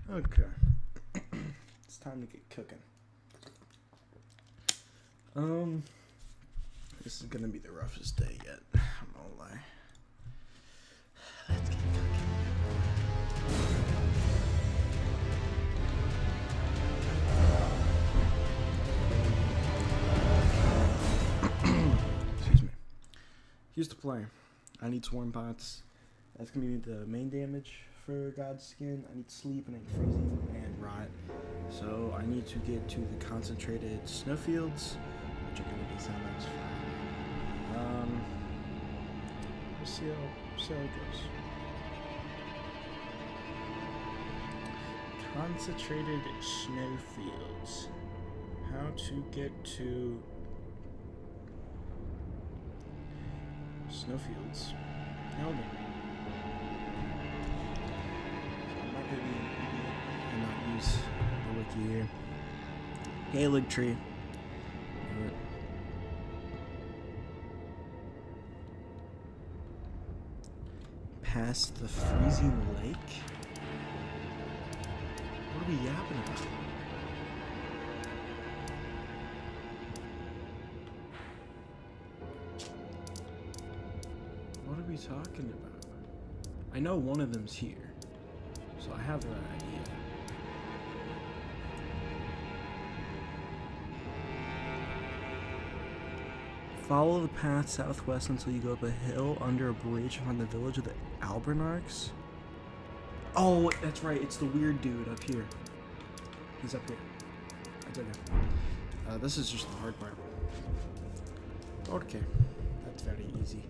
Okay. It's time to get cooking. This is gonna be the roughest day yet. I'm gonna lie. Let's get cooking. Excuse me. Here's the plan. I need swarm pots. That's gonna be the main damage for Godskin. I need sleep, and I need freezing and rot. So I need to get to the concentrated snowfields, which are gonna be so much fun. We'll see how it goes. Concentrated snowfields. How to get to snowfields? Elden Ring. I'm not gonna be an idiot and not use the wiki here. Halig tree. Do it. Past the freezing lake? What are we yapping about? What are we talking about? I know one of them's here, so I have that idea. Follow the path southwest until you go up a hill under a bridge to find the village of the Albernarks. Oh, that's right. It's the weird dude up here. He's up here. I don't know. This is just the hard part. Okay. That's very easy.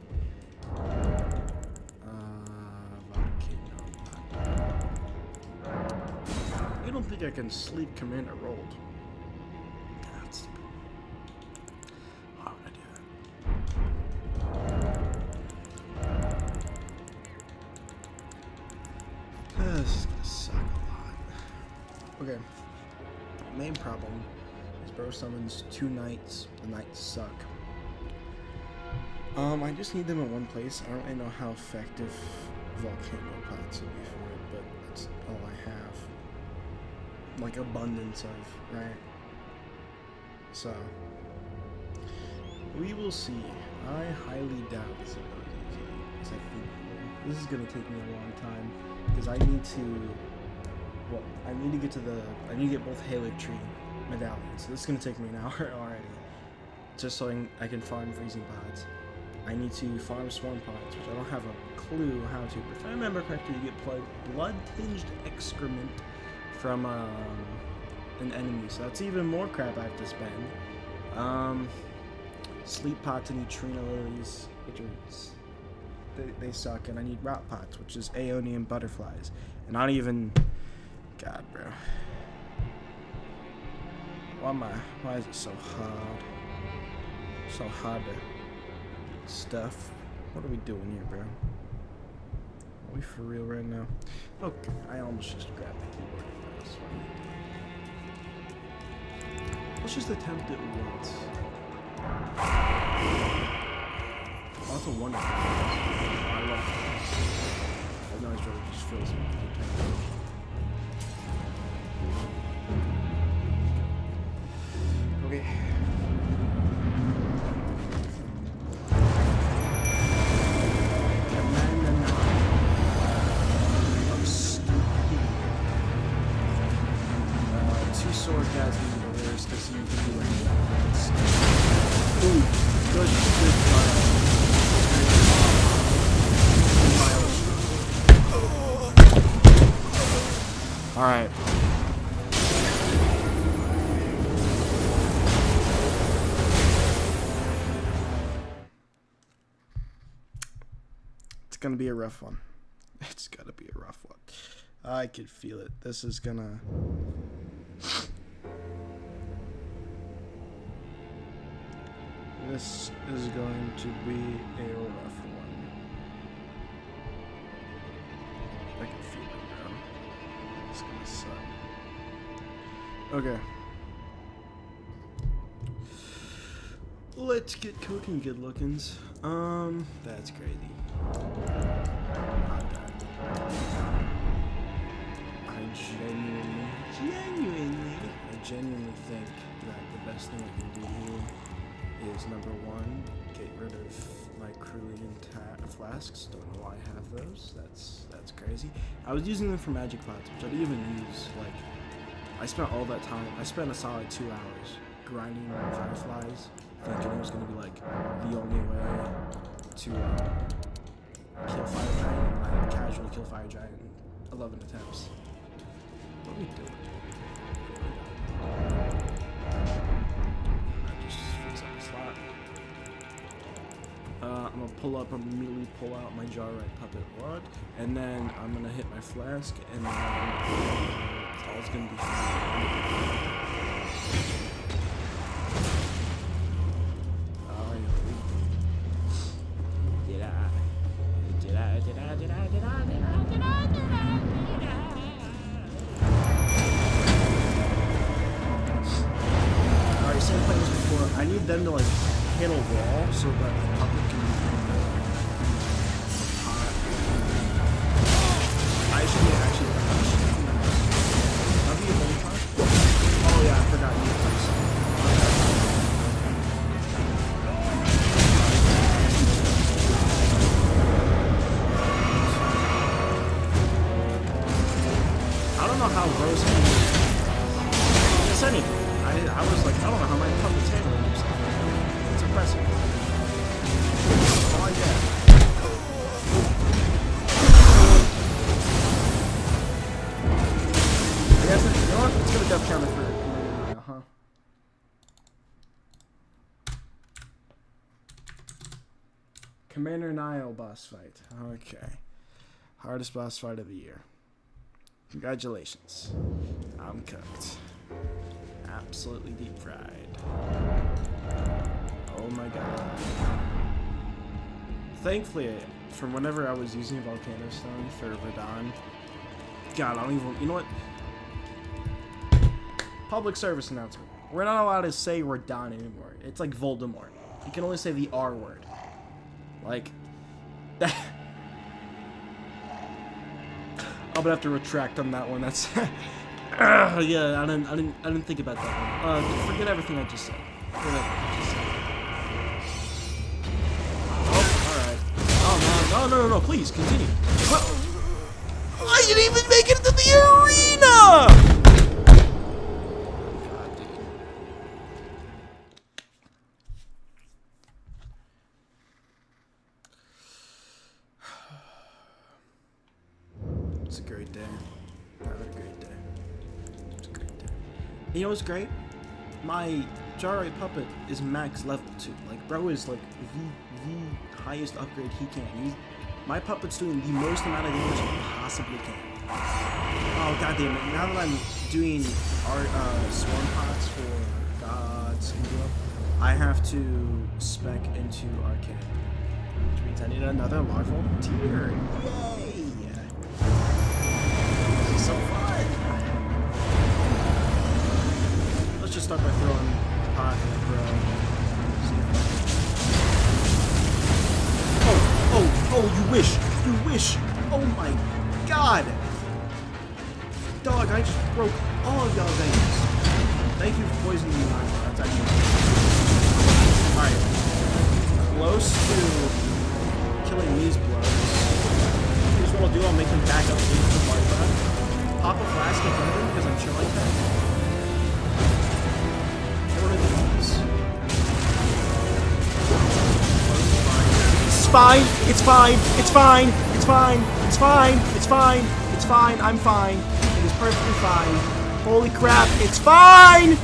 You don't think I can sleep Commander rolled? That's stupid. Why would I do that? This is gonna suck a lot. Okay. Main problem is bro summons 2 knights. The knights suck. I just need them in one place. I don't really know how effective volcano pots will be for it, but that's all I have. Like abundance of, right? So we will see. I highly doubt this goes easy, because I think this is gonna take me a long time, because I need to. Well, I need to get both Halig Tree medallions. So this is gonna take me an hour already, just so I can farm freezing pods. I need to farm swarm pods, which I don't have a clue how to. But if I remember correctly, you get blood-tinged excrement from an enemy, so that's even more crap I have to spend. Sleep pots and neutrino lilies, which are they suck, and I need rot pots, which is Aeonian butterflies, and not even. God, bro. Why is it so hard? So hard to stuff. What are we doing here, bro? Are we for real right now? Okay, I almost just grabbed the keyboard and mouse. Let's just attempt it once. That's a wonderful place. I love this. I know it's really just fills me with the okay. Two sword guys can be the worst because you can do anything. Ooh, good fire. Alright. It's gonna be a rough one. It's gonna be a rough one. I could feel it. This is gonna. This is going to be a rough one. I can feel it now. It's gonna suck. Okay. Let's get cooking, good lookins. That's crazy. I genuinely think that the best thing I can do here is number one, get rid of my Cerulean flasks. Don't know why I have those. That's crazy. I was using them for magic pots, which I didn't even use. Like, I spent all that time. I spent a solid 2 hours grinding fireflies, thinking it was gonna be like the only way to kill fire giant. And I casually kill fire giant in 11 attempts. What are we doing? I just fix up the slot. I'm gonna immediately pull out my jar right puppet rod, and then I'm gonna hit my flask, and then all's gonna be fine. Alright, same plan as before. I need them to like hit a wall so that the puppet can be hot. I should actually oh yeah, I forgot you place. I don't know how Rose handled this anything. I was like, I don't know how my puppet's handling himself. It's impressive. Oh yeah. I guess you know what? Let's get a death counter for Commander, huh? Commander Nile boss fight. Okay. Hardest boss fight of the year. Congratulations. I'm cooked. Absolutely deep fried. Oh my god. Thankfully, from whenever I was using Volcano Stone for Radon, God, I don't even, you know what? Public service announcement. We're not allowed to say Radon anymore. It's like Voldemort. You can only say the R word. Like, that. I'm gonna have to retract on that one. That's yeah, I didn't think about that one. Forget everything I just said. Forget everything I just said. Oh, alright. Oh no, please continue. What? I didn't even make it into the arena! God, dude. It's a great day. I had a great day. It's a great day. You know what's great? My Jarray puppet is max level 2. Like, bro is like the highest upgrade he can. My puppet's doing the most amount of damage he possibly can. Oh god damn it! Now that I'm doing our swarm pots for Godskin Duo, I have to spec into arcane, which means I need another larval tier. Yay! This is so fun. Let's just start by throwing a pot and a grow. Oh, you wish. Oh my god. Dog, I just broke all of y'all's ankles. Thank you for poisoning me, Nile. That's actually alright. Close to killing these blows. Here's what I'll do, I'll make them back up into the water pot. Pop a flask in front of them because I'm chill like that. What are these? It's fine. I'm fine. It is perfectly fine. Holy crap, it's fine!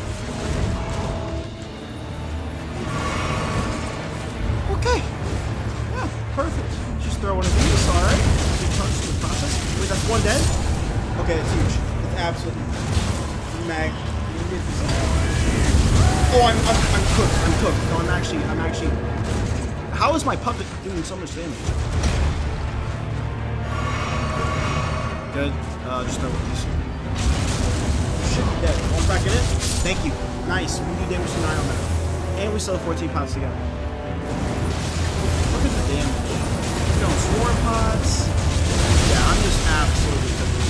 Okay. Yeah, perfect. Just throw one of these, alright. Big chunks in the process. Wait, that's one dead? Okay, it's huge. It's absolutely magnificent. Oh, I'm cooked. No, I'm actually... How is my puppet doing so much damage? Good. Just throw these. Shit, dead. One back in it. Thank you. Nice. We do damage to 9 on that. And we still have 14 pots together. Look at the damage. We're going swarm pots. Yeah, I'm just absolutely cooking.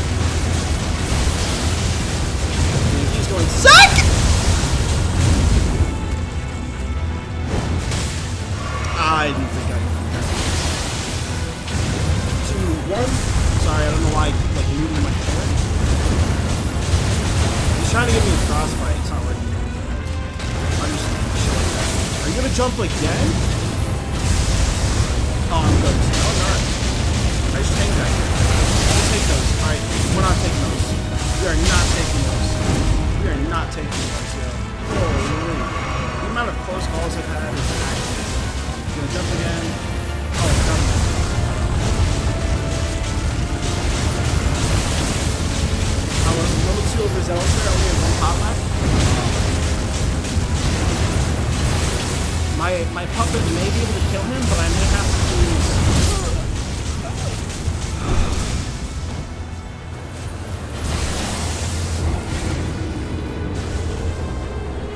again. Sorry, I don't know why I keep like looting my hair. He's trying to give me a frostbite. It's not working. I'm just chilling. Are you gonna jump again? Oh, I'm good. Oh, nice. Nice tank back here. We'll take those. Alright, we're not taking those. We are not taking those. We are not taking those, yo. Holy. The amount of close calls I've had is actually. Gonna jump again. Oh, jump. Level 2 overzealous there, only has one pot left. My puppet may be able to kill him, but I may have to use.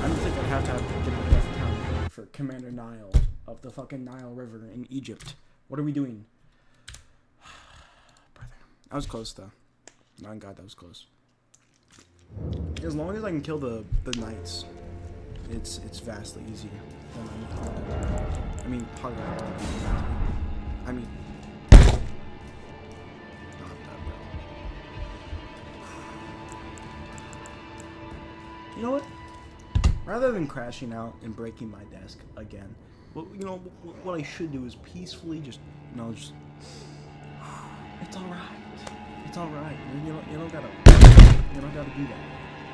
I don't think I'd have to get enough time for Commander Nile of the fucking Nile River in Egypt. What are we doing? Brother. That was close though. My God, that was close. As long as I can kill the knights, it's vastly easier. I mean, harder. I mean, not that well. You know what? Rather than crashing out and breaking my desk again, what I should do is peacefully just. It's all right. It's all right. You don't gotta do that.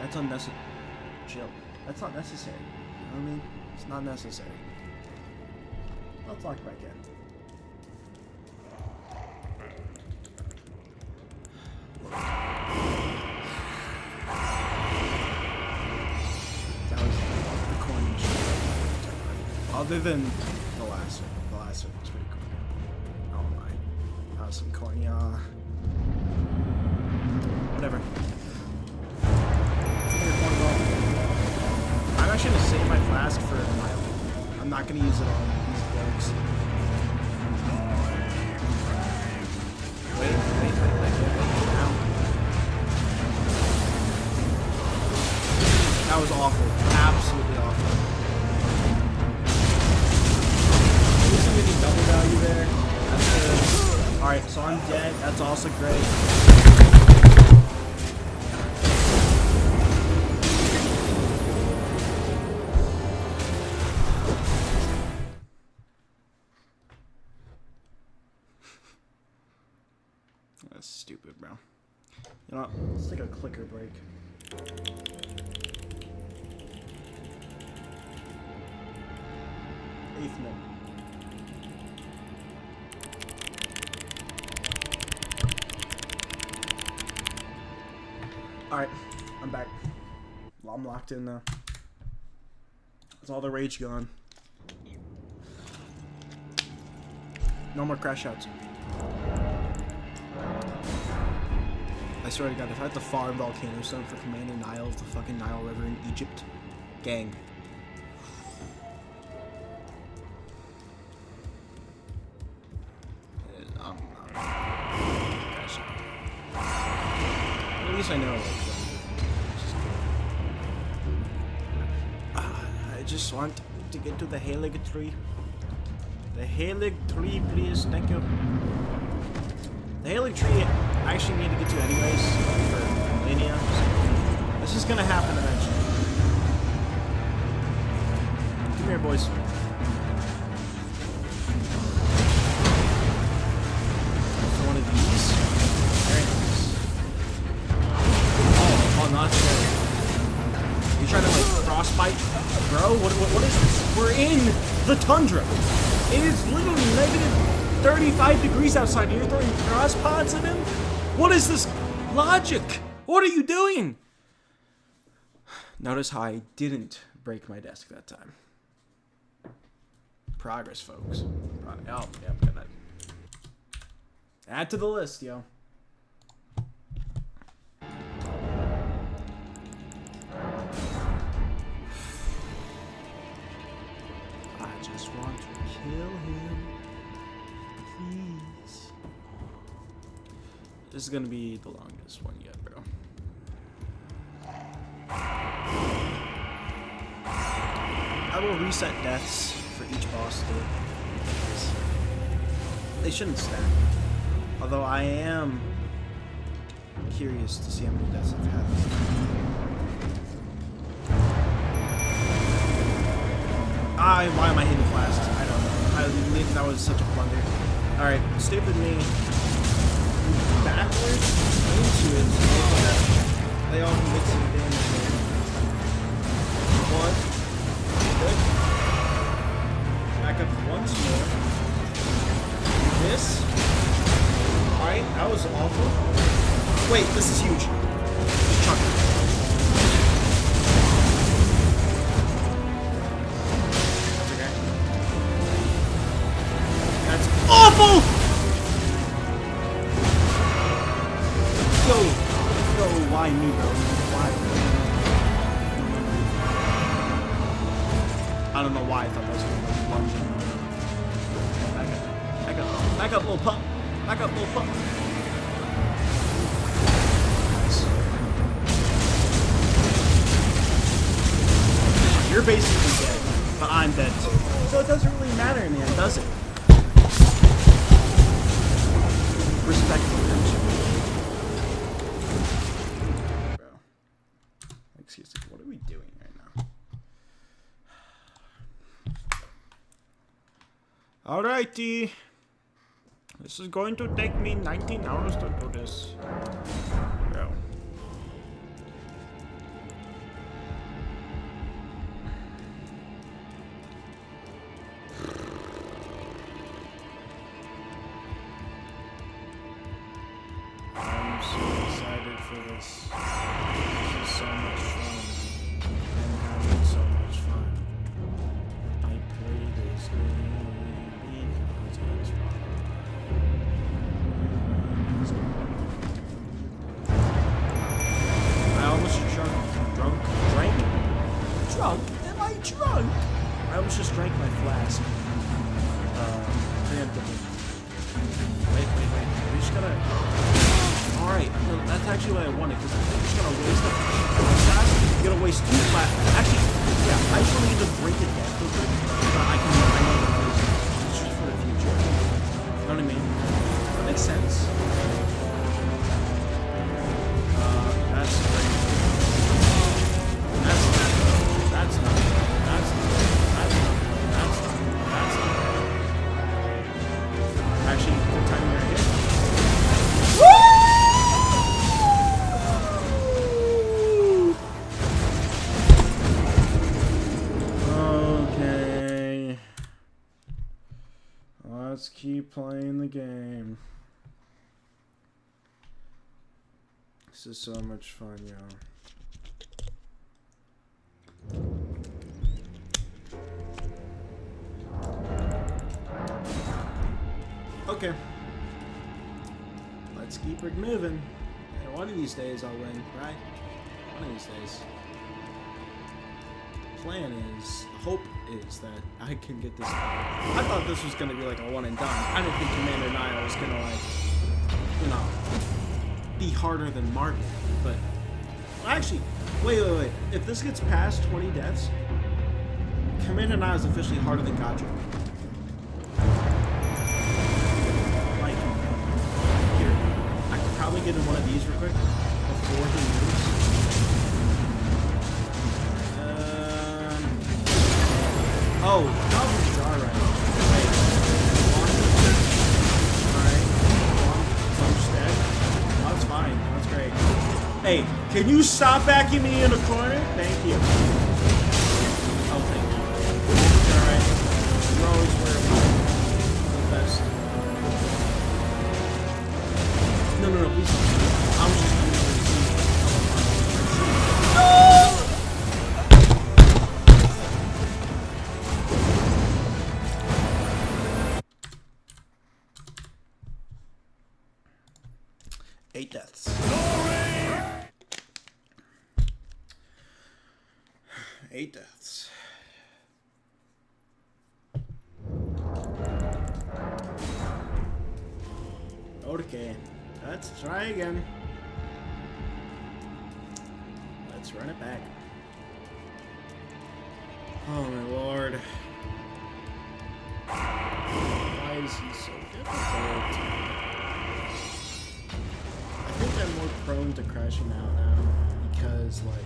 That's unnecessary. Chill. That's not necessary. You know what I mean? It's not necessary. Let's lock back in. That was the corny shit. Other than the last one. The last one was pretty cool. Oh my. That was some corny, whatever. I'm actually going to save my flask for Milo. I'm not going to use it on these bugs. Wait. Now. That was awful. Absolutely awful. At least I'm getting double value there. That's good. Alright, so I'm dead. That's also great. That's stupid, bro. You know what? Let's take a clicker break. Eighth minute. Alright, I'm back. Well, I'm locked in now. It's all the rage gone. No more crash outs. I swear to God, if I had to farm Volcano Stone for Commander Nile of the fucking Nile River in Egypt, gang. At least I know. I just want to get to the Halig tree. The Halig tree, please. Thank you. The Halig tree I actually need to get to anyways for Millennia. So this is gonna happen eventually. Come here, boys. So one of these. Very nice. Oh, not sure. You trying to like frostbite, bro? What is this? We're in the tundra. It is literally negative 35 degrees outside and you're throwing cross pods at him? What is this logic? What are you doing? Notice how I didn't break my desk that time. Progress, folks. Oh, yeah, got that. Add to the list, yo. I just want to kill him. Please. This is gonna be the longest one yet, bro. I will reset deaths for each boss too. They shouldn't stack. Although I am curious to see how many deaths I've had. Why am I hitting flasks? I don't know. Maybe that was such a blunder. Alright, stupid me. Backwards into it. They all can get some damage there. One. Good. Back up once more. This. Alright, that was awful. Wait, this is huge. Just chuck it. Awful! Yo, why me, bro? Why? I don't know why I thought that was going to be plunging. Back up, little pup. Back up, little pup. You're basically dead, but I'm dead too. So it doesn't really matter in the end, does it? Respectful friendship. Bro. Excuse me, what are we doing right now? Alrighty. This is going to take me 19 hours to do this. Bro. This is so much fun. I'm having so much fun. I play this game because it's fun. I almost drunk? Am I drunk? I almost just drank my flask. Preemptively. Wait. We just gotta... Alright, no, that's actually what I wanted, because I'm just gonna waste it. You're gonna waste 2 flasks. Actually, yeah, I just want to get the break it down real quick, but I know the reason. It's just for the future. You know what I mean? That makes sense. That's great. That's not. Actually, good time right here. Let's keep playing the game. This is so much fun, yo. Okay. Let's keep it moving. And one of these days I'll win, right? One of these days. Plan is, the hope is that I can get this. I thought this was gonna be like a one and done. I didn't think Commander Nile was gonna be harder than Market. But actually, wait. If this gets past 20 deaths, Commander Nile is officially harder than Godric. Like, here, I could probably get in one of these real quick before he moves. Oh, Godric's alright. Alright. That's fine. That's great. Hey, can you stop backing me in the corner? Thank you. Oh, thank you. Alright. You're always where the best. No, please. I was just going to see. No! 8 deaths. 8 deaths. Okay, let's try again. Let's run it back. Oh my lord. Why is he so difficult? prone to crashing out now because, like,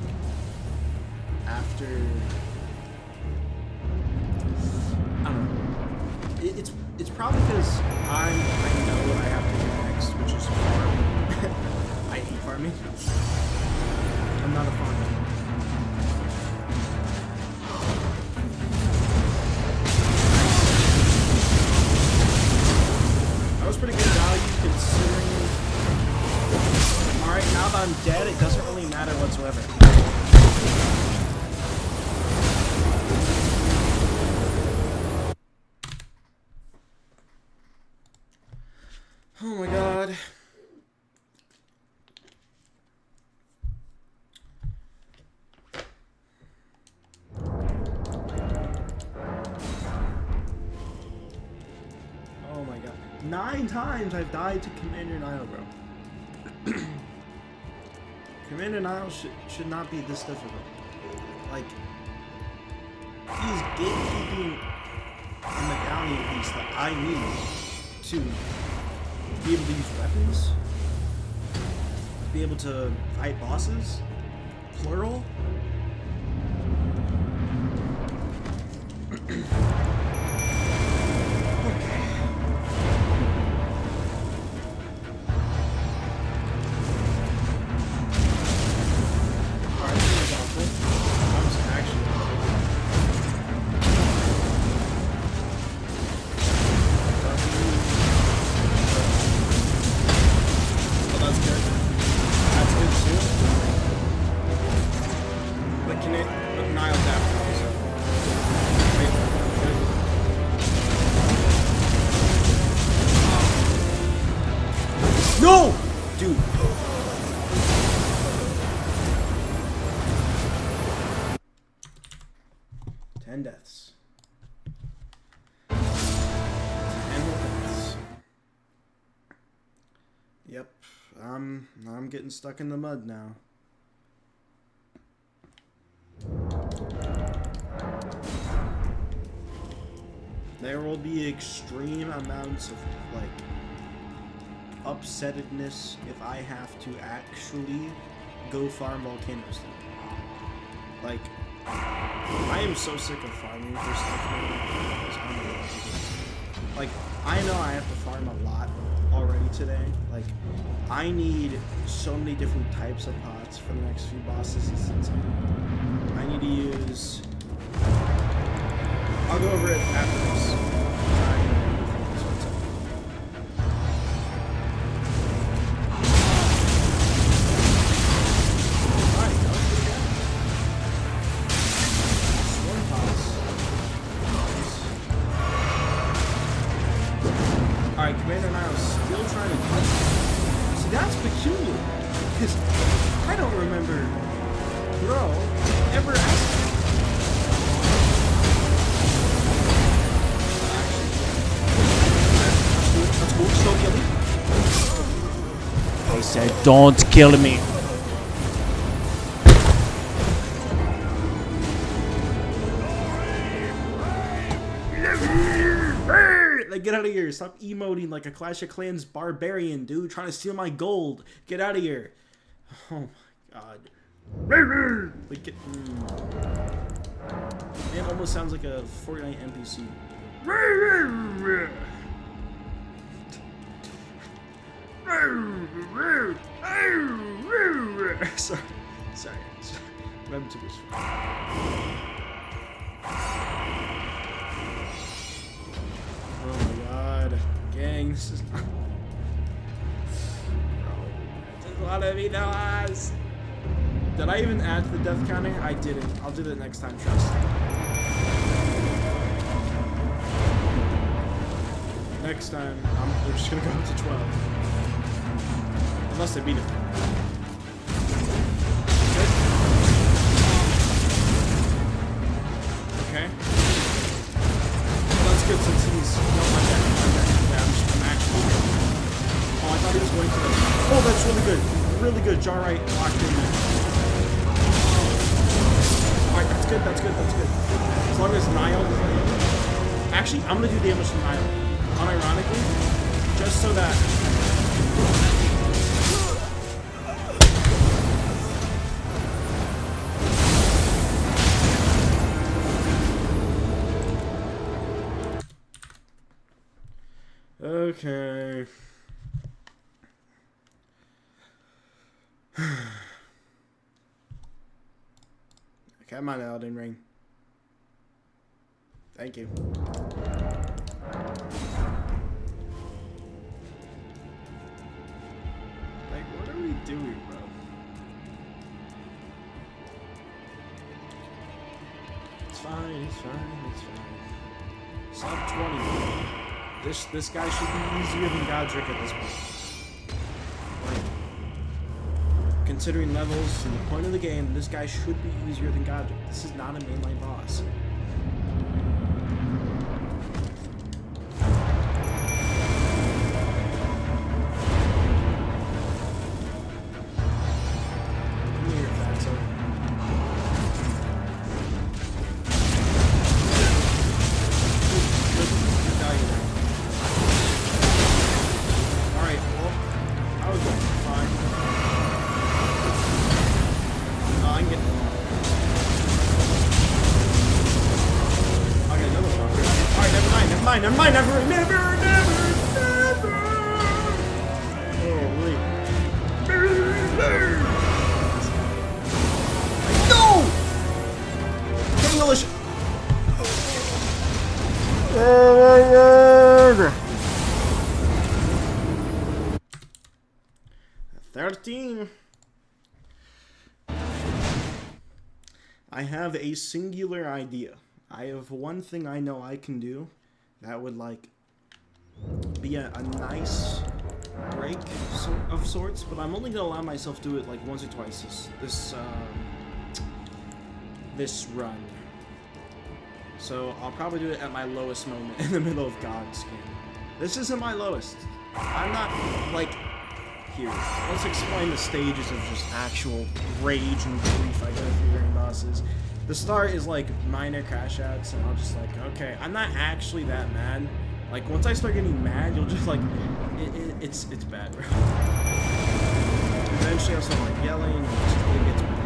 after, I don't know. It's probably because I know what I have to do next, which is farm. I hate farming. I'm not a farmer. That was pretty good value considering. Alright, now that I'm dead, it doesn't really matter whatsoever. Oh my god. Oh my god. 9 times I've died to Commander Nile, bro. Commander Nile should not be this difficult. Like, he's gatekeeping a medallion piece that I need to be able to use weapons, be able to fight bosses, plural. No! Dude. 10 deaths. 10 deaths. Yep. I'm getting stuck in the mud now. There will be extreme amounts of, like, upsettedness if I have to actually go farm volcanoes then. Like, I am so sick of farming for stuff now. Like, I know I have to farm a lot already today. Like, I need so many different types of pots for the next few bosses. It's insane. I need to use... I'll go over it after this. Alright, Commander Nile is still trying to touch me. See, that's peculiar. Because I don't remember Bro ever asking. That's cool. Just don't kill me. They said, don't kill me. Like, get out of here. Stop emoting like a Clash of Clans barbarian, dude. Trying to steal my gold. Get out of here. Oh my god. Like, get, Man, almost sounds like a Fortnite NPC. Sorry. Remember to be. Oh my god. Gang, this is not... There's a lot of emails. Did I even add to the death counting? I didn't. I'll do that next time, trust. Next time, we're just gonna go up to 12. Unless they beat it. Okay. That's good since he's... No, my bad. Yeah, I'm actually... Oh, I thought he was going to the... Oh, that's really good. Really good. Jar right locked in there. Alright, that's good. As long as Nile doesn't... Actually, I'm gonna do damage to Nile. Unironically. Just so that... Okay. Come on, Elden Ring. Thank you. Like, what are we doing, bro? It's fine, it's fine, it's fine. Sub 20. This guy should be easier than Godric at this point. Like, considering levels and the point of the game, this guy should be easier than Godric. This is not a mainline boss. Never mind, never. Holy. No! Getting malicious. 13. I have a singular idea. I have one thing I know I can do that would, like, be a nice break of sorts, but I'm only gonna allow myself to do it like once or twice this run. So I'll probably do it at my lowest moment in the middle of Godskin. This isn't my lowest. I'm not, like, here. Let's explain the stages of just actual rage and grief I go through during bosses. The start is like minor crash outs, and I'll just like, okay, I'm not actually that mad. Like, once I start getting mad, you'll just like, it's bad, bro. Eventually I'll start like yelling, and it gets bad.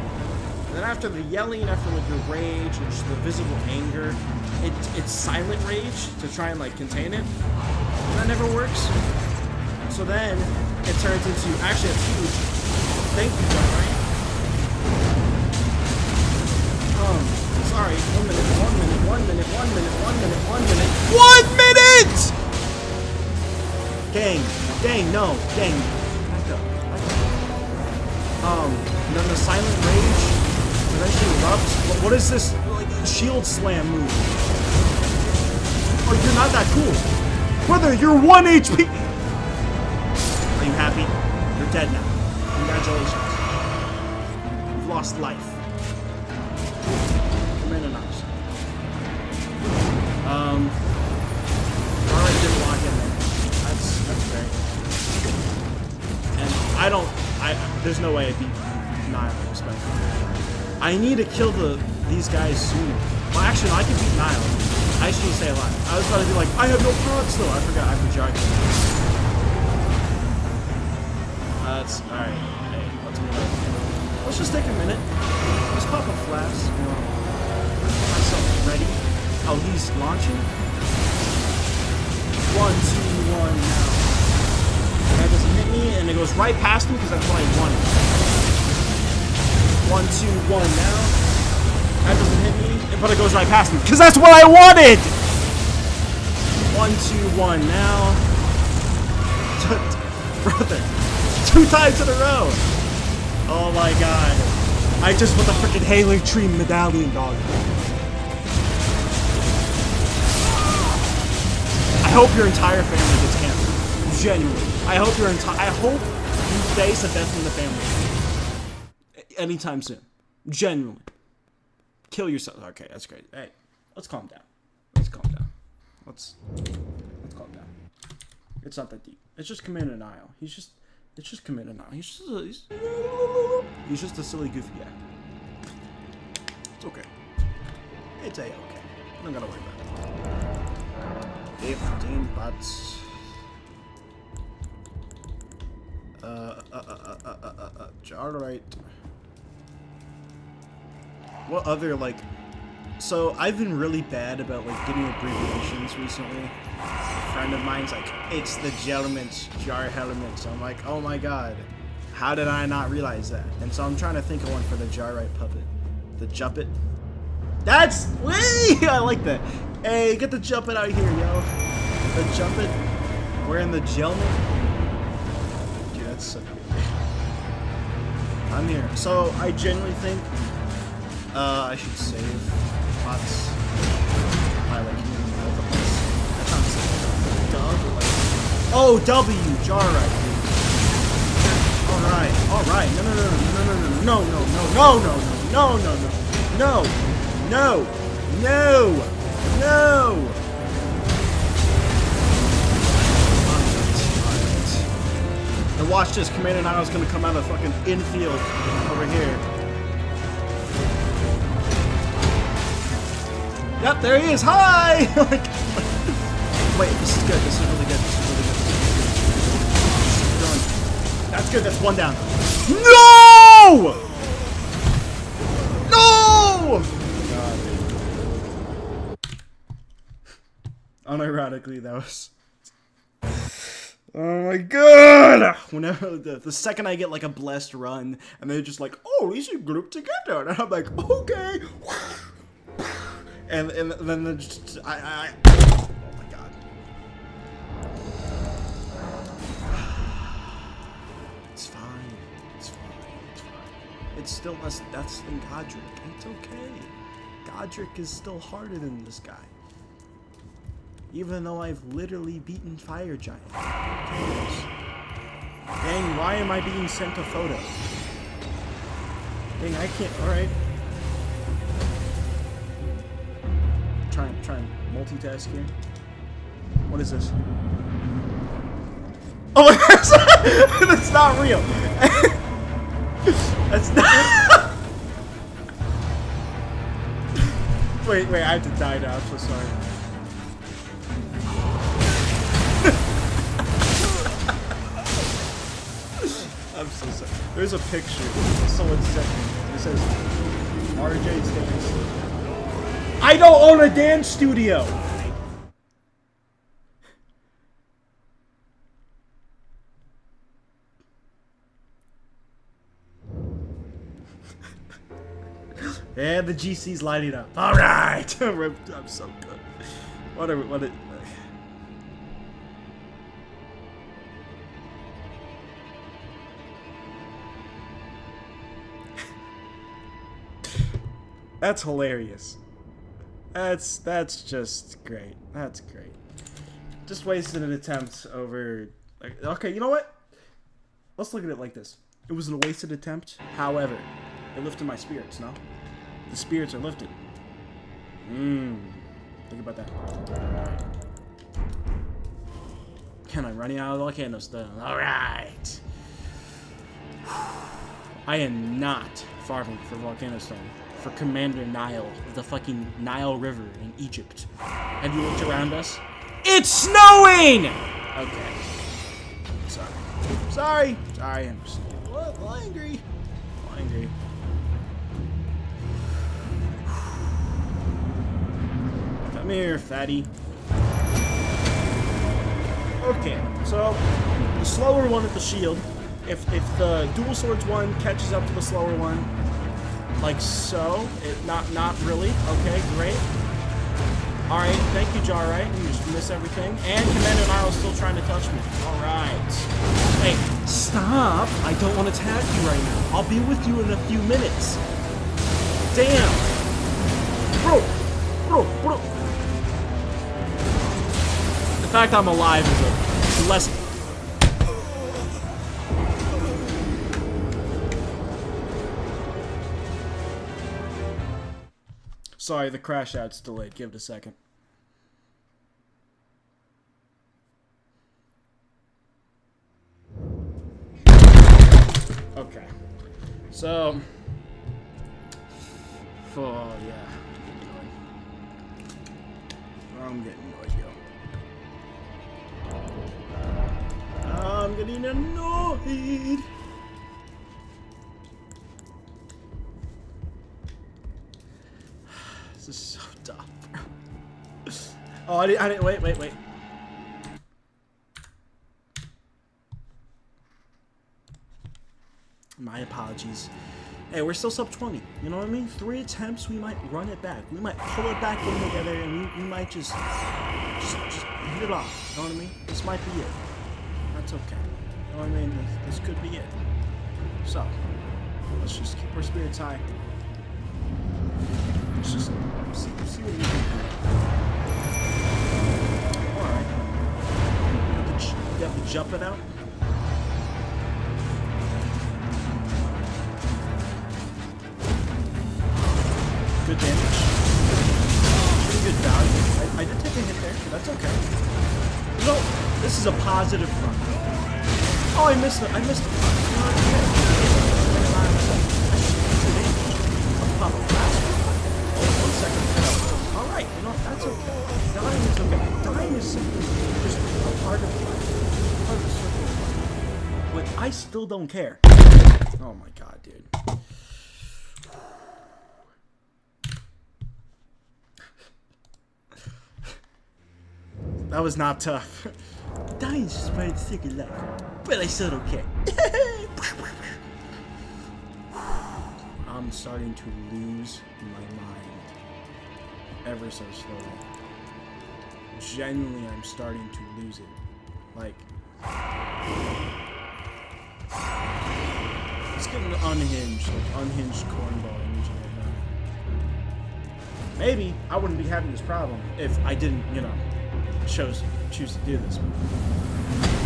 And then after the yelling, after like the rage, and just the visible anger, it's silent rage to try and like contain it. And that never works. So then it turns into, actually that's huge. Thank you, John, right? Sorry, 1 minute, 1 minute, 1 minute, 1 minute, 1 minute, 1 minute. 1 minute! Dang, no, dang. Back up. And then the silent rage eventually erupts. What is this, like, shield slam move? Oh, you're not that cool. Brother, you're 1 HP! Are you happy? You're dead now. Congratulations. You've lost life. Alright, didn't lock in there. That's great. And there's no way I beat Nile, respectfully. I need to kill these guys soon. Well, actually, no, I can beat Nile. I shouldn't say a lot. I was about to be like, I have no procs though. I forgot I have the Jargon. That's alright. Hey, let's move on. Let's just take a minute. Let's pop a flask. Myself ready. Oh, he's launching? 1, 2, 1, now. That doesn't hit me, and it goes right past me because that's what I wanted. 1, 2, 1, now. That doesn't hit me, but it goes right past me because that's what I wanted! 1, 2, 1, now. Brother, 2 times in a row! Oh my god. I just want the freaking Hailing Tree medallion, dog. I hope your entire family gets cancer. Genuinely. I hope you face a death in the family. Anytime soon. Genuinely. Kill yourself. Okay, that's great. Hey, let's calm down. Let's calm down. Let's calm down. It's not that deep. It's just Commander Nile. It's just Commander Nile. He's just a silly, goofy guy. It's okay. It's a-okay. I'm not gonna worry about it. 15 pots. Alright. What other, like... So, I've been really bad about, like, getting abbreviations recently friend of mine's like, it's the Gentleman's Jar Element. So I'm like, oh my god, how did I not realize that? And so I'm trying to think of one for the Jarite puppet. The Juppet. That's wee! I like that. Hey, get the Juppet out here, yo. The Juppet wearing the Gentleman. Dude, that's so good. I'm here. So I genuinely think I should save pots. I like using both of us. That sounds like oh, W, Jarite. Alright. No. And watch this, Commander Niall's gonna come out of the fucking infield over here. Yep, there he is. Hi! Wait, this is good. This is really good. That's good. That's one down. No! No! God. Unironically, that was. Oh my god! Whenever the second I get like a blessed run, and they're just like, "Oh, we should group together," and I'm like, "Okay." And then just, oh my god. It's fine. It's still less deaths than Godric. It's okay. Godric is still harder than this guy. Even though I've literally beaten Fire Giant. Dang, why am I being sent a photo? Dang, I can't, alright. Try and multitask here. What is this? Oh, that's not real. That's not. Wait, I have to die now. I'm so sorry. I'm so sorry. There's a picture. Someone sent me. It says RJ's dance. I don't own a dance studio. And the GC's lighting up. All right. I'm so good. Whatever. What it. That's hilarious. That's just great. That's great. Just wasted an attempt over. Okay, you know what? Let's look at it like this. It was a wasted attempt. However, it lifted my spirits. No, the spirits are lifted. Think about that. Right. Can I running out of volcano stone? All right. I am not farming for volcano stone. For Commander Nile, the fucking Nile River in Egypt. Have you looked around us? It's snowing! Okay. Sorry. I'm just a little angry. Come here, fatty. Okay, so the slower one at the shield. If the dual swords one catches up to the slower one, like so, not really. Okay, great. All right, thank you, Jarite. You just miss everything. And Commander Niall's still trying to touch me. All right. Hey, stop! I don't want to tag you right now. I'll be with you in a few minutes. Damn. Bro. The fact I'm alive is a lesson. Sorry, the crash out's delayed. Give it a second. Okay. So. Oh, yeah. I'm getting annoyed, yo. I'm getting annoyed. This is so dumb, bro. Oh, I didn't, wait. My apologies. Hey, we're still sub 20. You know what I mean? 3 attempts, we might run it back. We might pull it back in together, and we might just hit it off. You know what I mean? This might be it. That's okay. You know what I mean? This could be it. So, let's just keep our spirits high. Let's just see what we can do. Alright. You have to jump it out? Good damage. Pretty good value. I did take a hit there, but that's okay. You know, this is a positive run. Oh, I missed it. You know, one second. Alright, you know, that's okay. Dying is okay. Dying is simply just a part of life. Part of the circle of life. But I still don't care. Oh my god, dude. That was not tough. Dying is just part of the circle of life. But I still don't care. I'm starting to lose my mind ever so slowly. Genuinely, I'm starting to lose it. Like, it's getting unhinged, like unhinged cornball energy right now. Maybe I wouldn't be having this problem if I didn't, you know, choose to do this.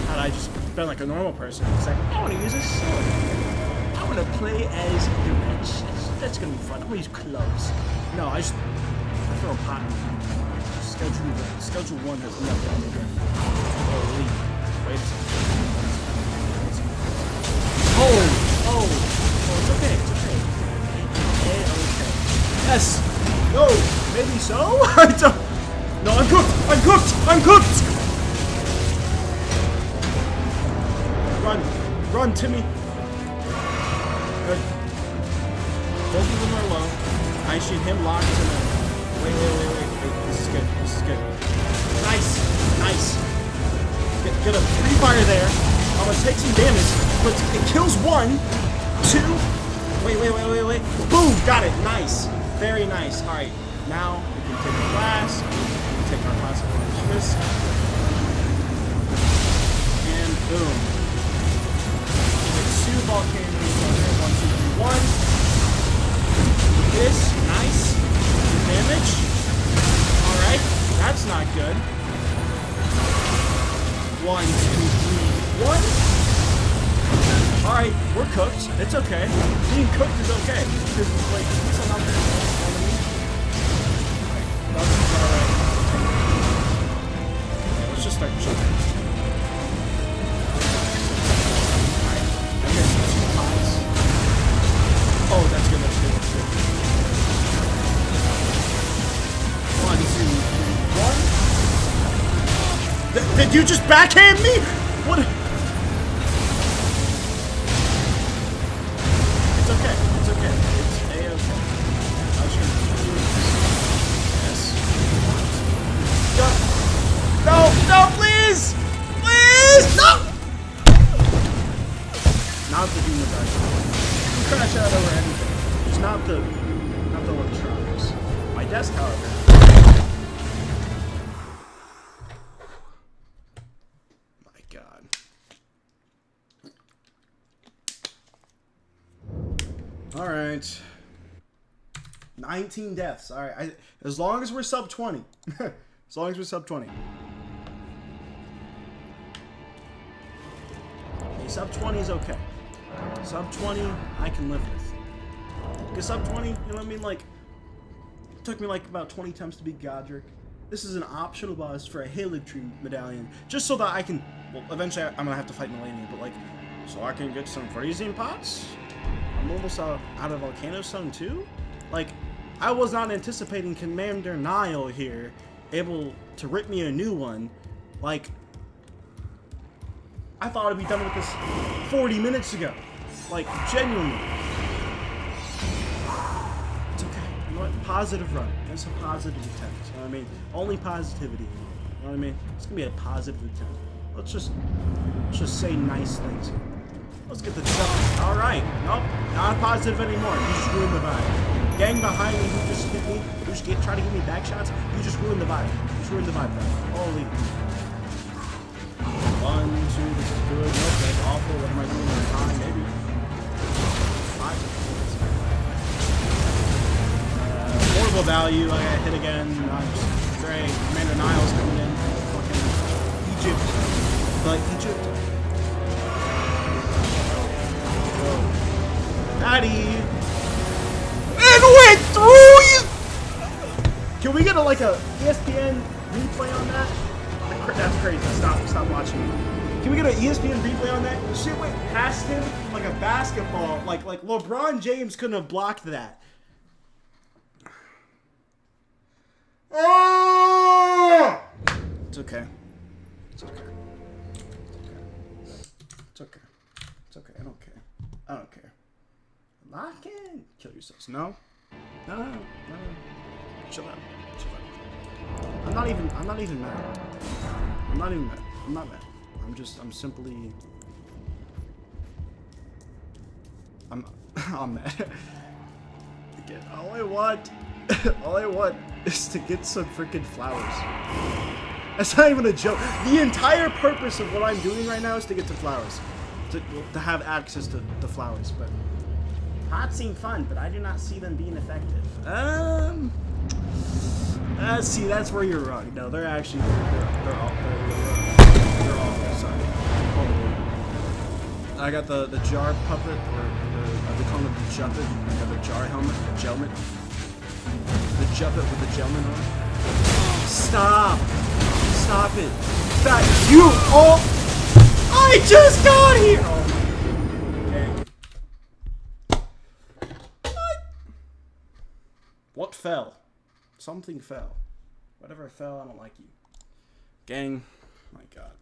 Had I just been like a normal person, it's like, I want to use a sword. I want to play as the witch. That's gonna be fun. I'm gonna use clubs. No, I throw a pot. Schedule 1 has nothing on the ground. Holy. Wait a second. Oh, it's okay. Okay. Yes. No. Maybe so. I don't. No, I'm cooked. Run, Timmy. Good. Both of them are low. I shoot him locked to them. Wait. This is good. Nice. Get a free fire there. I'm gonna take some damage, but it kills 1, 2. Wait. Boom, got it. Nice. Very nice. Alright, now we can take the blast, take our possible risk. And boom. Take 2 volcanoes on there. 1, 2, 3, 1. This, nice. Good damage. Alright, that's not good. 1, 2, 3, 1. Alright, we're cooked. It's okay. Being cooked is okay. Because, like, it's a lot of alright. Let's just start jumping. Alright, I missed 2 pots. Oh, that's good. 1, 2, 3, 1. Did you just backhand me? What? It's okay. It's A-okay. I'm just gonna do this. Yes. No, please! No! Not the Doom of you crash out over anything. Just not the electronics. My desk, however. Alright. 19 deaths. Alright. As long as we're sub 20. As long as we're sub 20. Okay, sub 20 is okay. Sub 20, I can live with. Because sub 20, you know what I mean? Like, it took me like about 20 attempts to beat Godric. This is an optional boss for a Halig Tree medallion. Just so that I can, well, eventually I'm gonna have to fight Melania, but like, so I can get some freezing pots? I'm almost out of Volcano Stone too? Like, I was not anticipating Commander Nile here able to rip me a new one. Like, I thought I'd be done with this 40 minutes ago. Like, genuinely. It's okay. You know what? Positive run. It's a positive attempt. You know what I mean? Only positivity. You know what I mean? It's gonna be a positive attempt. Let's just say nice things here. Let's get the jump. All right. Nope. Not positive anymore. You just ruined the vibe. Gang behind me who just hit me, who just try to give me back shots. You just ruined the vibe. You just ruined the vibe, bro. Holy. 1, 2. This is good. Nope. That's awful. What am I doing? Time, maybe. 5. Horrible value. I got hit again. Nice. Great. Commander Niles coming in. Fucking Egypt. But Egypt. Patty! It went through you! Can we get a ESPN replay on that? That's crazy. Stop watching. Can we get an ESPN replay on that? The shit went past him like a basketball. Like LeBron James couldn't have blocked that. Oh! It's okay. It's okay. It's okay. It's okay. I don't care. I don't care. Lock in. Kill yourselves. No. No. Chill out. I'm not even mad. I'm not mad. I'm simply... I'm mad. Again, all I want is to get some freaking flowers. That's not even a joke. The entire purpose of what I'm doing right now is to get to flowers. To have access to the flowers, but... Pots seem fun, but I do not see them being effective. See, that's where you're wrong. No, they're actually they're all sorry. I got the jar puppet, or they call it the juppet. I got the jar helmet, the gelmet. The juppet with the gelmet on. Stop it! That you all! I just got here. What fell? Something fell. Whatever fell, I don't like you. Gang. My god.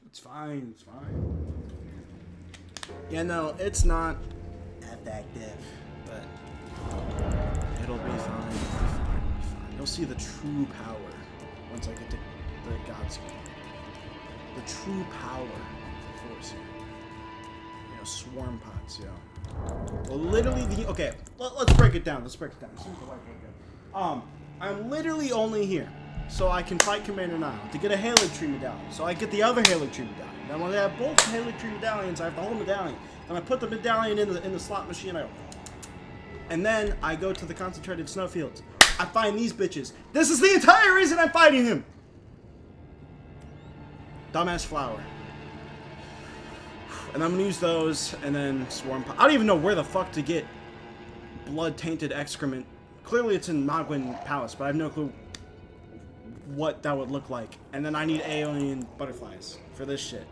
It's fine. Yeah, no, it's not effective, but it'll be fine. You'll see the true power once I get to the Godskin. The true power of the Force here. You know, swarm pots, yo. Well, literally okay, let's break it down. I'm literally only here so I can fight Commander Nile to get a Halig Tree medallion. So I get the other Halig Tree medallion. Then when I have both Halig Tree medallions, I have the whole medallion. Then I put the medallion in the slot machine. And then I go to the concentrated snowfields. I find these bitches. This is the entire reason I'm fighting him. Dumbass flower. And I'm gonna use those, and then swarm pot. I don't even know where the fuck to get blood-tainted excrement. Clearly it's in Magwin Palace, but I have no clue what that would look like. And then I need alien butterflies for this shit.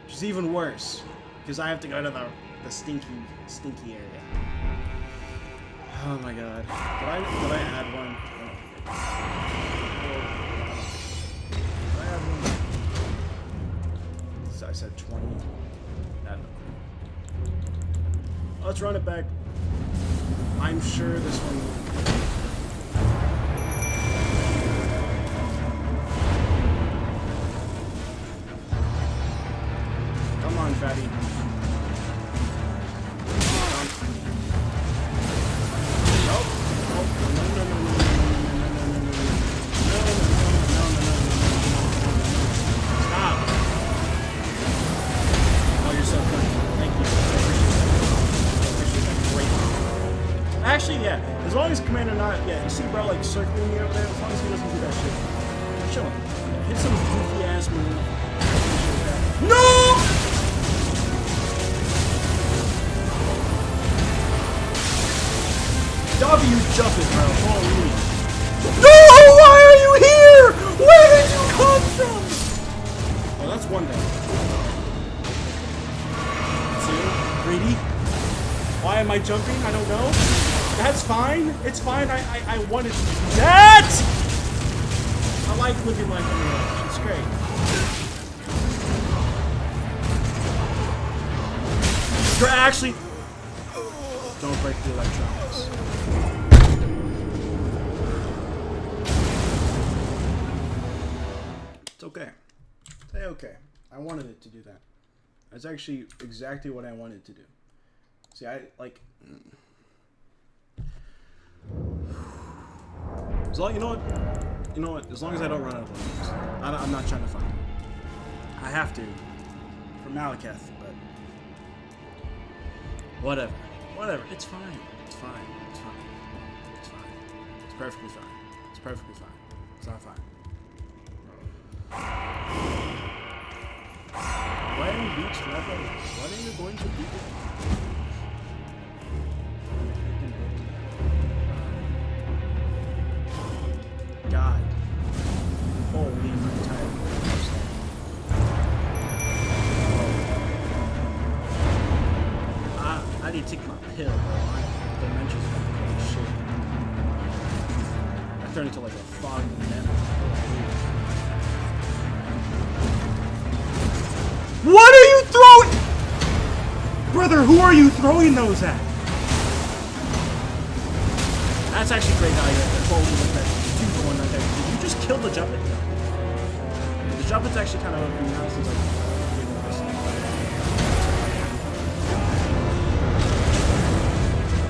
Which is even worse, because I have to go to the stinky area. Oh my god. Did I add one? Did I add one? I said 20. Let's run it back. I'm sure this one will. Come on, fatty. Actually, yeah. As long as Commander not, yeah. You see, bro, like circling me over there. As long as he doesn't do that shit, chill. Yeah, hit some goofy ass move. No! W jump it, bro. Holy. No! Why are you here? Where did you come from? Oh, that's one thing. Two, greedy. Why am I jumping? I don't know. That's fine. It's fine. I wanted to do that. I like living life on the edge. It's great. You're actually. Don't break the electronics. It's okay. Say okay. I wanted it to do that. That's actually exactly what I wanted to do. See, I like. As long, you know what? As long as I don't run out of lemons, I'm not trying to fight. I have to for Maliketh, but whatever. It's fine. It's fine. It's fine. It's fine. It's perfectly fine. It's perfectly fine. It's not fine. When beach level, what are you going to do? God. Holy, I'm tired. I need to take my pill, bro. The dimensions are like shit. I turned into like a fog memory. What are you throwing? Brother, who are you throwing those at? That's actually great value right there. Holy with that 2-for-1 right there. Did you just kill the Jumpet? No. The Jumpet's actually kind of OP now since like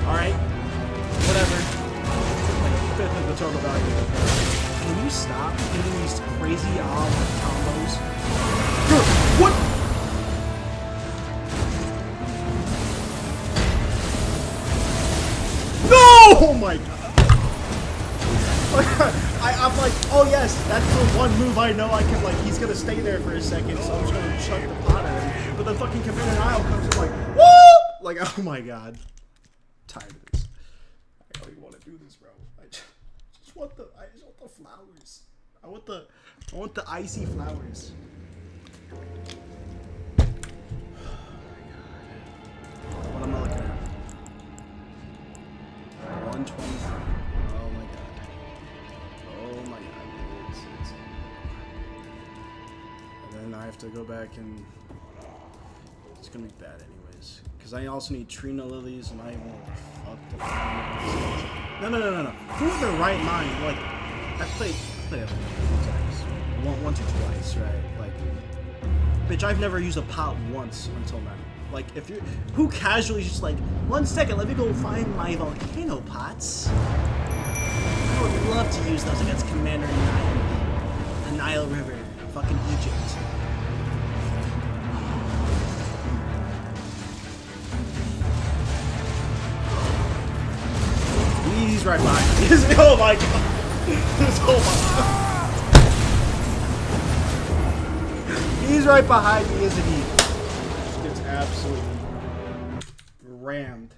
alright. Whatever. Like a fifth of the total value. Can you stop hitting these crazy combos? What? No! Oh my god. I'm like, oh yes, that's the one move I know I can, like, he's gonna stay there for a second, so I'm just gonna chuck the pot at him. But the fucking Commander Nile comes in like, whoop! Like, oh my god. I'm tired of this. I don't even want to do this, bro. I just want the flowers. I want the icy flowers. What am I looking at? 123. Oh my god. Oh my god. It's... And then I have to go back and... It's gonna be bad anyways. Because I also need Trina Lilies and I won't fuck the... No. Who in their right mind? Like, I played it like a few times. Once or twice, right? Like, bitch, I've never used a pot once until now. Like, if you're... Who casually just like, 1 second, let me go find my volcano pots. I would love to use those against Commander Nile. The Nile River. Fucking Egypt. He's right behind me. Oh my god. Oh my god. He's right behind me, isn't he? Gets absolutely rammed.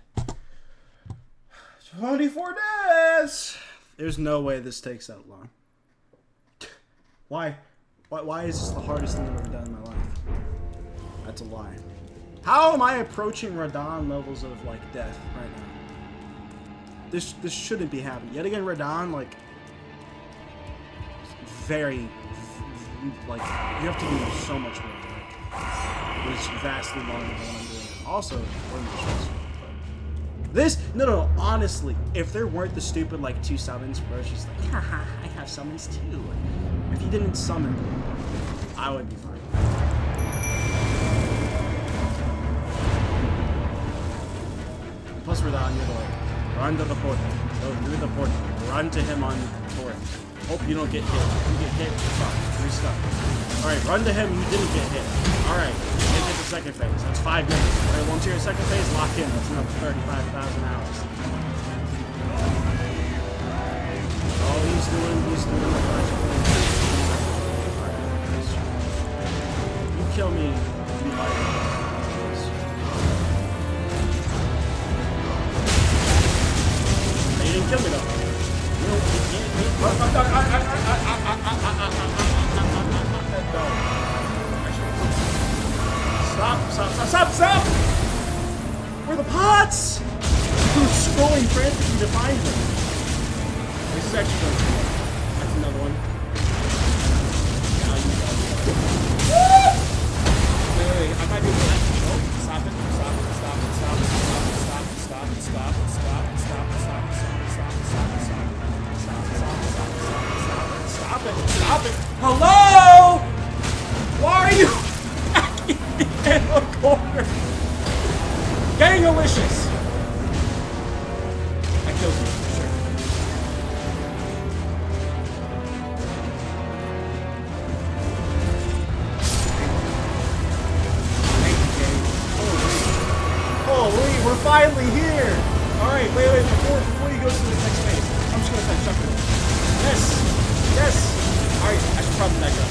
24 days! There's no way this takes that long. Why? Why is this the hardest thing I've ever done in my life? That's a lie. How am I approaching Radon levels of, like, death right now? This shouldn't be happening. Yet again, Radon, like, very, like, you have to do so much more. Like, it's vastly longer than what I'm doing. Also, this, no, honestly, if there weren't the stupid, like, 2 summons, where it's just like, haha, I have summons too. If you didn't summon, I would be fine. Plus, Radon, you're like, run to the portal. Go through the portal. Run to him on torrent. Hope you don't get hit. If you get hit, fuck. You're stuck. Alright, run to him. You didn't get hit. Alright, make it the second phase. That's 5 minutes. Alright, once you're in second phase, lock in. That's another 35,000 hours. Oh, he's doing the magic. Alright, you kill me. You like You didn't kill me though. Stop! Where are the pots? Who's scrolling frantically to find them? This is actually good. That's another one. Wait, I might be able to stop it. Stop it. Hello? Why are you? a corner. Getting delicious. I killed you, for sure. Holy, we're finally here! Alright, wait, before you go to the next phase, I'm just gonna start chucking it. Yes! Alright, I should probably back up.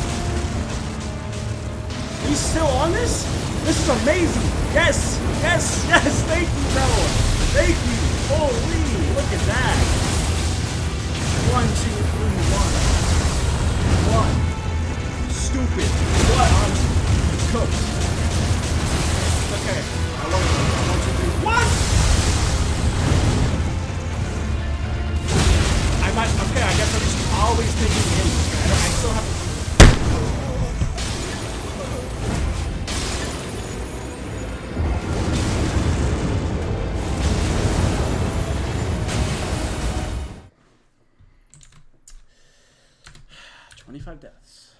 He's still on this? This is amazing! Yes! Thank you, bro! Thank you! Holy, look at that! 1, 2, 3, 1. Stupid. What? I'm cooked. Okay. I love it. 1, 2, 3. What? Okay, I guess I'm just always thinking him. I still have to. Deaths.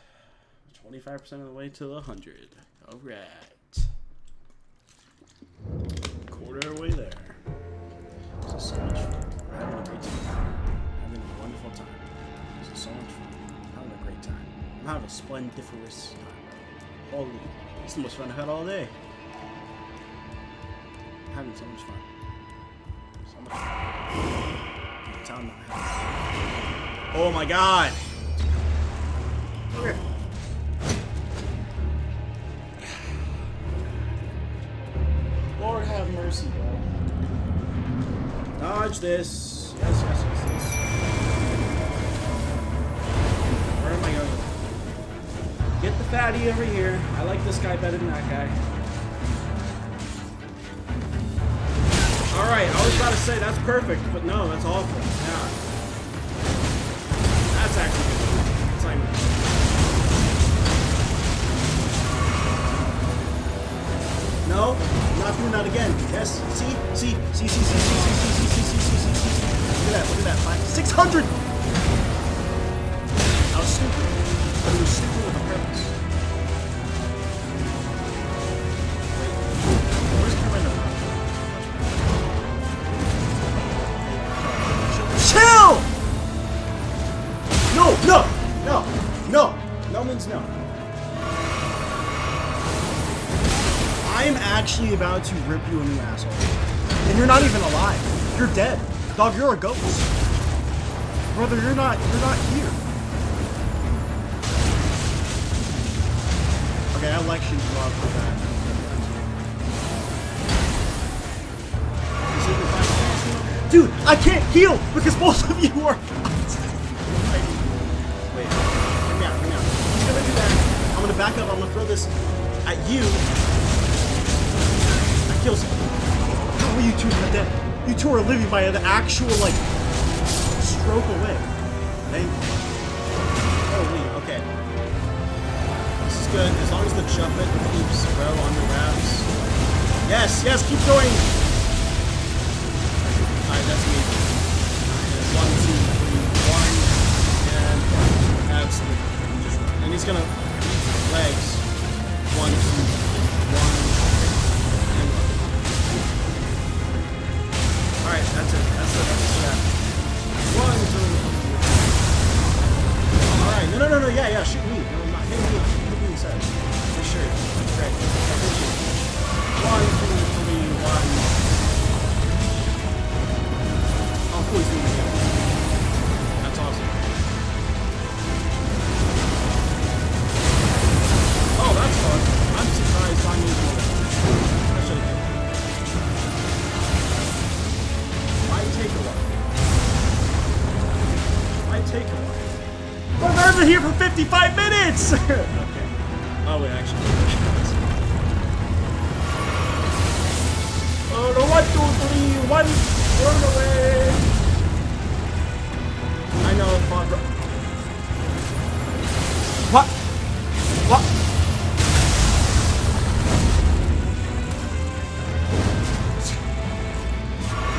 25% of the way to 100. Alright. Quarter of the way there. This is so much fun. We're having a great time. Having a wonderful time. This is so much fun. I'm having a great time. I'm having a splendiferous time. Holy. It's the most fun I've had all day. I'm having so much fun. So much fun. It's on my house. Oh my god! Okay. Lord have mercy, bro. Dodge this. Yes. Where am I going? Get the fatty over here. I like this guy better than that guy. Alright, I was about to say that's perfect, but no, that's awful. Yeah. That's actually good. It's like... No, I'm not doing that again. Yes, see. Look at that. 600! I was stupid. But it was stupid with a purpose. Wait, where's the window? Chill! No means no. I'm actually about to rip you a new asshole. And you're not even alive. You're dead. Dog, you're a ghost. Brother, you're not here. Okay, I lectured you off for that. Dude, I can't heal because both of you are... Wait, hear me out. He's gonna do that. I'm gonna back up. I'm gonna throw this at you. Kills him. How are you two not dead? You two are living by an actual, like, stroke away. Thank you. Holy, okay. This is good. As long as the jump it keeps bro on the wraps. Yes, keep going. Alright, that's me. 1, 2, 3, 1. And that's the... And he's gonna... Legs. 1, 2, 1. Alright, that's it. That's the strat. 1, 2. Alright, no. Yeah, shoot me. No, I'm not hitting me. Hit me inside. For sure. That's great. I hit you. 1, 2, 3, 1. Oh, cool. He's doing it again. That's awesome. Oh, that's fun. I'm surprised I'm using it. I should have. Might take a while. But I've been here for 55 minutes! Okay. Oh, wait, actually. Oh, no, 1, 2, 3, 1. Run away! I know, Barbara. What?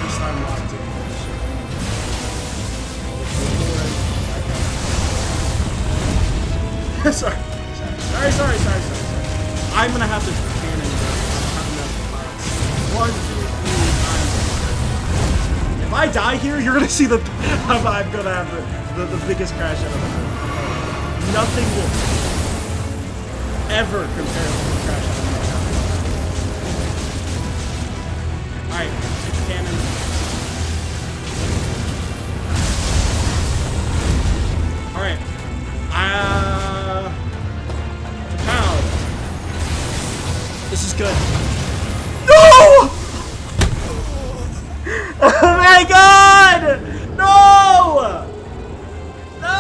First time locked in. Sorry. 1, 2, 3, 9. If I die here, you're gonna see the. I'm gonna have the biggest crash I've ever had. Nothing will ever compare to the crash I've ever had. Alright, take the cannon. Alright. Pow. This is good. No! Oh my god! No! No!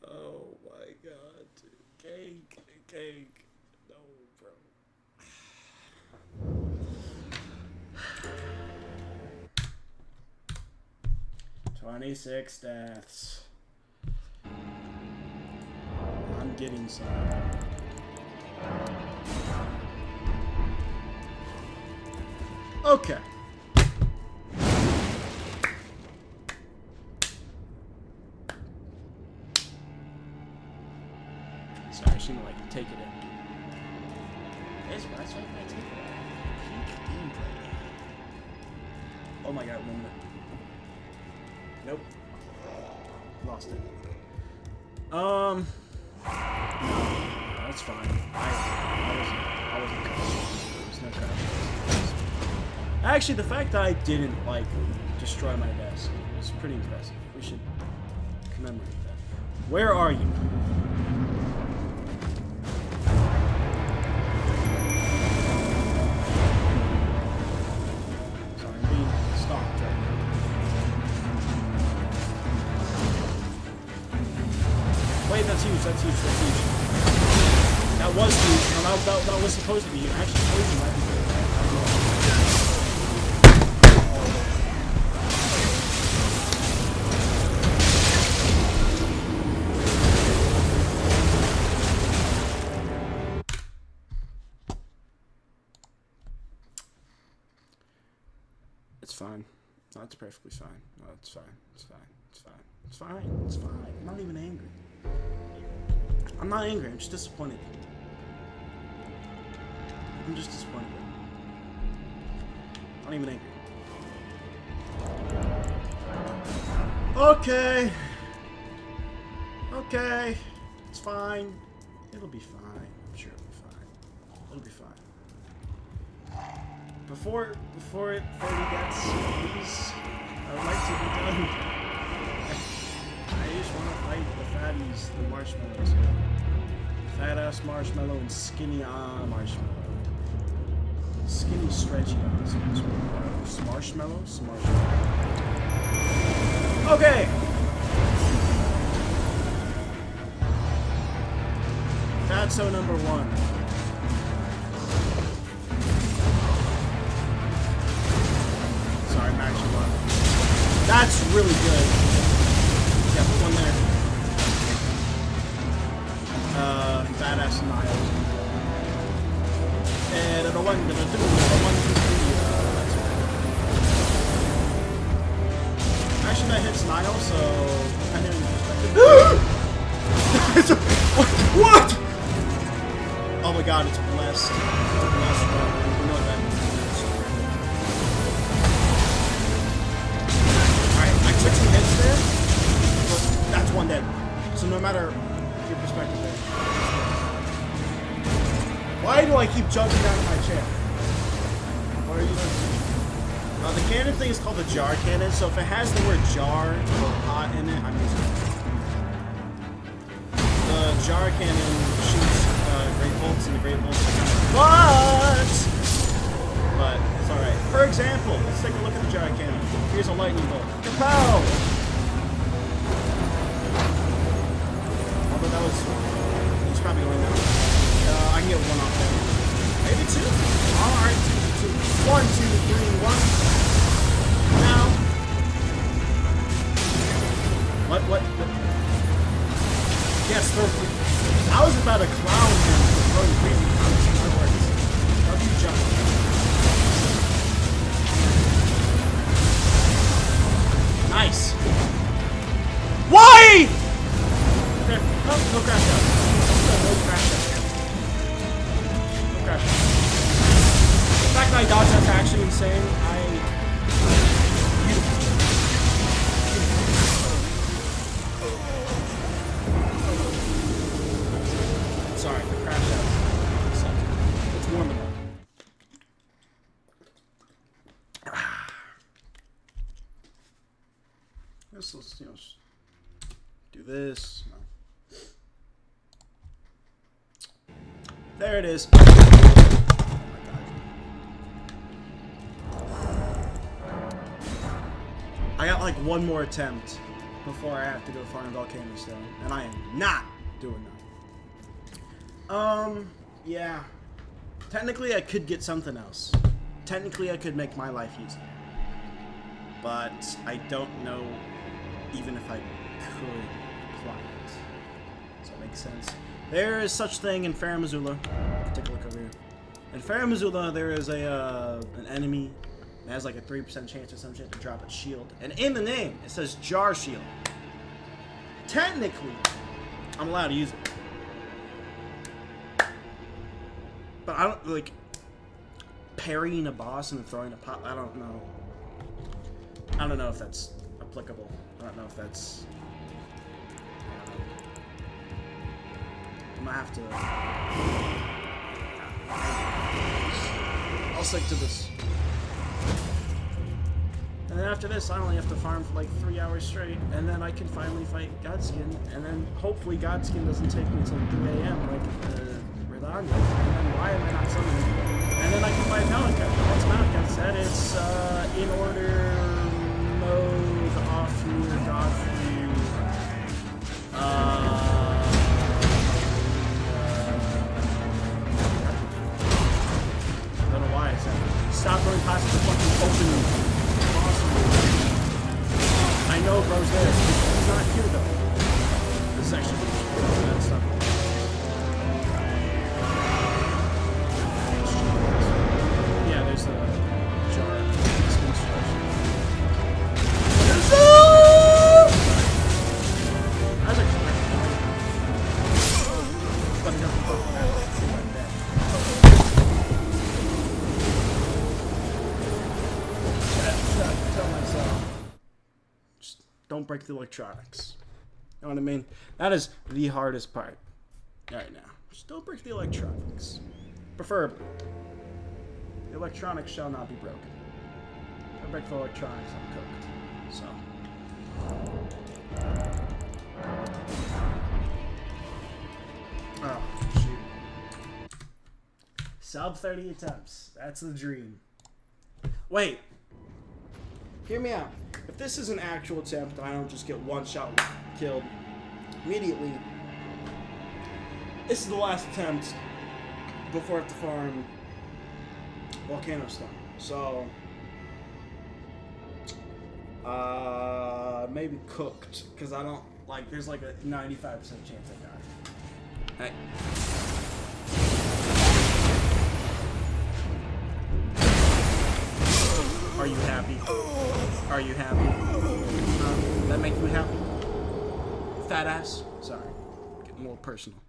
Oh my god. Cake. No, bro. 26 deaths. I'm getting some. Okay. Sorry, I shouldn't like take it in. That's why I take it. Peak gameplay. Oh my god, 1 minute. Nope. Lost it. No, that's fine. I wasn't there's no crash. Actually, the fact that I didn't, like, destroy my desk was pretty impressive. We should commemorate that. Where are you? Sorry, I'm being stalked right now. Wait, that's huge. That was huge. No, that was supposed to be. I actually told you might be good. It's fine. No, it's perfectly fine. No, it's fine. It's fine. It's fine. It's fine. It's fine. I'm not even angry. I'm not angry. I'm just disappointed. I'm just disappointed. I'm not even angry. Okay. Okay. It's fine. It'll be fine. I'm sure it'll be fine. It'll be fine. Before it fully gets, please, I would like to be done. I just want to fight the fatties, the marshmallows. Fat ass marshmallow and skinny marshmallow. Skinny stretchy ass marshmallow. Marshmallow. Okay. Fatso number 1. Sorry, I'm actually one. That's really good. Yeah, put one there. Fat ass Niles. And the one gonna do the 1, 2, 3. Actually, that hits Niles, so I didn't expect it. What? Oh my god, it's blessed. It's a blessed one. You know what that means. Alright, I took some hits there, but that's one dead. So no matter your perspective there. Why do I keep jumping down in my chair? What are you doing? The cannon thing is called the jar cannon, so if it has the word jar or pot in it, I'm using it. The jar cannon shoots great bolts, and the great bolts are kind of but it's alright. For example, let's take a look at the jar cannon. Here's a lightning bolt. Kapow! Although that was it's probably going down. I can get 1 off there. Maybe 2. Alright, 2. 1, 2, 3, 1. Now. What? Yes, I was about to clown him for throwing crazy comments in my words. W jump. Nice. Why? Okay, no crash out. No crash out. No crash out. saying sorry, the crash out. It's warming up. Let's do this. No. There it is. Oh my god. I got like one more attempt before I have to go find Volcano Stone, and I am not doing that. Yeah. Technically, I could get something else. Technically, I could make my life easier. But I don't know even if I could apply it. Does that make sense? There is such thing in Farum Azula. Take a look over here. In Farum Azula, there is an enemy that has like a 3% chance or some shit to drop its shield. And in the name, it says Jar Shield. Technically, I'm allowed to use it. But I don't, like, parrying a boss and throwing a pop, I don't know. I don't know if that's applicable. I don't know if that's... I'm gonna have to... I'll stick to this. And then after this, I only have to farm for like 3 hours straight, and then I can finally fight Godskin, and then hopefully Godskin doesn't take me until 3 a.m. like Redania, and then why am I not summoning? And then I can fight Maliketh. Once Maliketh said it's in order mode off your god for you. I don't know why I said it. Stop going past the fucking open boss room. I know bro's there. He's not here though. This is actually that's not. Yeah, there's a jar. Don't break the electronics. You know what I mean? That is the hardest part right now. Just don't break the electronics. Preferably. The electronics shall not be broken. If I break the electronics, I'm cooked. So. Oh, shoot. Sub 30 attempts. That's the dream. Wait. Hear me out. If this is an actual attempt, I don't just get one shot killed immediately. This is the last attempt before I have to farm Volcano Stone. So, maybe cooked, because I don't, like, there's like a 95% chance I die. Hey. Are you happy? Are you happy? That make you happy? Fat ass? Sorry. Getting a little personal.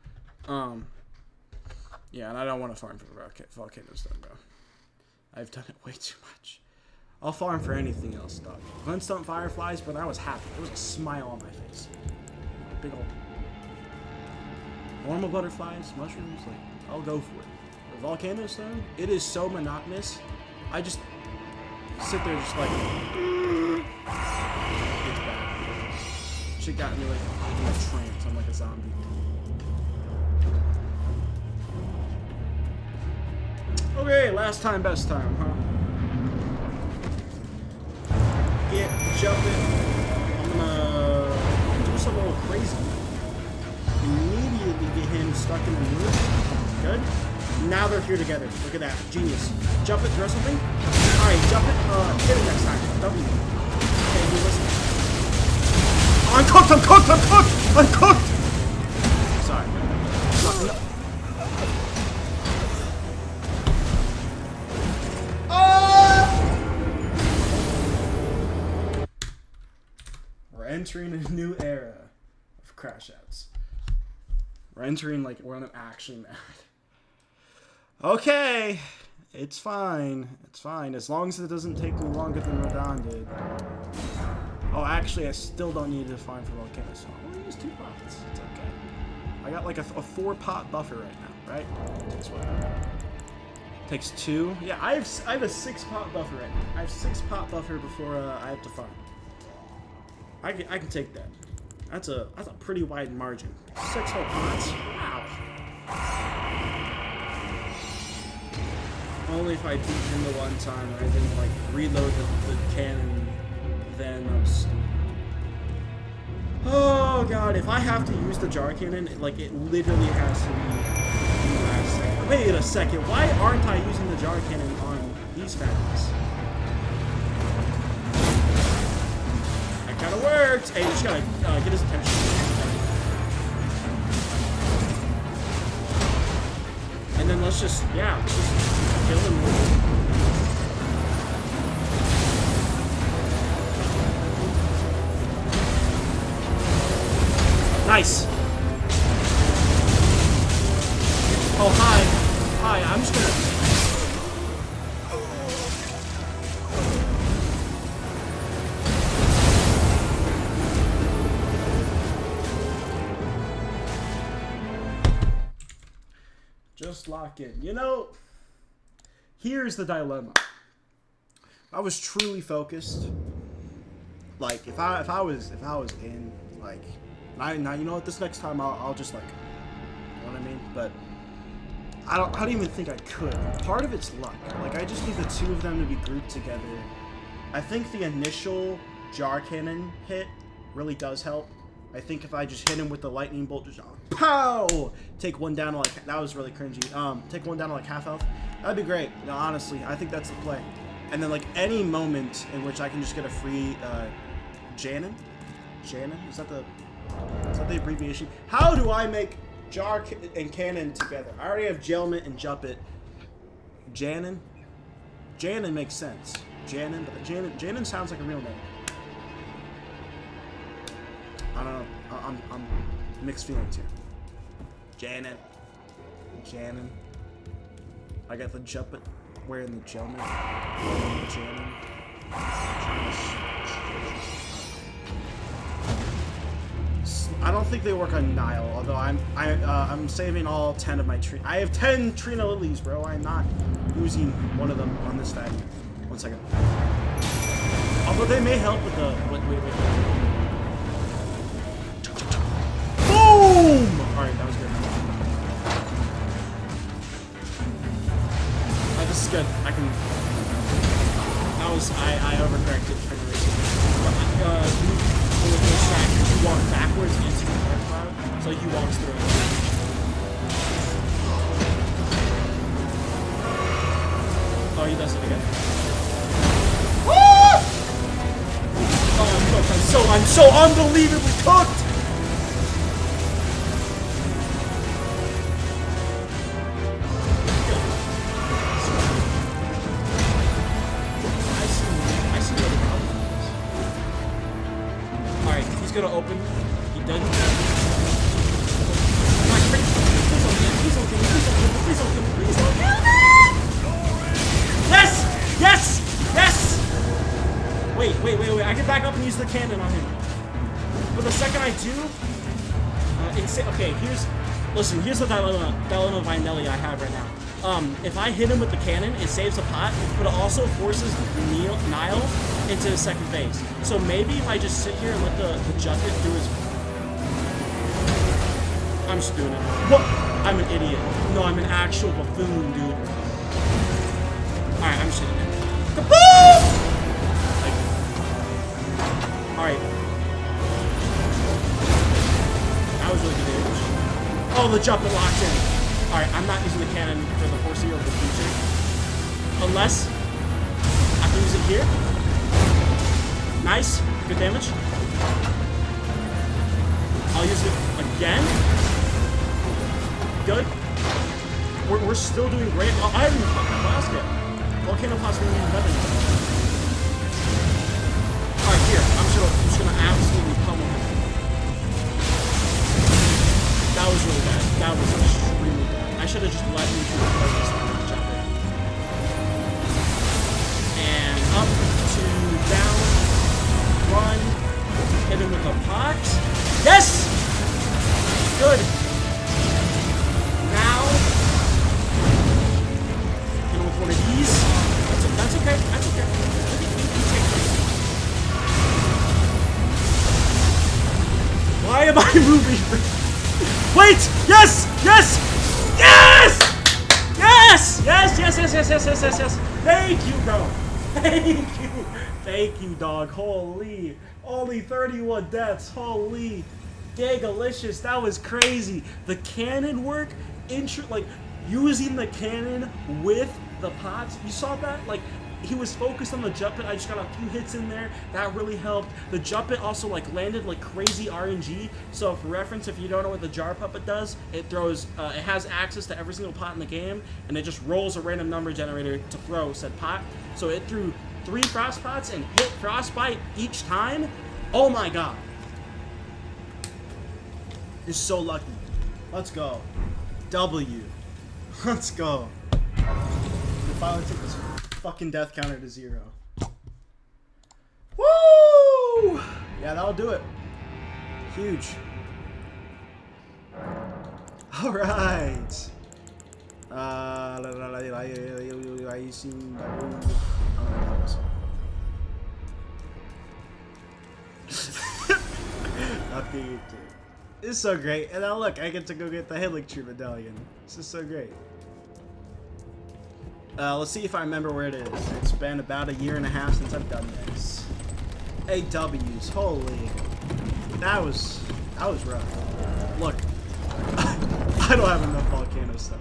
Yeah, and I don't want to farm for Volcano Stone, bro. I've done it way too much. I'll farm for anything else, dog. Glintstone Fireflies, but I was happy. There was a smile on my face. Big old... Normal butterflies, mushrooms, like, I'll go for it. But Volcano Stone, it is so monotonous. I just... sit there just like it's bad. Shit got me like in a trance. I'm like a zombie. Okay, last time, best time, huh? Get jumping. I'm gonna do something a little crazy. Immediately get him stuck in the moon. Good. Now they're here together. Look at that. Genius. Jump it, throw something. Alright, jump it. Hit it next time. W. Okay, you listen. I'm cooked! I'm cooked! I'm cooked! I'm cooked! Sorry. No. We're entering a new era of crash outs. We're entering like when I'm actually mad. Okay, It's fine. It's fine. As long as it doesn't take me longer than Radon did. Oh, actually, I still don't need to find for volcano, so I'm gonna use 2 pots. It's okay. I got like a 4-pot buffer right now, right? That's what. Takes 2. Yeah, I have a 6-pot buffer right now. I have 6-pot buffer before I have to farm. I can take that. That's a pretty wide margin. 6 whole pots. Wow. Only if I beat him the one time and I didn't like reload the cannon, then I'm stupid. Oh god, if I have to use the jar cannon, like it literally has to be the last second. Wait a second, why aren't I using the jar cannon on these families? That kinda worked! Hey, you just gotta get his attention. And then let's just kill him. Nice. Oh, hi. Hi, I'm just gonna... Just lock in. You know, here's the dilemma. I was truly focused. Like, if I was in, like... Now you know what? This next time I'll just like, you know what I mean? But I don't even think I could. Part of it's luck. Like I just need the 2 of them to be grouped together. I think the initial jar cannon hit really does help. I think if I just hit him with the lightning bolt, just pow, take one down to like that was really cringy. Take one down to like half health. That'd be great. No, honestly, I think that's the play. And then like any moment in which I can just get a free Janin. Is that the abbreviation? How do I make jar and cannon together? I already have Jailment and Juppet. Janin makes sense. Janin, but Janin sounds like a real name. I don't know. I'm mixed feelings here. Janin. I got the Juppet wearing the Jailment. Janin. I don't think they work on Nile, although I'm saving all 10 of my tree. I have 10 Trina lilies, bro. I'm not using one of them on this fatty. 1 second. Although they may help with the wait. Boom! All right, that was good. This is good. I can. That was I overcorrected for no reason. With those tractors, you walk backwards into the dark cloud, so like he walks through it. Oh, he does it again. Oh, I'm cooked. I'm so unbelievably cooked! Gonna open. He doesn't. Please don't kill me! Yes! Wait. I can back up and use the cannon on him. But the second I do, okay. Here's the dilemma Vinelli I have right now. If I hit him with the cannon, it saves a pot, but it also forces Nile into his second phase. So maybe if I just sit here and let the Juppet do his... I'm just doing it. What? I'm an idiot. No, I'm an actual buffoon, dude. Alright, I'm just hitting it. Kaboom! Alright. That was really good damage. Oh, the Juppet locked in. Alright, I'm not using the cannon for the foreseeable future. Unless I can use it here. Nice. Good damage. I'll use it again. Good. We're still doing great. Oh, I haven't even fucked my blast yet. Volcano Pot's gonna be better. Alright, here. I'm just gonna absolutely pummel him. That was really bad. That was extremely bad. I should have just let him do the focus on the Juppet. down, run, hit him with a pot. Yes! Good. Now, hit him with one of these. That's okay. That's okay. Why am I moving? Wait! Yes! Yes! Yes! Yes! Yes! Yes! Yes! Yes! Yes! Yes! Yes! Yes! Thank you, bro. Thank you. Thank you, dog. Holy. Only 31 deaths. Holy. Gigalicious. That was crazy. The cannon work, like using the cannon with the pots. You saw that? Like, he was focused on the jump it. I just got a few hits in there. That really helped. The jump it also like landed like crazy RNG. So for reference, if you don't know what the jar puppet does, it throws, it has access to every single pot in the game, and it just rolls a random number generator to throw said pot. So it threw 3 frost pots and hit frostbite each time. Oh my god. You're so lucky. Let's go. W. Let's go. We finally took this fucking death counter to 0. Woo! Yeah, that'll do it. Huge. All right. This is so great. And now look, I get to go get the Elixir medallion. This is so great. Let's see if I remember where it is. It's been about a year and a half since I've done this. 8 W's. Holy. That was rough. Look. I don't have enough volcano stuff.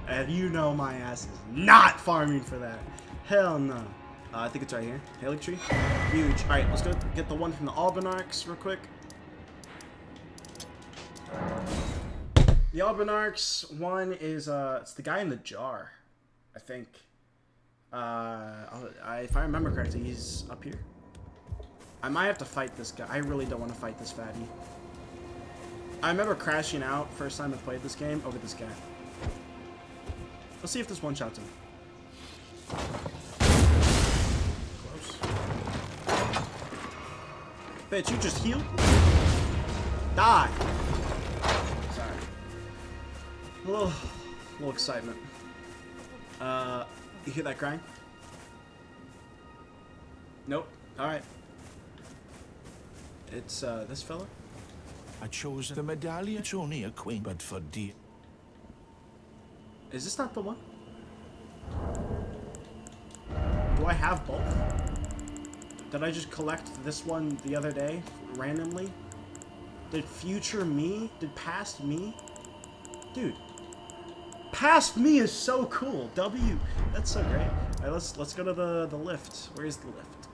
And you know my ass is not farming for that. Hell no. I think it's right here. Haley tree. Huge. Alright, let's go get the one from the Albanarchs real quick. The Albanarchs one is, it's the guy in the jar, I think. If I remember correctly, he's up here. I might have to fight this guy. I really don't want to fight this fatty. I remember crashing out first time I played this game over this guy. Let's see if this one-shots him. Close. Bitch, you just healed? Die! Sorry. A little excitement. You hear that crying? Nope. Alright. It's, this fella? I chose the medallion. It's only a queen, but for dear. Is this not the one? Do I have both? Did I just collect this one the other day, randomly? Did future me? Did past me? Dude. Past me is so cool. W. That's so great. Alright, let's go to the lift. Where is the lift?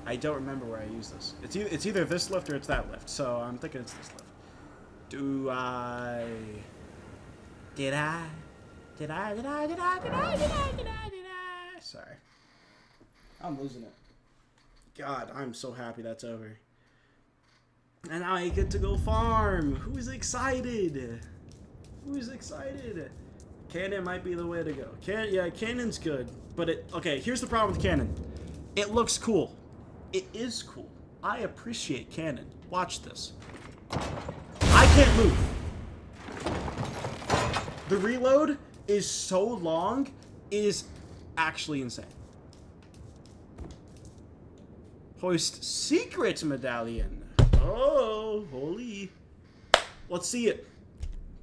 I don't remember where I use this. It's either this lift or it's that lift. So I'm thinking it's this lift. Did I? Sorry. I'm losing it. God, I'm so happy that's over. And now I get to go farm. Who's excited? Who's excited? Cannon might be the way to go. Yeah, cannon's good. But okay, here's the problem with cannon. It looks cool. It is cool. I appreciate cannon. Watch this. I can't move. The reload is so long, it is actually insane. Hoist secret medallion. Oh, holy. Let's see it.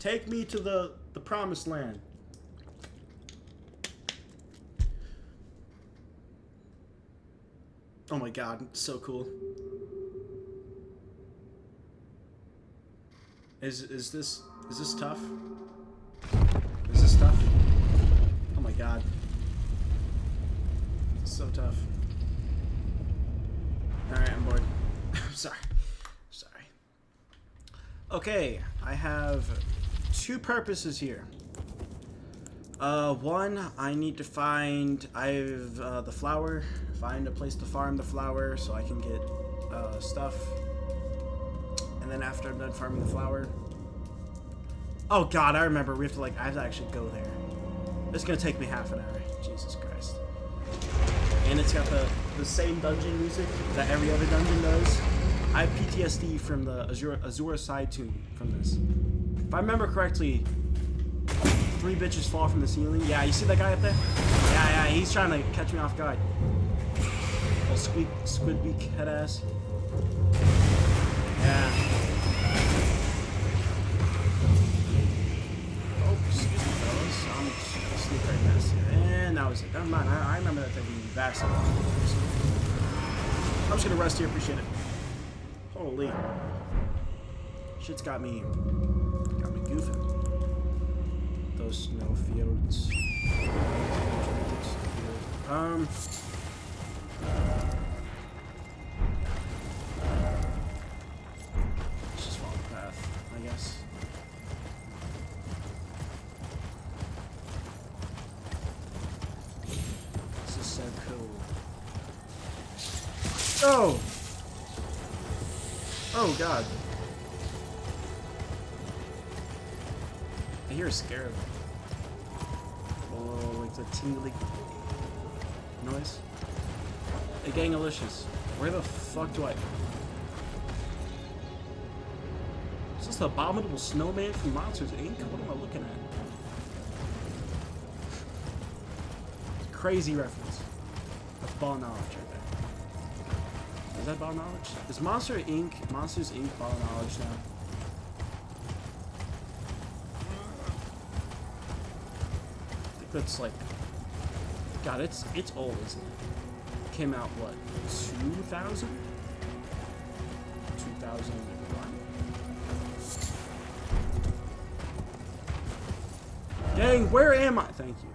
Take me to the promised land. Oh my god, it's so cool. Is this tough? Is this tough? Oh my god. It's so tough. Alright, I'm bored. I'm sorry. Sorry. Okay, I have 2 purposes here. One, I need to find the flower. Find a place to farm the flower so I can get stuff. And then after I'm done farming the flower... Oh god, I remember. I have to actually go there. It's gonna take me half an hour. Jesus Christ. and it's got the same dungeon music that every other dungeon does. I have PTSD from the Azure side tune from this. If I remember correctly, 3 bitches fall from the ceiling. Yeah, you see that guy up there? Yeah, he's trying to catch me off guard. Little squid beak head ass. Yeah. Oh, excuse me, fellas. I'm just gonna sneak right past here. And that was it. Never mind. I remember that thing being vastly long. I'm just gonna rest here. Appreciate it. Holy. Shit's got me goofing. Those snowfields. Let's just follow the path, I guess. This is so cool. Oh! Oh god. I hear a scarab. Oh, like the tingly noise. Hey, Gangalicious. Where the fuck do I... Is this the abominable snowman from Monsters, Inc.? What am I looking at? Crazy reference. That's ball knowledge right there. Is that ball knowledge? Is Monsters, Inc. ball knowledge now? I think that's like... God, it's old, isn't it? Came out, what, 2000? 2001? Dang, where am I? Thank you.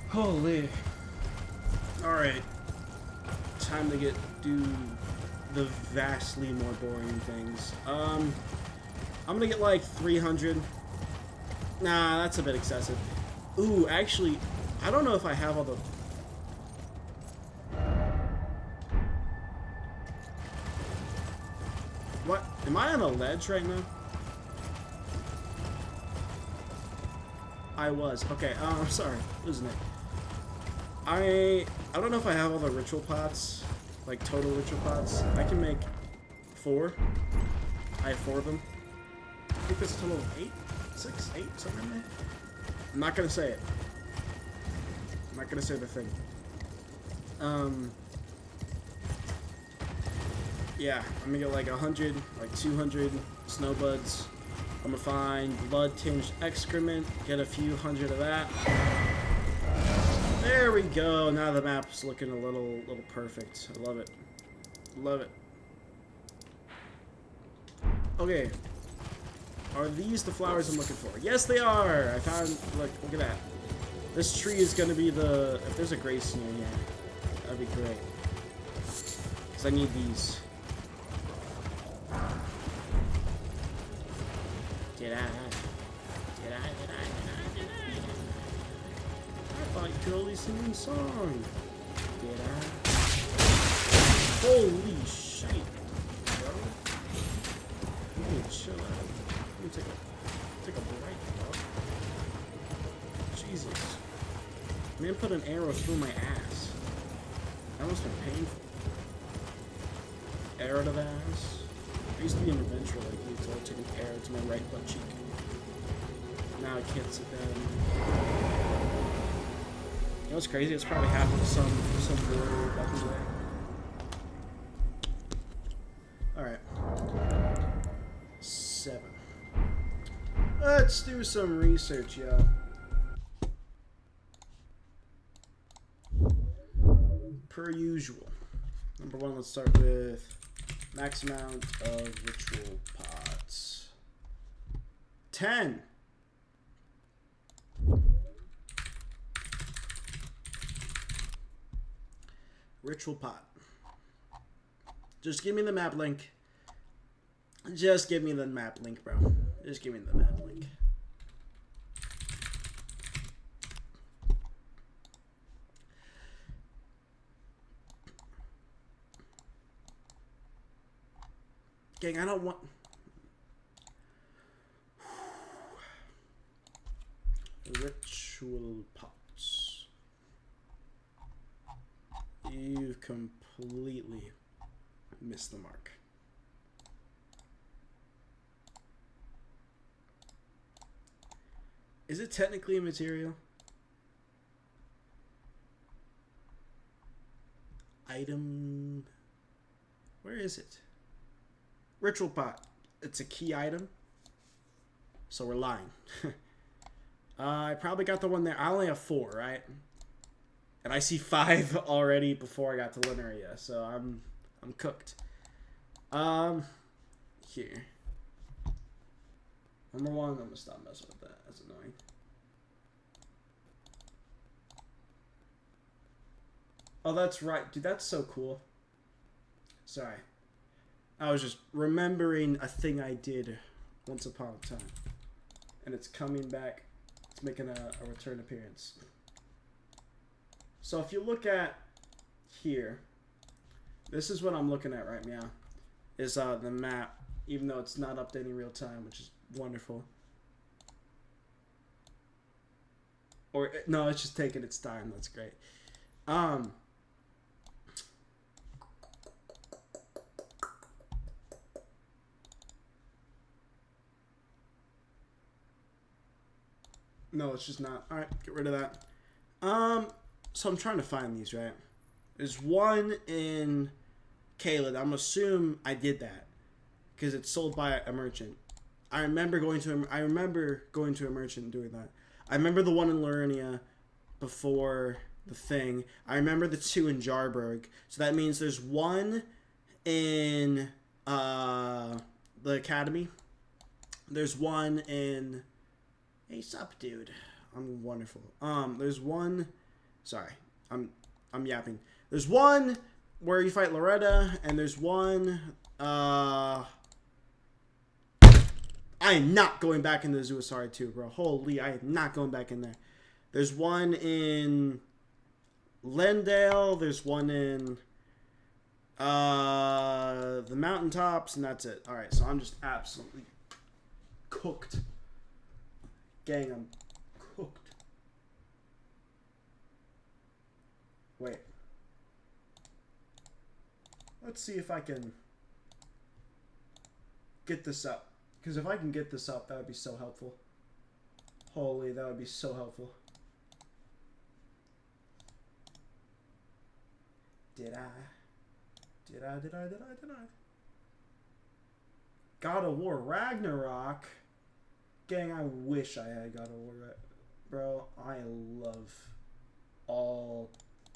Holy. Alright. Time to do the vastly more boring things. I'm gonna get like 300. Nah, that's a bit excessive. Ooh, actually, I don't know if I have all the... What? Am I on a ledge right now? I was. Okay, I'm sorry. Isn't it? I don't know if I have all the ritual pots. Like, total ritual pots. I can make 4. I have 4 of them. I think that's a total of 8? 6? 8? Something in there? I'm not gonna say it. I'm not gonna say the thing. Yeah, I'm gonna get like 100, like 200 snowbuds. I'm gonna find blood-tinged excrement, get a few hundred of that. There we go. Now the map's looking a little perfect. I love it. Love it. Okay. Are these the flowers I'm looking for? Yes, they are! I found... Look at that. This tree is gonna be the... If there's a grace near here, that'd be great. Because I need these. Did I? I thought you could only sing a song. Did I? Holy shit, bro. You need to chill out. Let me take a break, bro. Jesus. Man put an arrow through my ass. That must have been painful. Arrow to the ass. I used to be an adventurer like you, so I took an arrow to my right butt cheek. Now I can't sit down. You know what's crazy? It's probably happened to some warrior back in the day. Alright. 7. Let's do some research, yo. Per usual. Number 1, let's start with max amount of ritual pots. 10. Ritual pot. Just give me the map link. Just give me the map link, bro. Just give me the map link. Gang, I don't want... Ritual pots. You've completely missed the mark. Is it technically a material? Item. Where is it? Ritual pot. It's a key item. So we're lying. I probably got the one there. I only have 4, right? And I see 5 already before I got to Lineria, so I'm cooked. Here. Number 1, I'm gonna stop messing with that. That's annoying. Oh, that's right. Dude, that's so cool. Sorry. I was just remembering a thing I did once upon a time. And it's coming back. It's making a return appearance. So if you look at here, this is what I'm looking at right now. Is the map, even though it's not updating real time, which is wonderful. Or, no, it's just taking its time. That's great. No, it's just not. Alright, get rid of that. So I'm trying to find these, right? There's one in Caelid. I'm assume I did that. Because it's sold by a merchant. I remember going to a merchant and doing that. I remember the one in Lineria before the thing. I remember the 2 in Jarburg. So that means there's one in the Academy. There's one in... Hey, sup, dude. I'm wonderful. There's one... Sorry. I'm yapping. There's one where you fight Loretta, and there's one... I am not going back into Zuasari 2, bro. Holy, I am not going back in there. There's one in... Lendale. There's one in... the mountaintops, and that's it. Alright, so I'm just absolutely cooked. Gang, I'm cooked. Wait. Let's see if I can get this up. Because if I can get this up, that would be so helpful. Holy, that would be so helpful. Did I? God of War Ragnarok. Gang, I wish I had God of War. Bro, I love all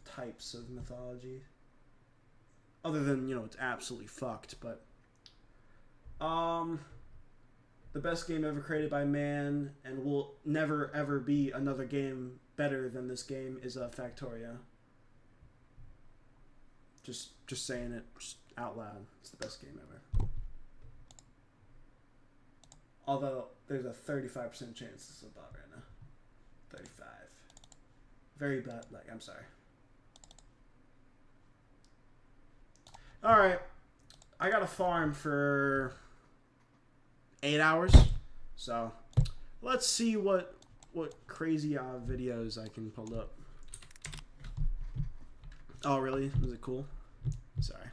types of mythology. Other than, you know, it's absolutely fucked, but... the best game ever created by man, and will never ever be another game better than this game, is Factoria. Just saying it just out loud. It's the best game ever. Although, there's a 35% chance this is a bot right now. 35. Very bad. Like, I'm sorry. Alright. I got a farm for 8 hours. So, let's see what crazy videos I can pull up. Oh, really? Is it cool? Sorry.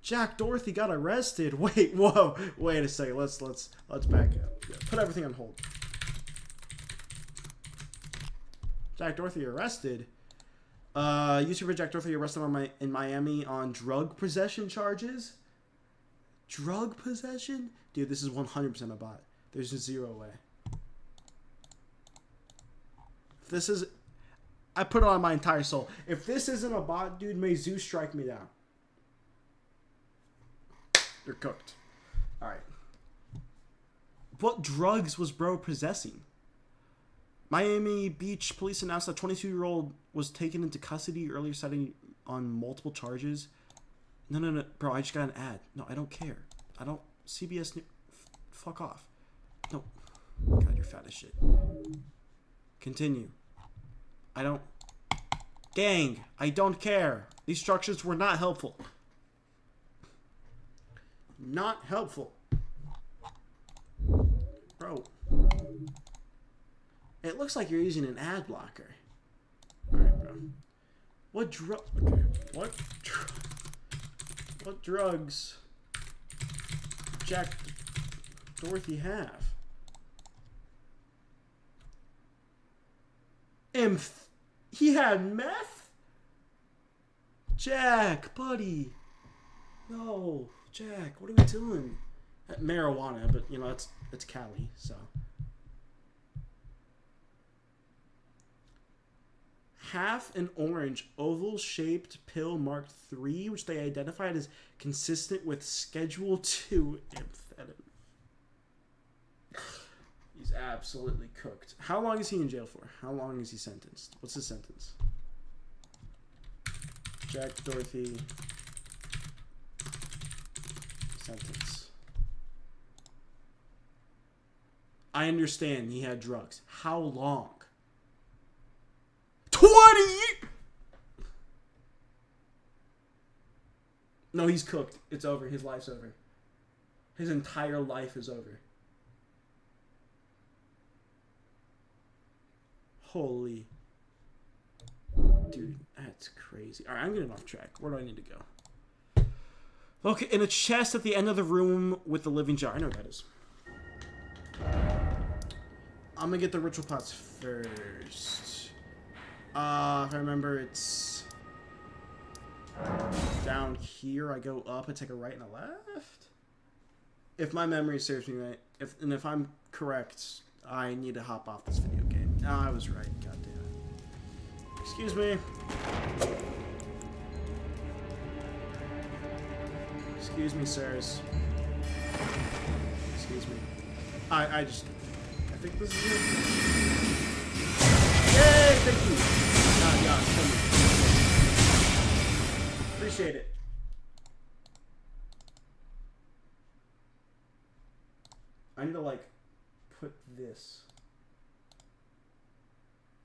Jack Dorothy got arrested. Wait, whoa. Wait a second. Let's back up. Yeah, put everything on hold. Jack Dorothy arrested. YouTuber Jack Dorothy arrested in Miami on drug possession charges. Drug possession? Dude, this is 100% a bot. There's just zero way. This is... I put it on my entire soul. If this isn't a bot, dude, may Zeus strike me down. You're cooked. Alright. What drugs was bro possessing? Miami Beach police announced that a 22-year-old was taken into custody earlier, citing on multiple charges. No. Bro, I just got an ad. No, I don't care. I don't... CBS... Fuck off. No. God, you're fat as shit. Continue. I don't... Gang, I don't care. These structures were not helpful. Not helpful. Bro. It looks like you're using an ad blocker. Alright, bro. What drug? Okay. What drugs? Jack Dorothy have? He had meth? Jack, buddy. No, Jack, what are we doing? Marijuana, but you know, it's Cali, so. Half an orange oval-shaped pill marked 3, which they identified as consistent with Schedule 2 amphetamine. He's absolutely cooked. How long is he in jail for? How long is he sentenced? What's his sentence? Jack Dorothy sentence. I understand he had drugs. How long? 20 years! No, he's cooked. It's over. His life's over. His entire life is over. Holy. Dude, that's crazy. Alright, I'm getting off track. Where do I need to go? Okay, in a chest at the end of the room with the living jar. I know what that is. I'm gonna get the ritual pots first. If I remember, it's down here. I go up, I take a right and a left. If my memory serves me right, if I'm correct, I need to hop off this video game. Oh, I was right. God damn it. Excuse me. Excuse me, sirs. Excuse me. I think this is it. Yay! Thank you. Yeah, thank you. Appreciate it. I need to like put this.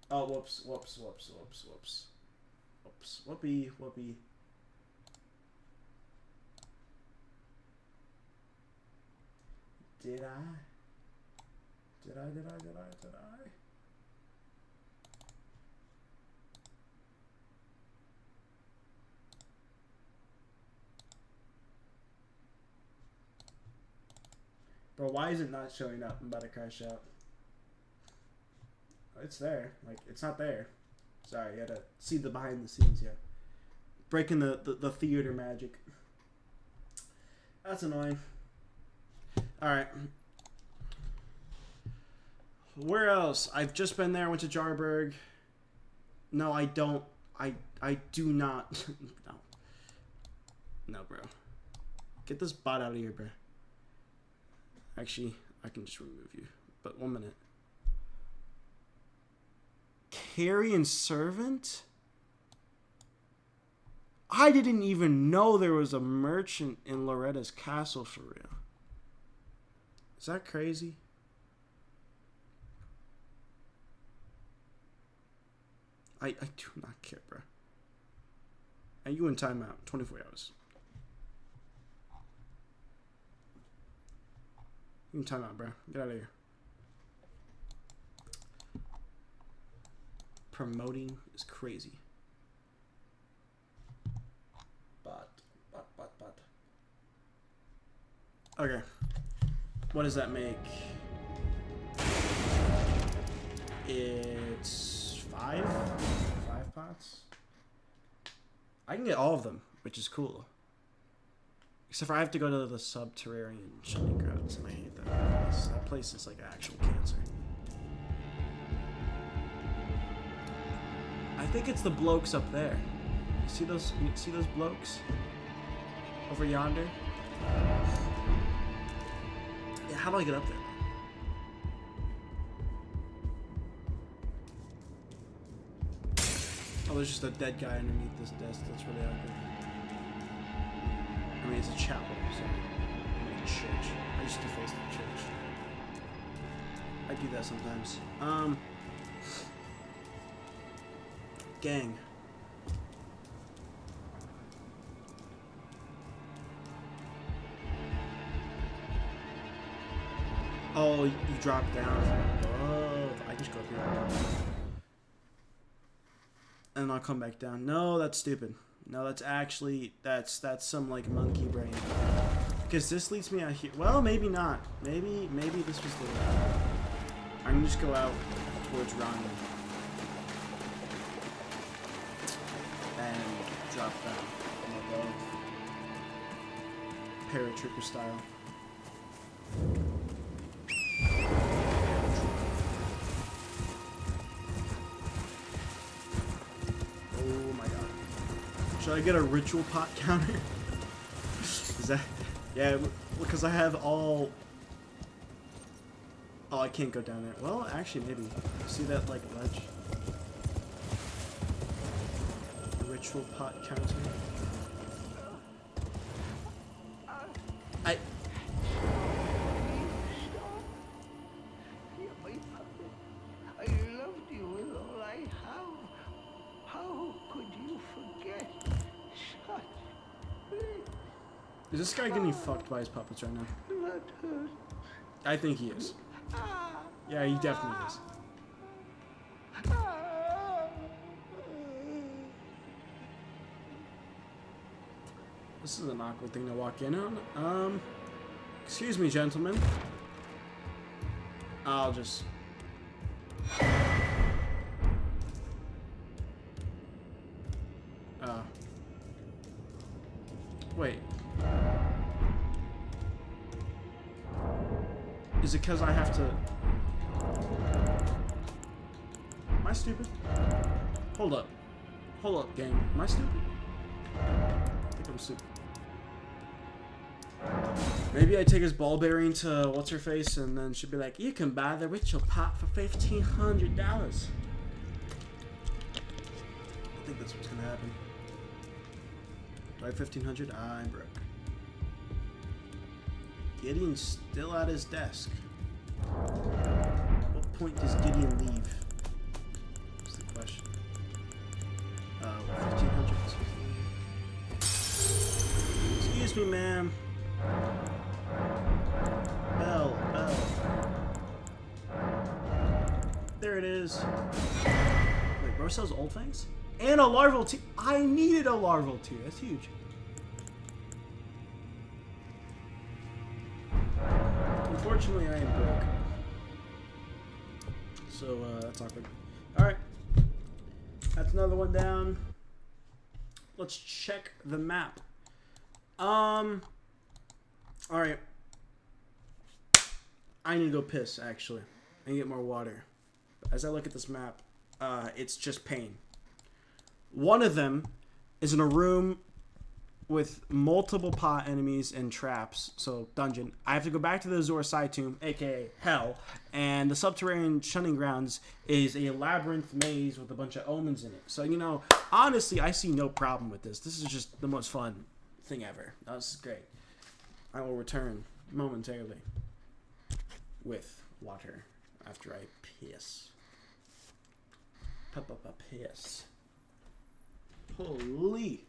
Oh, whoops, whoops, whoops, whoops, whoops. Whoops. Whoopee, whoopee. Did I? Bro, why is it not showing up? I'm about to crash out. It's there. Like, it's not there. Sorry, you had to see the behind the scenes, yeah. Breaking the theater magic. That's annoying. Alright. Where else? I've just been there. Went to Jarberg. No, I don't. I do not. No. No, bro. Get this bot out of here, bro. Actually, I can just remove you. But 1 minute. Carrion servant? I didn't even know there was a merchant in Loretta's castle for real. Is that crazy? I do not care, bro. And you in timeout. 24 hours. You in timeout, bro. Get out of here. Promoting is crazy. But. Okay. What does that make? It's 5? 5 pots? I can get all of them, which is cool. Except for I have to go to the subterranean shunning grounds, and I hate that place. That place is like actual cancer. I think it's the blokes up there. You see those blokes? Over yonder? Yeah, how do I get up there? Oh, there's just a dead guy underneath this desk. That's really ugly. I mean, it's a chapel, so I mean, a church. I used to face the church. I do that sometimes. Gang. Oh, you dropped down from above. I just go through that. and I'll come back down. No, that's stupid. No, that's actually that's some like monkey brain. Because this leads me out here. Well, maybe not. Maybe this was the way. I'm gonna just go out towards Ronnie and drop down from above, paratrooper style. Oh my god! Should I get a ritual pot counter? Is that? Yeah, because I have all... Oh, I can't go down there. Well, actually, maybe. See that, like, ledge? Ritual pot counter. I... You're my puppet. I loved you with all I have. How could you forget such things? Is this guy getting fucked by his puppets right now? That hurt. I think he is. Yeah, he definitely is. This is an awkward thing to walk in on. Excuse me, gentlemen. I'll just... Wait. Is it because I have to... Am I stupid? Hold up. Hold up, game. Am I stupid? I think I'm stupid. Maybe I take his ball bearing to what's-her-face and then she'd be like, you can buy the ritual pot for $1,500. I think that's what's gonna happen. Do I have 1,500? I'm broke. Gideon's still at his desk. What point does Gideon leave? That's the question. 1,500. Excuse me, ma'am. Bell. There it is. Wait, bro sells old things? And a larval tea. I needed a larval tea. That's huge. Unfortunately, I am broke. So, that's awkward. Alright. That's another one down. Let's check the map. Alright. I need to go piss, actually. And get more water. As I look at this map, it's just pain. One of them is in a room with multiple pot enemies and traps, so dungeon. I have to go back to the Azor Side Tomb, aka Hell, and the subterranean shunning grounds is a labyrinth maze with a bunch of omens in it. So, you know, honestly, I see no problem with this. This is just the most fun thing ever. Oh, this is great. I will return momentarily with water after I piss. Piss. Holy.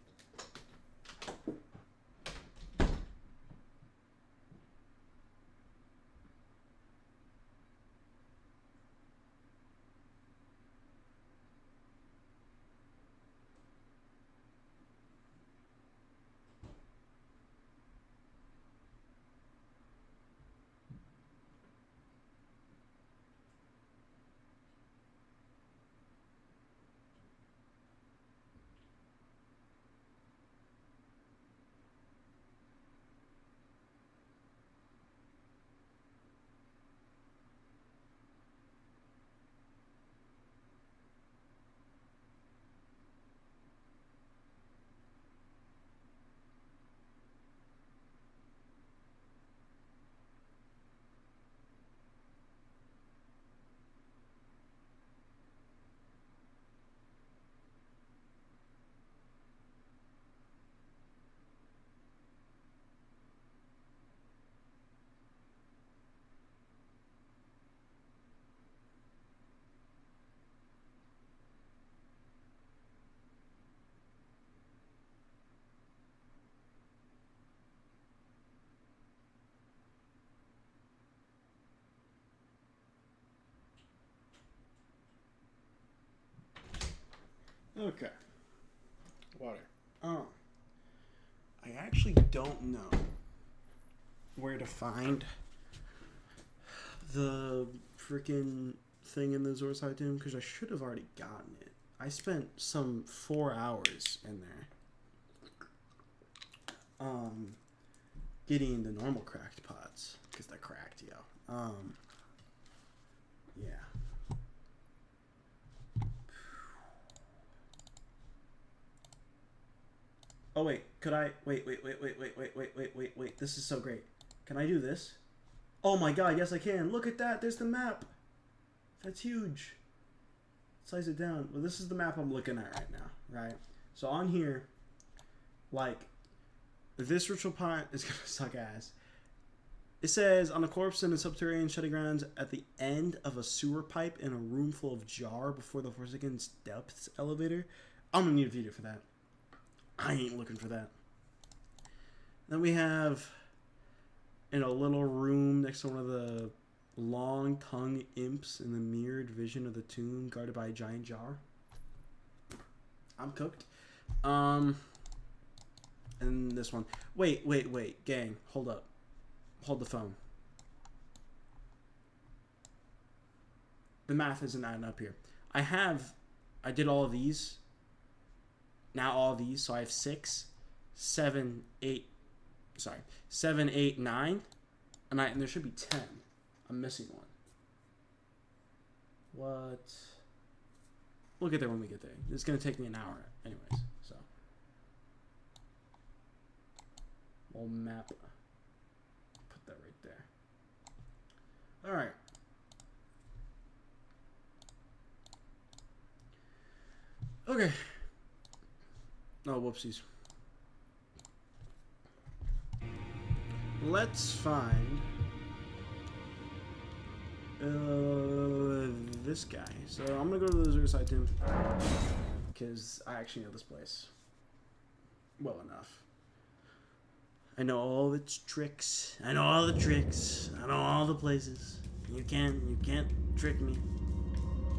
Okay. Water. Oh. I actually don't know where to find the freaking thing in the Zorside Tomb because I should have already gotten it. I spent some 4 hours in there. Getting the normal cracked pots because they're cracked, yo. Yeah. Oh wait, could I wait. This is so great. Can I do this? Oh my god, yes I can. Look at that. There's the map. That's huge. Size it down. Well, this is the map I'm looking at right now, right? So on here, like, this ritual pot is gonna suck ass. It says, on a corpse in a subterranean shutting grounds at the end of a sewer pipe in a room full of jar before the Forsaken Depths elevator. I'm gonna need a video for that. I ain't looking for that. Then we have, in a little room next to one of the long-tongued imps in the mirrored vision of the tomb, guarded by a giant jar. I'm cooked. And this one. Wait, gang, hold up. Hold the phone. The math isn't adding up here. I did all of these. Now all of these, so I have 6, 7, 8, 9, and there should be 10. I'm missing one. What? We'll get there when we get there. It's gonna take me an hour anyways, so. We'll map. Put that right there. Alright. Okay. Oh, whoopsies. Let's find this guy. So I'm gonna go to the Zorside Tomb because I actually know this place well enough. I know all its tricks. I know all the tricks. I know all the places. You can't trick me.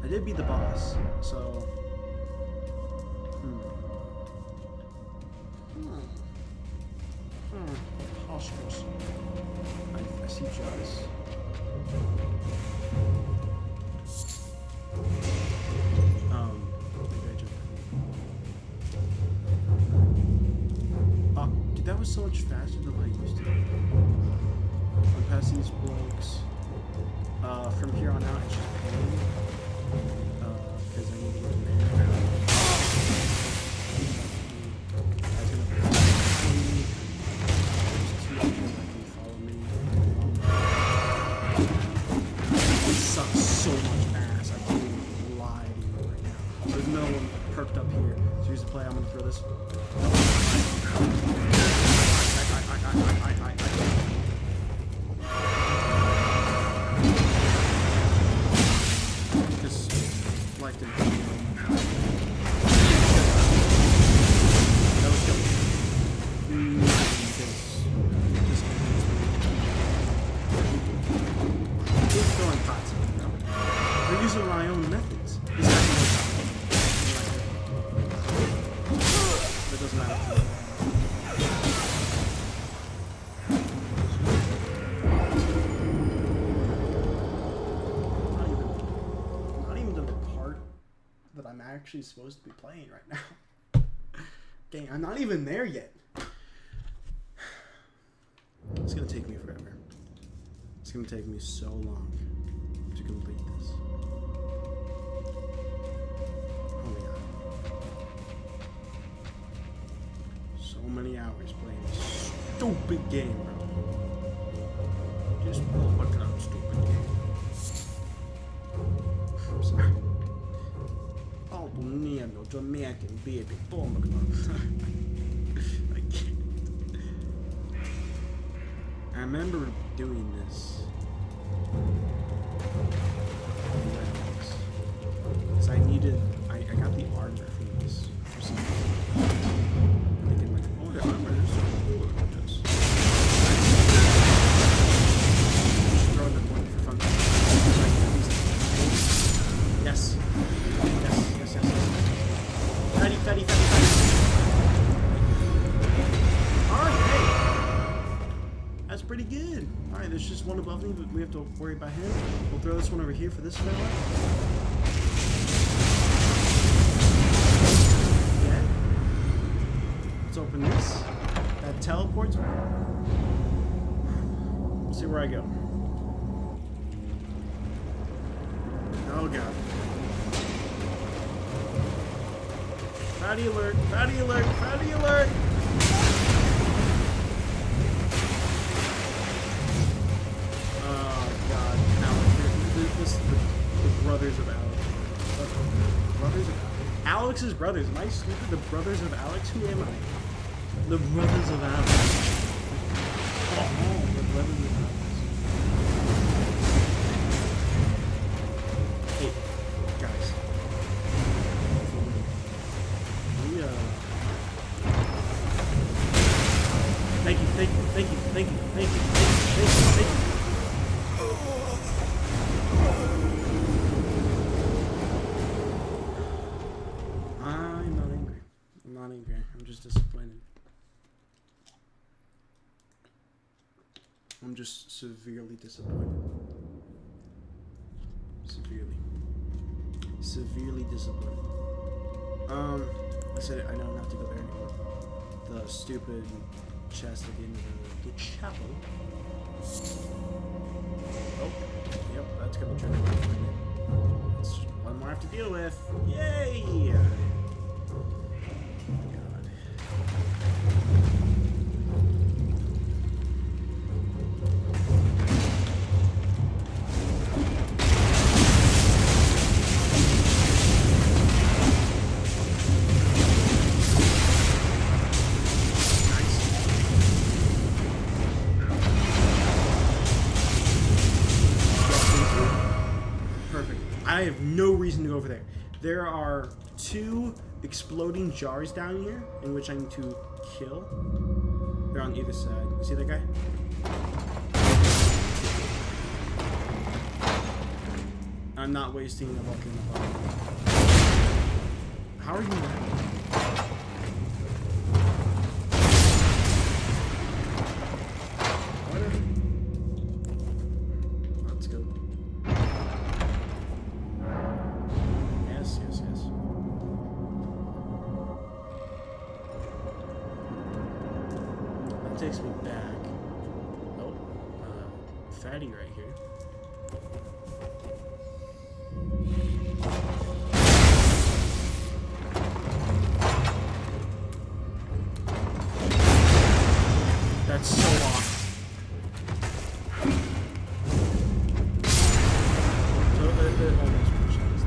I did beat the boss, so. Preposterous. I see Joss. Oh, dude, that was so much faster than I used to. I'm past these blokes. From here on out, it's just pain. Because I need to get to man. So much ass. I can't even lie to you right now. There's no one perked up here. So here's the play. I'm gonna throw this. Just like the. That was killing. Just throwing pots. We're using my own methods. That doesn't matter. Not even to the part that I'm actually supposed to be playing right now. Dang, I'm not even there yet. It's gonna take me forever. It's gonna take me so long to complete this. Oh my god. So many hours playing this stupid game, bro. Just fucking up stupid game. I'm sorry. Oh, bonito, Jamaican baby. Oh my god. I can't. I remember doing this. Because I got the armor from this for some reason. I'm thinking like, oh, the armor is so cool. Just throw them one for fun. Yes. think that we have to worry about him. We'll throw this one over here for this fella. Yeah. Let's open this. That teleports. We'll see where I go. Oh god. Fatty alert! Fatty alert! Fatty alert! Oh god, Alex, this is the brothers of Alex. Brothers of Alex? Alex's brothers. Am I stupid? The brothers of Alex? Who am I? The brothers of Alex. Oh, the brothers of Alex. Hey, guys. Thank you, thank you, thank you, thank you, thank you, thank you, thank you, thank you. I'm not angry. I'm not angry. I'm just disappointed. I'm just severely disappointed. Severely disappointed. I said it, I know not to go there anymore. The stupid chest at the end of the chapel. Oh, yep, that's gonna trigger me. That's just one more I have to deal with. Yay! God. I have no reason to go over there. There are 2 exploding jars down here in which I need to kill. They're on either side. See that guy? I'm not wasting the luck in the bottom. How are you not? Let's go. Yes. That takes me back. Oh, fatty right here. That's so off. So it almost one-shots.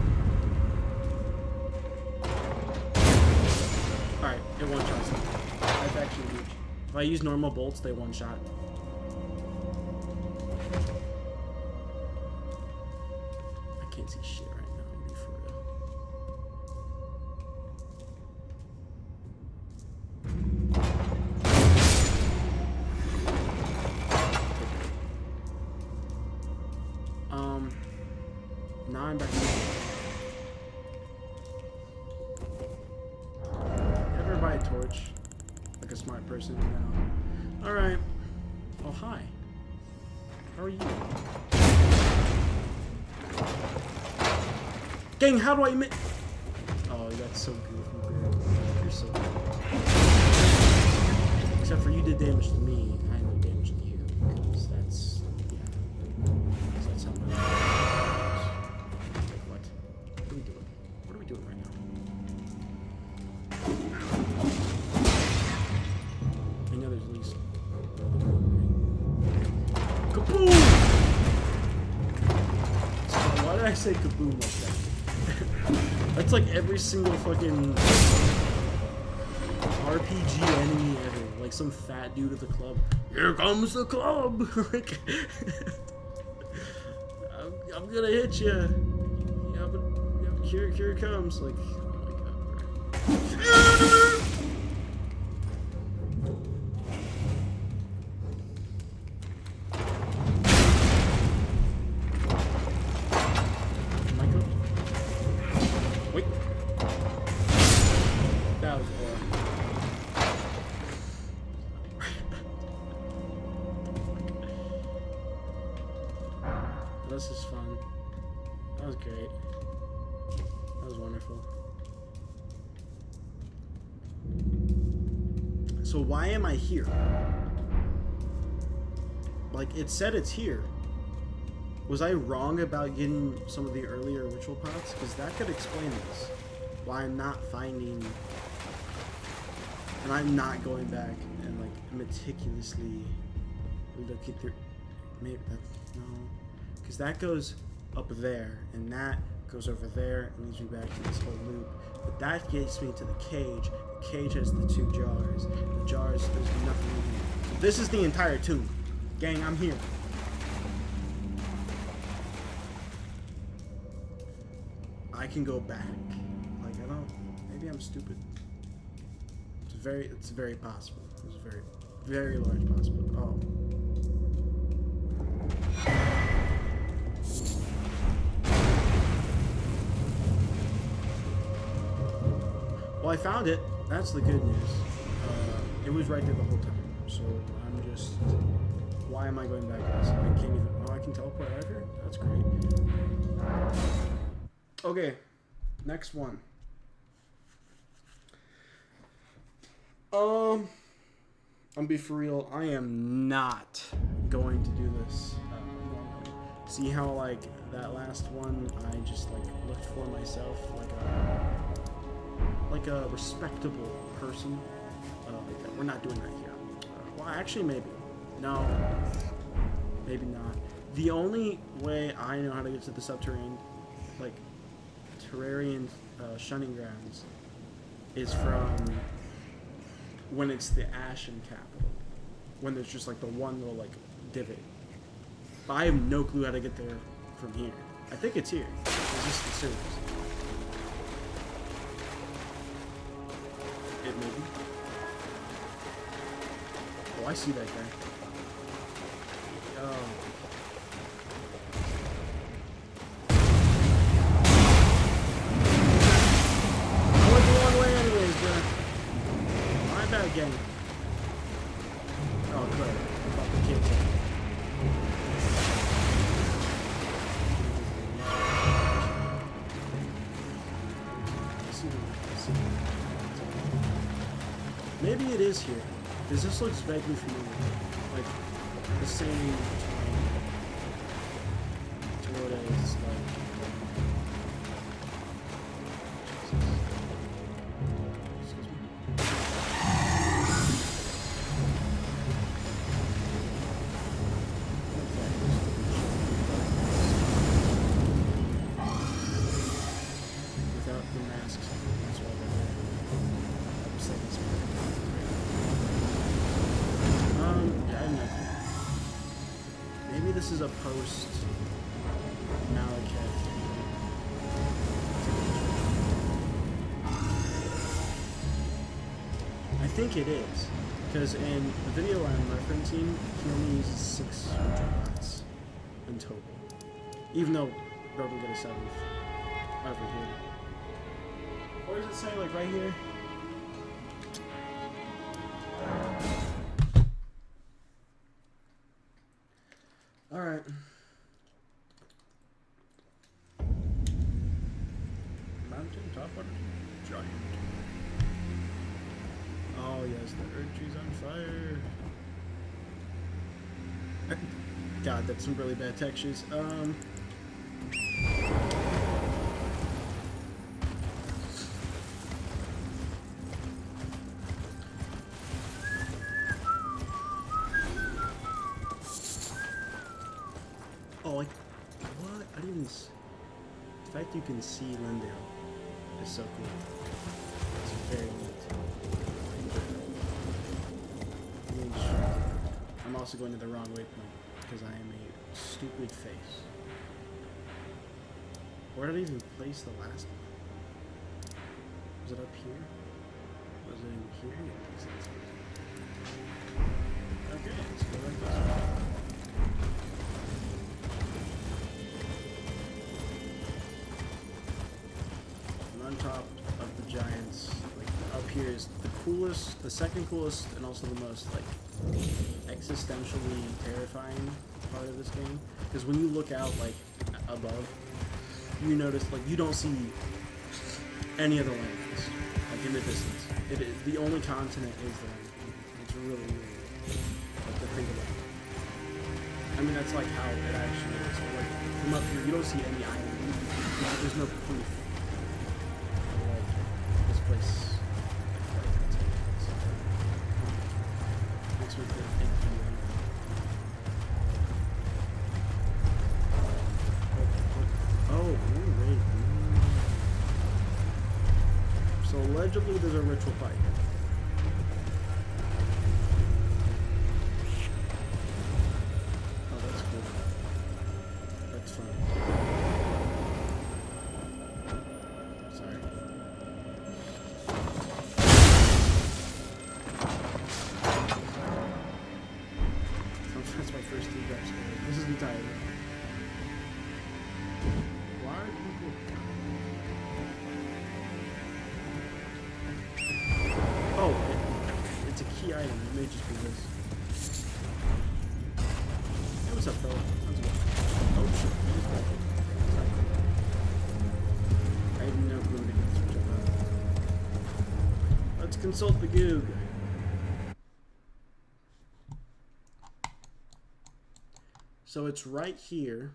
Alright, it one-shots them. That's actually huge. If I use normal bolts, they one-shot. I can't see shit right now, to be for real. Now I'm back. Ever buy a torch? Like a smart person now. Alright. Oh, hi. How are you? Gang, how do I admit? Oh, that's so goofy, bro. You're so good. Except for you did damage to me, I did damage to you. Because that's... yeah. Because that's how much... What are we doing? What are we doing right now? I know there's at least... Kaboom! So why did I say kaboom like that? That's like every single fucking RPG enemy ever. Like some fat dude at the club. Here comes the club! Like, I'm gonna hit you. Yeah, but here it comes. Like, oh my god. Wait. That was horrible. This is fun. That was great. That was wonderful. So why am I here? Like, it said it's here. Was I wrong about getting some of the earlier ritual pots? Because that could explain this. Why I'm not finding... And I'm not going back and, like, meticulously looking through... Maybe that's... No. Because that goes up there, and that goes over there, and leads me back to this whole loop. But that gets me to the cage. The cage has the 2 jars. The jars, there's nothing in here. So this is the entire tomb. Gang, I'm here. I can go back. Like, I don't... Maybe I'm stupid. It's very possible. It's a very, very large possibility. Oh. Well, I found it. That's the good news. It was right there the whole time. So I'm just... Why am I going back? I can't even... Oh, I can teleport out here? That's great. Okay. Next one. I'm gonna be for real. I am not going to do this normally. See how, like, that last one, I just, like, looked for myself like a respectable person. We're not doing that here. Well, actually, maybe. No. Maybe not. The only way I know how to get to the subterranean, like, Terrarian shunning grounds is from when it's the Ashen capital. When there's just, like, the one little, like, divot. But I have no clue how to get there from here. I think it's here. It's just the sewers. It maybe. Oh, I see that guy. Oh. I went the wrong way anyways, bro. My bad, gang. Oh, good. About the kids. Maybe it is here, because this looks vaguely familiar, like the same to what it is like. Excuse me. Without the masks, that's why they're there. I'm saying this. Maybe this is a post Maliketh. I think it is, because in the video I'm referencing, he only uses 6 pots in total. Even though Rogue will get a 7th over here. What does it say, like right here? Alright. Mountain top one? Giant. Oh yes, the earth tree's on fire. God, that's some really bad textures. Oh, like, what? I didn't even... The fact you can see Lindale is so cool. It's very neat. I'm also going to the wrong waypoint because I am a stupid face. Where did I even place the last one? Was it up here? Was it in here? Yeah, okay, let's go like this. On top of the giants, like up here is the coolest, the second coolest, and also the most like existentially terrifying part of this game. Because when you look out like above, you notice like you don't see any other landmass like in the distance. It is the only continent is the land. It's really weird. Like to think about. I mean that's like how it actually is. But, like from up here, you don't see any island. There's no proof. Like this place. Makes me feel icky. Oh, wait. So allegedly there's a ritual fight. Oh, that's cool. That's fun. Sorry. That's my first two drops. This is the title. Why are people... Oh, it's a key item. It may just be this. Hey, what's up, fella? How's it going? Oh, shit. I have no clue to get switch up. Let's consult the Goog. So it's right here.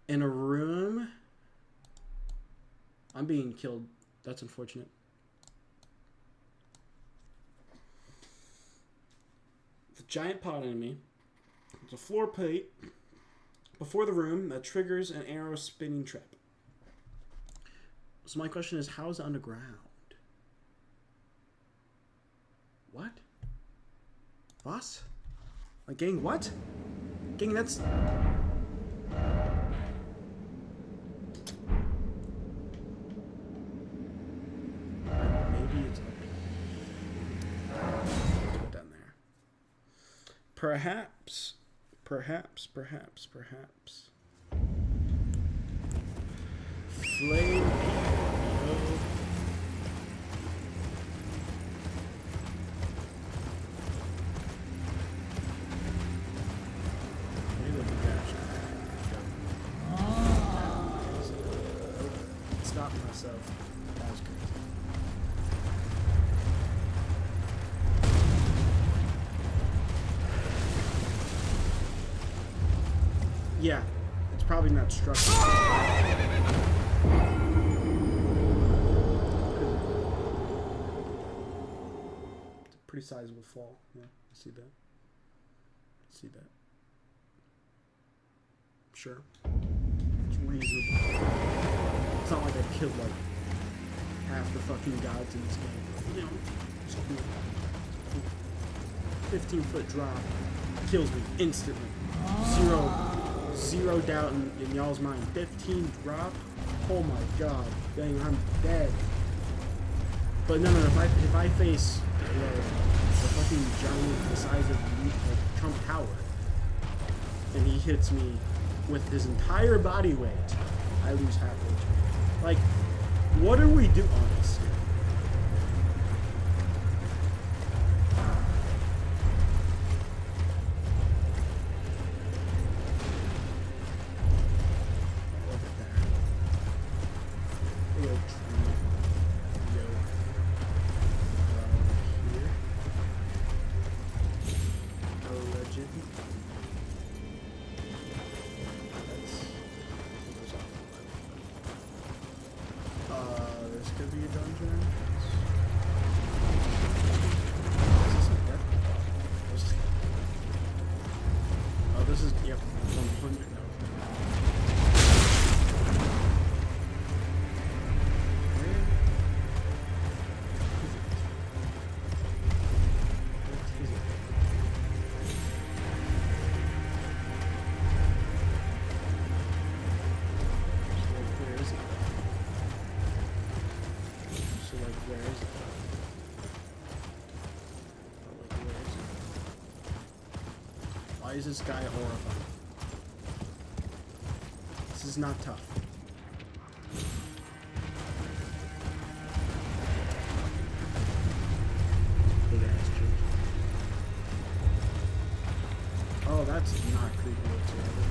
In a room. I'm being killed. That's unfortunate. The giant pot enemy. There's a floor plate before the room that triggers an arrow spinning trap. So my question is, how is it underground? What? What? Like, gang, what? Gang, that's... Maybe it's up down there. Perhaps. Flame Peak. Stop myself. That was crazy. Yeah, it's probably not structured. It's a pretty sizable fall. Yeah, I see that. See that. Sure. It's reasonable. It's not like I killed like half the fucking gods in this game. You know, it's cool. 15-foot drop kills me instantly. Zero doubt in y'all's mind. 15 drop? Oh my god. Dang, I'm dead. But no, if I face a fucking giant the size of Trump Tower and he hits me with his entire body weight, I lose half HP. Like, what are we doing on this? Why is this guy horrifying? This is not tough. Big ass tree. Oh, that's not creepy whatsoever.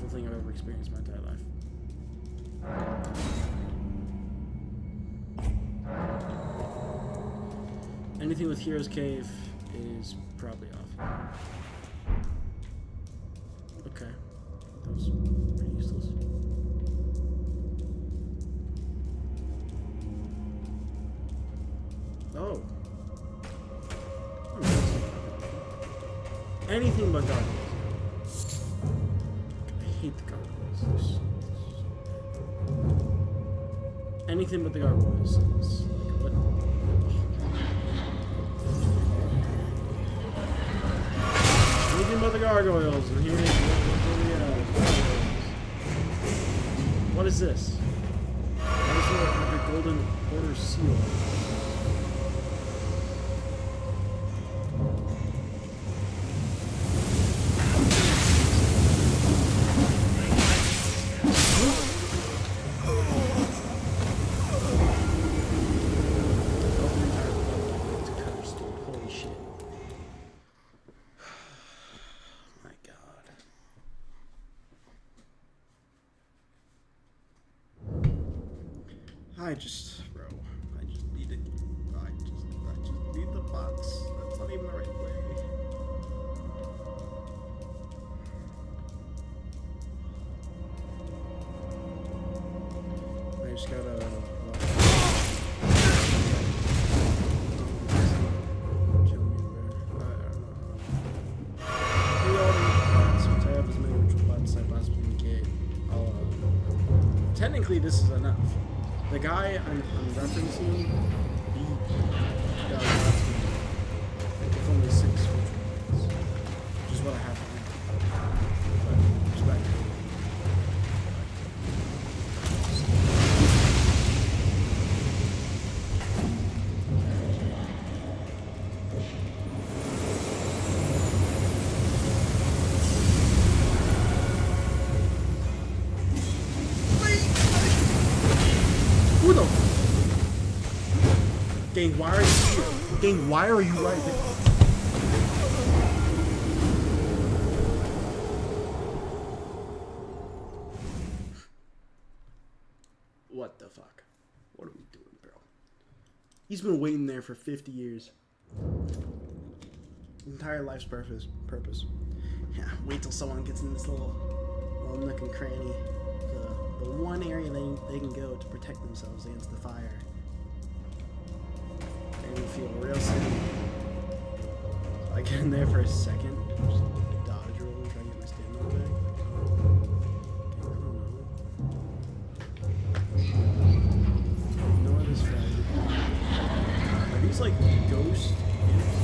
beautiful thing I've ever experienced in my entire life. Anything with Hero's Cave is probably off. Okay. That was pretty useless. Oh. Anything but gargoyles. I hate the gargoyles. Anything but the gargoyles. It's like, what? Anything but the gargoyles. And here, what is this? Why is there like a golden order seal? I just need it. I just need the box. That's not even the right way. I just gotta. Technically, this is enough. The guy I'm referencing, he got with only 6 rituals, which is what I have to do. But it's back to Gang, why are you here? Gang, why are you right there? What the fuck? What are we doing, bro? He's been waiting there for 50 years. Entire life's purpose. Yeah, wait till someone gets in this little nook and cranny. The one area they can go to protect themselves against the fire. They feel real sick. So I get in there for a second, just dodge roll and try to get my stamina back. Okay, I don't know. Ignore this guy. Are these like ghost imps?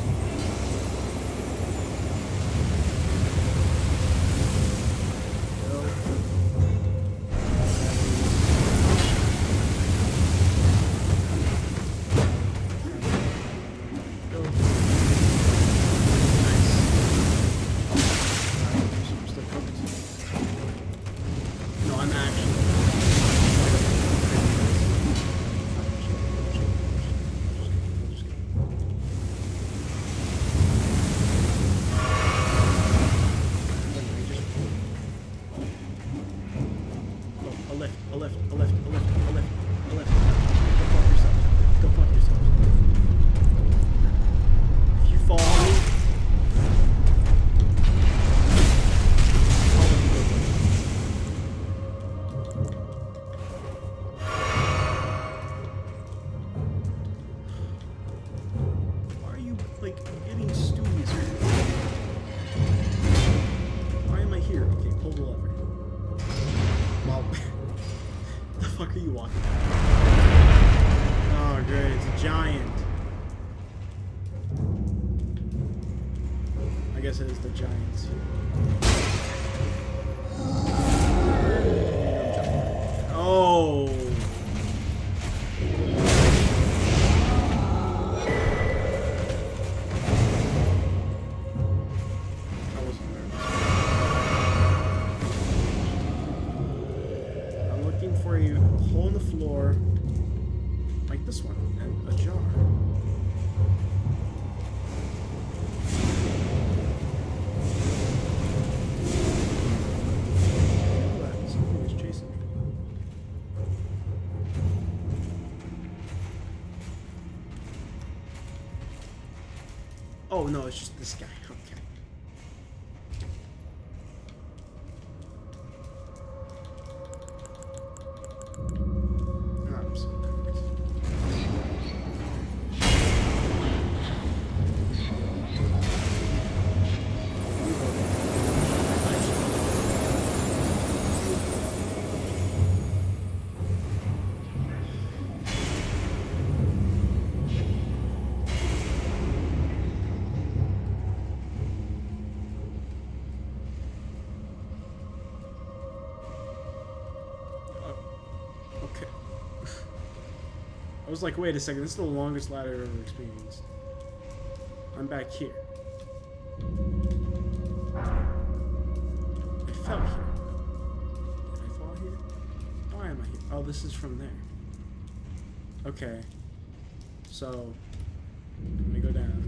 I guess it is the Giants. Oh. I wasn't nervous. I'm looking for a hole in the floor, like this one, and a jar. Oh no, it's just this guy. Okay. I'm so cooked. Okay. I was like, wait a second, this is the longest ladder I've ever experienced. I'm back here. I fell here. Did I fall here? Why am I here? Oh, this is from there. Okay. So, let me go down.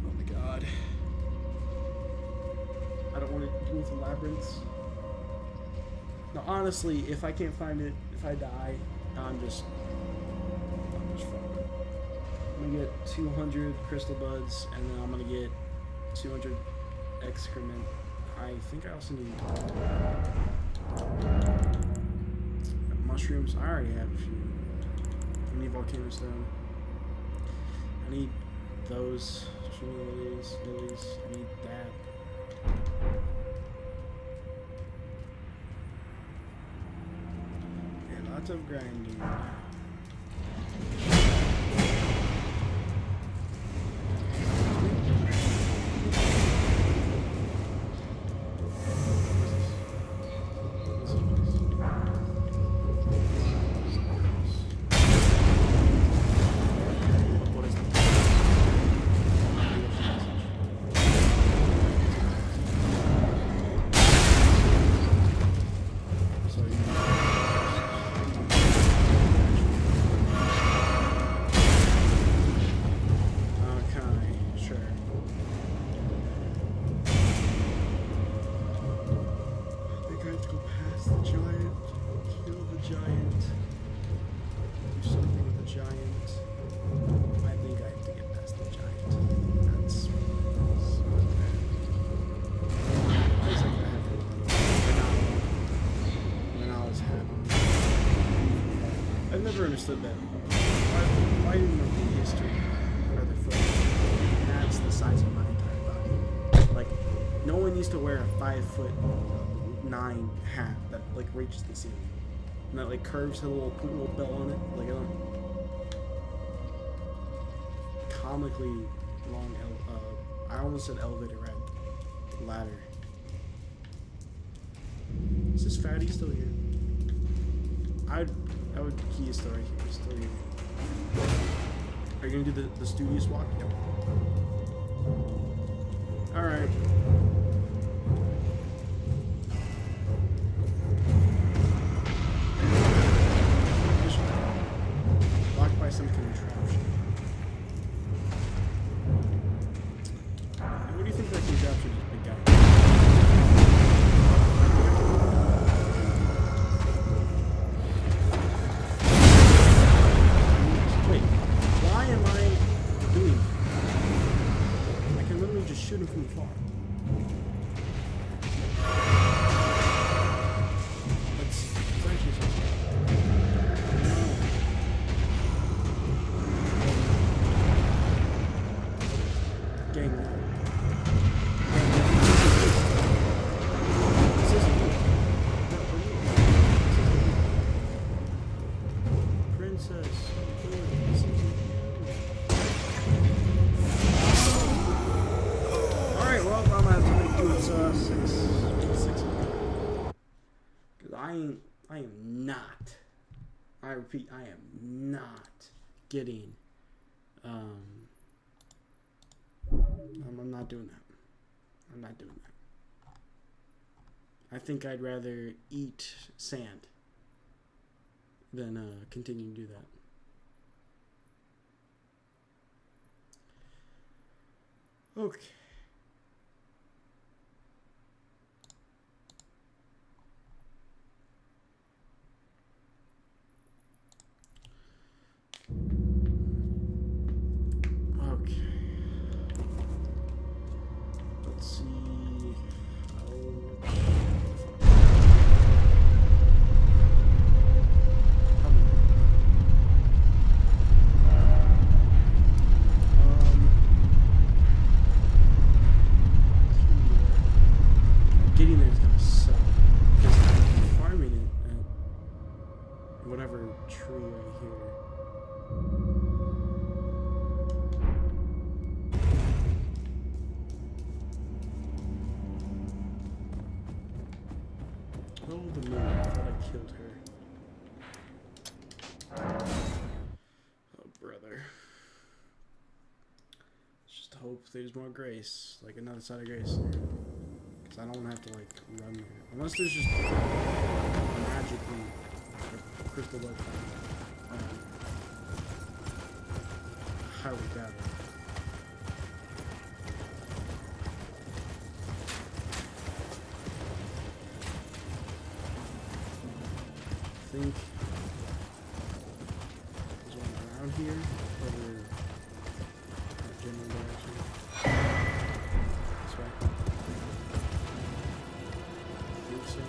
Oh my god. I don't want to deal with labyrinths. Now, honestly, if I can't find it, if I die, I'm just fucked. I'm gonna get 200 crystal buds, and then I'm gonna get 200 excrement. I think I also need mushrooms. I already have a few. I need volcano stone. I need those lilies. I need that. Yeah, lots of grinding. I've never understood that. Why didn't the history or the foot that's the size of my entire body? Like, no one used to wear a 5'9" hat that like reaches the ceiling. And that like curves, has a little bell on it. Like a comically long I almost said elevator ride. Ladder. Is this fatty still here? I would key is still right here. Still here. Are you gonna do the studious walk? Yep. Alright. Blocked by some contraption. What do you think that contraption is, big guy? Shooting from afar. That's actually something. Gang. This isn't you. Princess. This isn't you. Well, I'm gonna have to make do it 6. Cause I am not. I repeat, I am not getting. I'm not doing that. I'm not doing that. I think I'd rather eat sand than continue to do that. Okay. Okay. whatever tree right here. Oh, the moon. I thought I killed her. Oh, brother. Just hope there's more grace. Like another side of grace here. Because I don't want to have to, like, run there. Unless there's just magically a crystal bug. Highly doubt it. I think there's one around here, over that general direction. This way. I think so.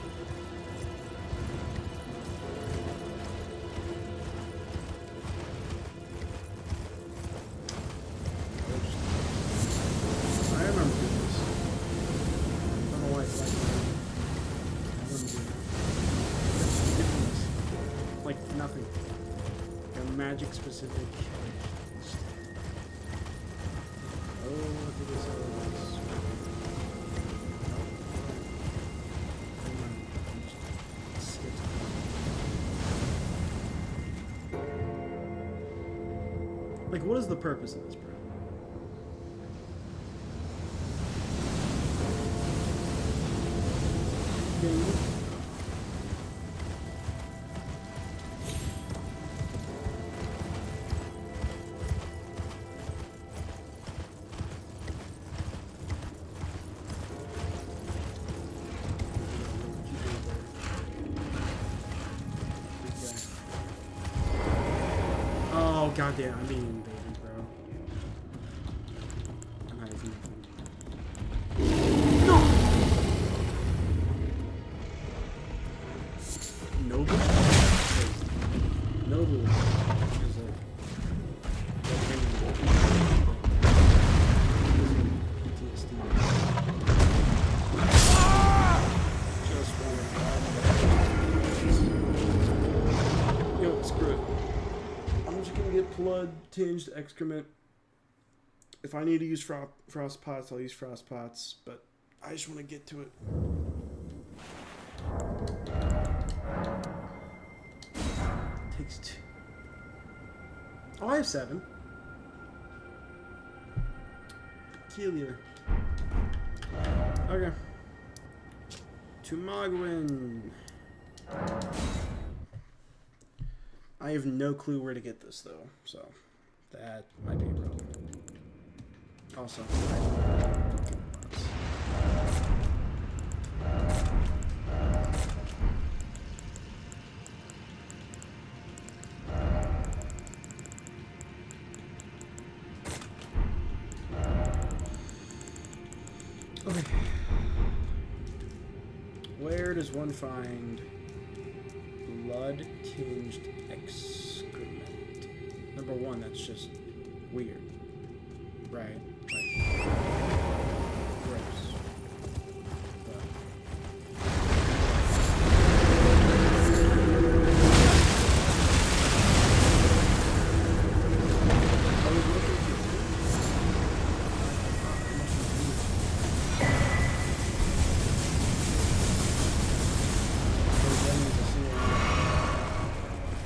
I remember doing this. I don't know why it's like that. I wouldn't do it. Like nothing. Like a magic specific. Oh, I think it's all this. Like, what is the purpose of this, bro? Game? Oh, goddamn, I'm being invaded, bro. I'm hiding. No! Noble? Noble is like... PTSD. Just one. Yo, screw it. I'm just gonna get blood-tinged excrement. If I need to use frost pots, I'll use frost pots, but I just want to get to it. Takes 2. Oh, I have 7. Peculiar. Okay. To Mogwin. I have no clue where to get this though, so that might be a problem. Also, okay. Where does one find blood-tinged excrement? Number 1, that's just weird. Right. Like, gross. But. I was looking for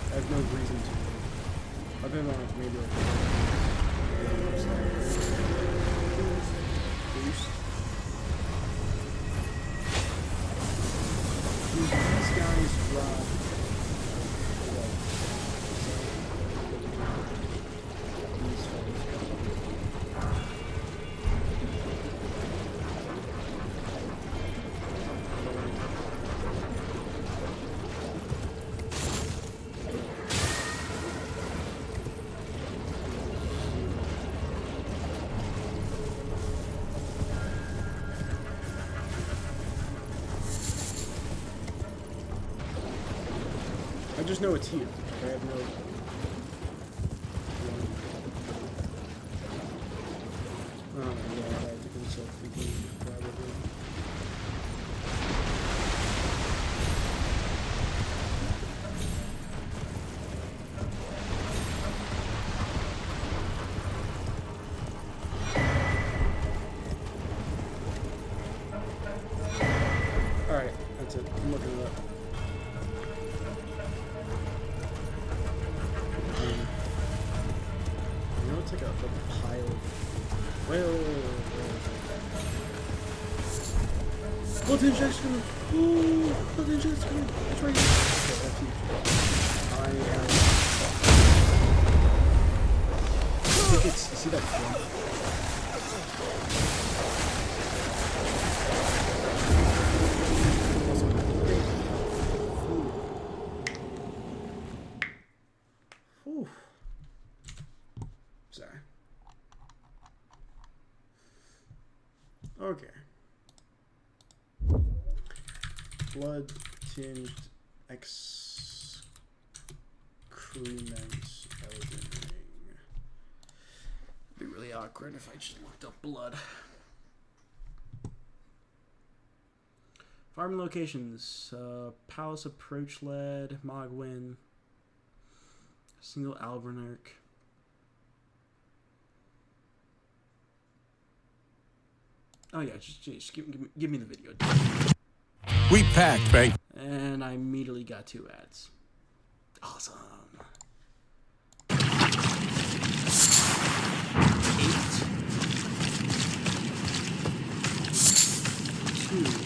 I have no reason to. Other than like maybe like boost. These guys drop I just know it's here. I have no. Oh yeah, I have to consult thinking probably. Blood inject's coming! Ooh! Blood inject's coming! It's right here! Okay, that's huge. I think it's... See that jump? Ooh. Sorry. Okay. Blood tinged excrements Elden Ring. It'd be really awkward if I just looked up blood. Farming locations: Palace Approach Lead, Mogwin, Single Albernark. Oh yeah, just give me the video. We packed, babe. And I immediately got 2 ads. Awesome. 8. 2.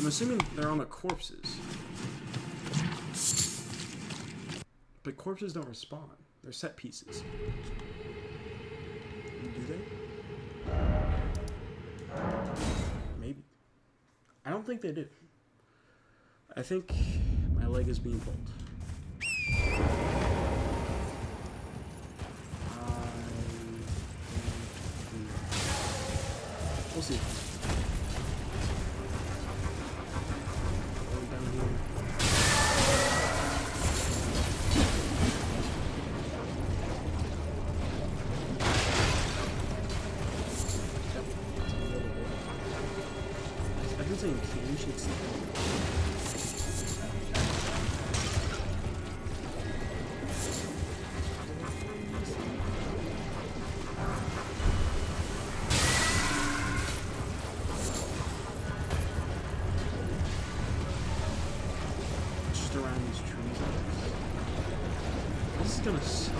I'm assuming they're on the corpses. But corpses don't respawn. They're set pieces. Do they? Maybe. I don't think they do. I think my leg is being pulled. We'll see. Around these trees. This is gonna suck.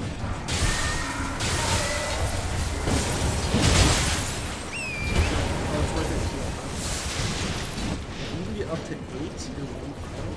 Oh, it's right there. You can get up to 8 in one throw.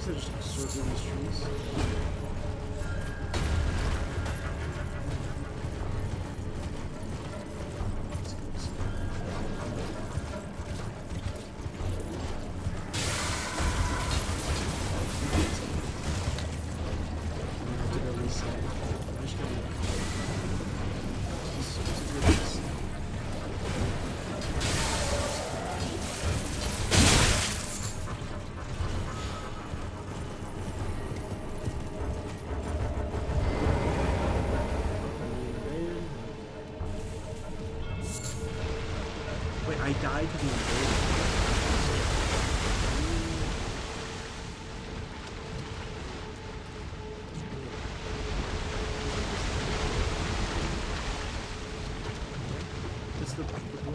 Just circling these trees. I died to the invader. It's the blood from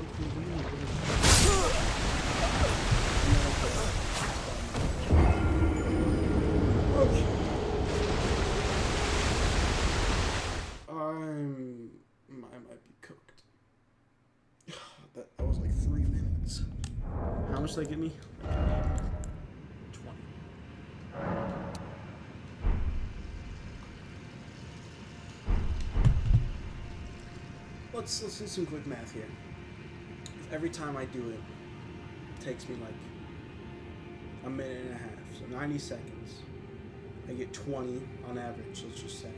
I might be cooked. That was like 3 minutes. How much did that give me? 20. Let's do some quick math here. Every time I do it, it takes me like a minute and a half, so 90 seconds. I get 20 on average, let's just say.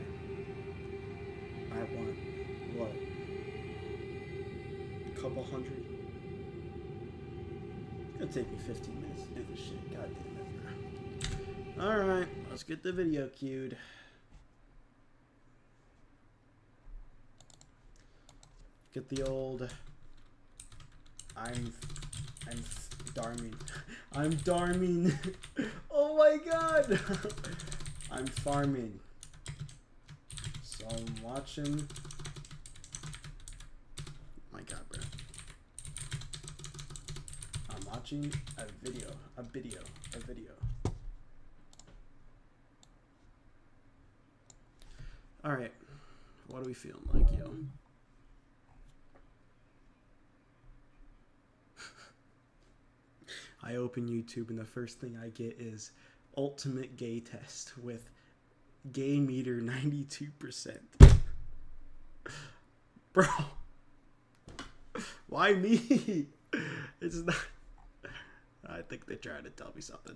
I want, what? A couple hundred? It's gonna take me 15 minutes to do this shit. God damn it. Alright, let's get the video queued. Get the old... I'm Darming. I'm Darming. Oh my god! I'm farming. So I'm watching... My god, bro. I'm watching a video. Alright. What are we feeling like, yo? I open YouTube and the first thing I get is ultimate gay test with gay meter 92%. Bro. Why me? It's not. I think they're trying to tell me something.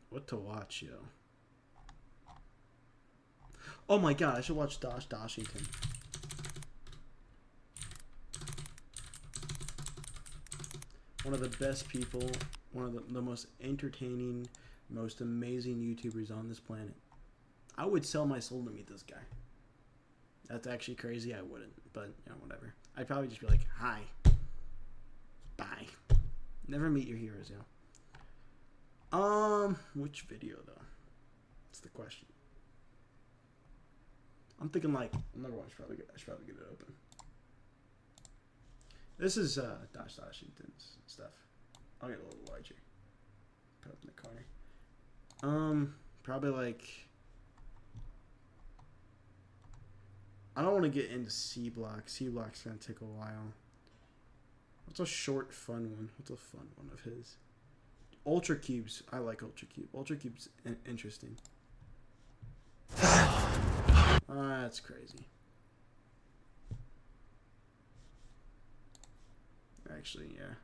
What to watch, yo? Oh my god, I should watch Dashington. One of the best people, one of the most entertaining, most amazing YouTubers on this planet. I would sell my soul to meet this guy. That's actually crazy. I wouldn't, but you know, whatever. I'd probably just be like, hi, bye. Never meet your heroes, yo. Which video though? That's the question. I'm thinking like, number one, I should probably get it open. This is Dashington's stuff. I'll get a little larger. Put it up in the corner. Probably like, I don't want to get into C Block. C Block's gonna take a while. What's a short, fun one? What's a fun one of his? Ultra Cubes. I like Ultra Cube. Ultra Cube's interesting. That's crazy. Actually, yeah.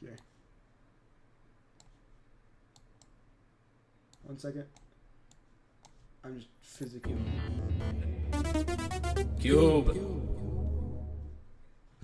Here. 1 second. I'm just physically... Cube.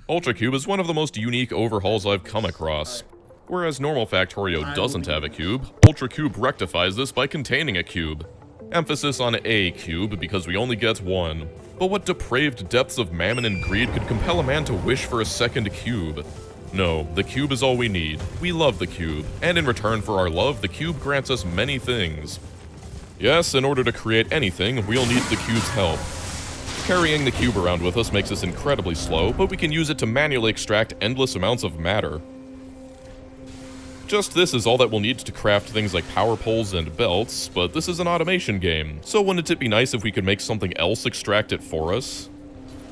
Ultra Cube is one of the most unique overhauls I've come across. Whereas normal Factorio doesn't have a cube, Ultra Cube rectifies this by containing a cube. Emphasis on a cube because we only get one. But what depraved depths of mammon and greed could compel a man to wish for a second cube? No, the cube is all we need. We love the cube, and in return for our love, the cube grants us many things. Yes, in order to create anything, we'll need the cube's help. Carrying the cube around with us makes us incredibly slow, but we can use it to manually extract endless amounts of matter. Just this is all that we'll need to craft things like power poles and belts, but this is an automation game, so wouldn't it be nice if we could make something else extract it for us?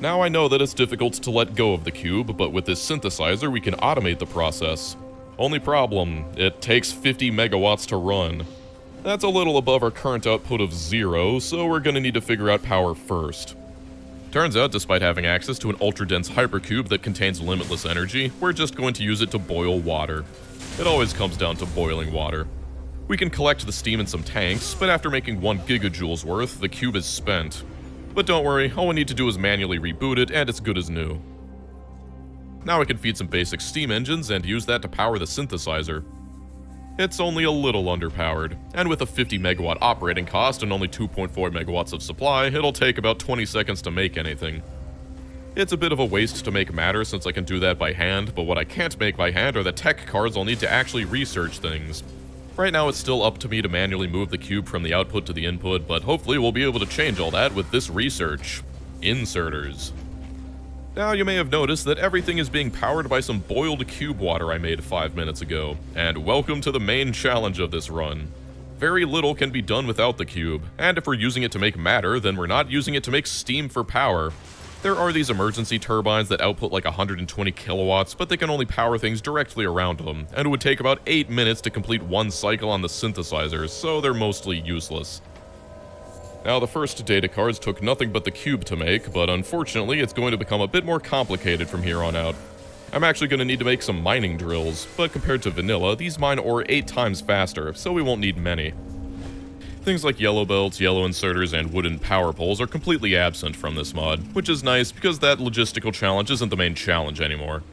Now I know that it's difficult to let go of the cube, but with this synthesizer we can automate the process. Only problem, it takes 50 megawatts to run. That's a little above our current output of 0, so we're gonna need to figure out power first. Turns out, despite having access to an ultra-dense hypercube that contains limitless energy, we're just going to use it to boil water. It always comes down to boiling water. We can collect the steam in some tanks, but after making 1 gigajoules worth, the cube is spent. But don't worry, all we need to do is manually reboot it, and it's good as new. Now we can feed some basic steam engines and use that to power the synthesizer. It's only a little underpowered, and with a 50 megawatt operating cost and only 2.4 megawatts of supply, it'll take about 20 seconds to make anything. It's a bit of a waste to make matter since I can do that by hand, but what I can't make by hand are the tech cards I'll need to actually research things. Right now it's still up to me to manually move the cube from the output to the input, but hopefully we'll be able to change all that with this research. Inserters. Now you may have noticed that everything is being powered by some boiled cube water I made 5 minutes ago, and welcome to the main challenge of this run. Very little can be done without the cube, and if we're using it to make matter, then we're not using it to make steam for power. There are these emergency turbines that output like 120 kilowatts, but they can only power things directly around them, and it would take about 8 minutes to complete 1 cycle on the synthesizers, so they're mostly useless. Now the first data cards took nothing but the cube to make, but unfortunately it's going to become a bit more complicated from here on out. I'm actually going to need to make some mining drills, but compared to vanilla, these mine ore 8 times faster, so we won't need many. Things like yellow belts, yellow inserters, and wooden power poles are completely absent from this mod, which is nice because that logistical challenge isn't the main challenge anymore.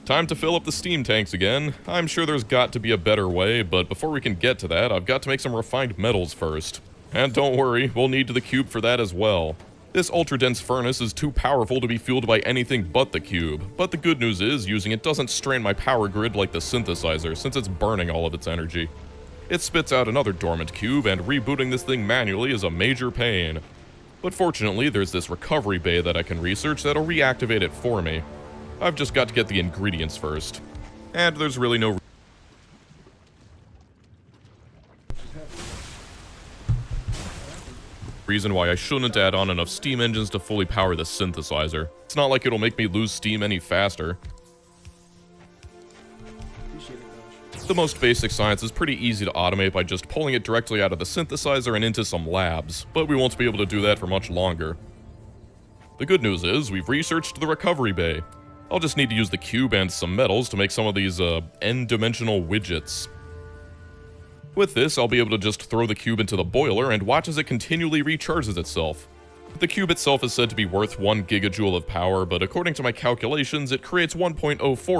Time to fill up the steam tanks again. I'm sure there's got to be a better way, but before we can get to that, I've got to make some refined metals first. And don't worry, we'll need the cube for that as well. This ultra-dense furnace is too powerful to be fueled by anything but the cube, but the good news is, using it doesn't strain my power grid like the synthesizer, since it's burning all of its energy. It spits out another dormant cube, and rebooting this thing manually is a major pain. But fortunately, there's this recovery bay that I can research that'll reactivate it for me. I've just got to get the ingredients first. And there's really no reason why I shouldn't add on enough steam engines to fully power the synthesizer. It's not like it'll make me lose steam any faster. The most basic science is pretty easy to automate by just pulling it directly out of the synthesizer and into some labs, but we won't be able to do that for much longer. The good news is, we've researched the recovery bay. I'll just need to use the cube and some metals to make some of these, n-dimensional widgets. With this, I'll be able to just throw the cube into the boiler and watch as it continually recharges itself. The cube itself is said to be worth 1 gigajoule of power, but according to my calculations, it creates 1.04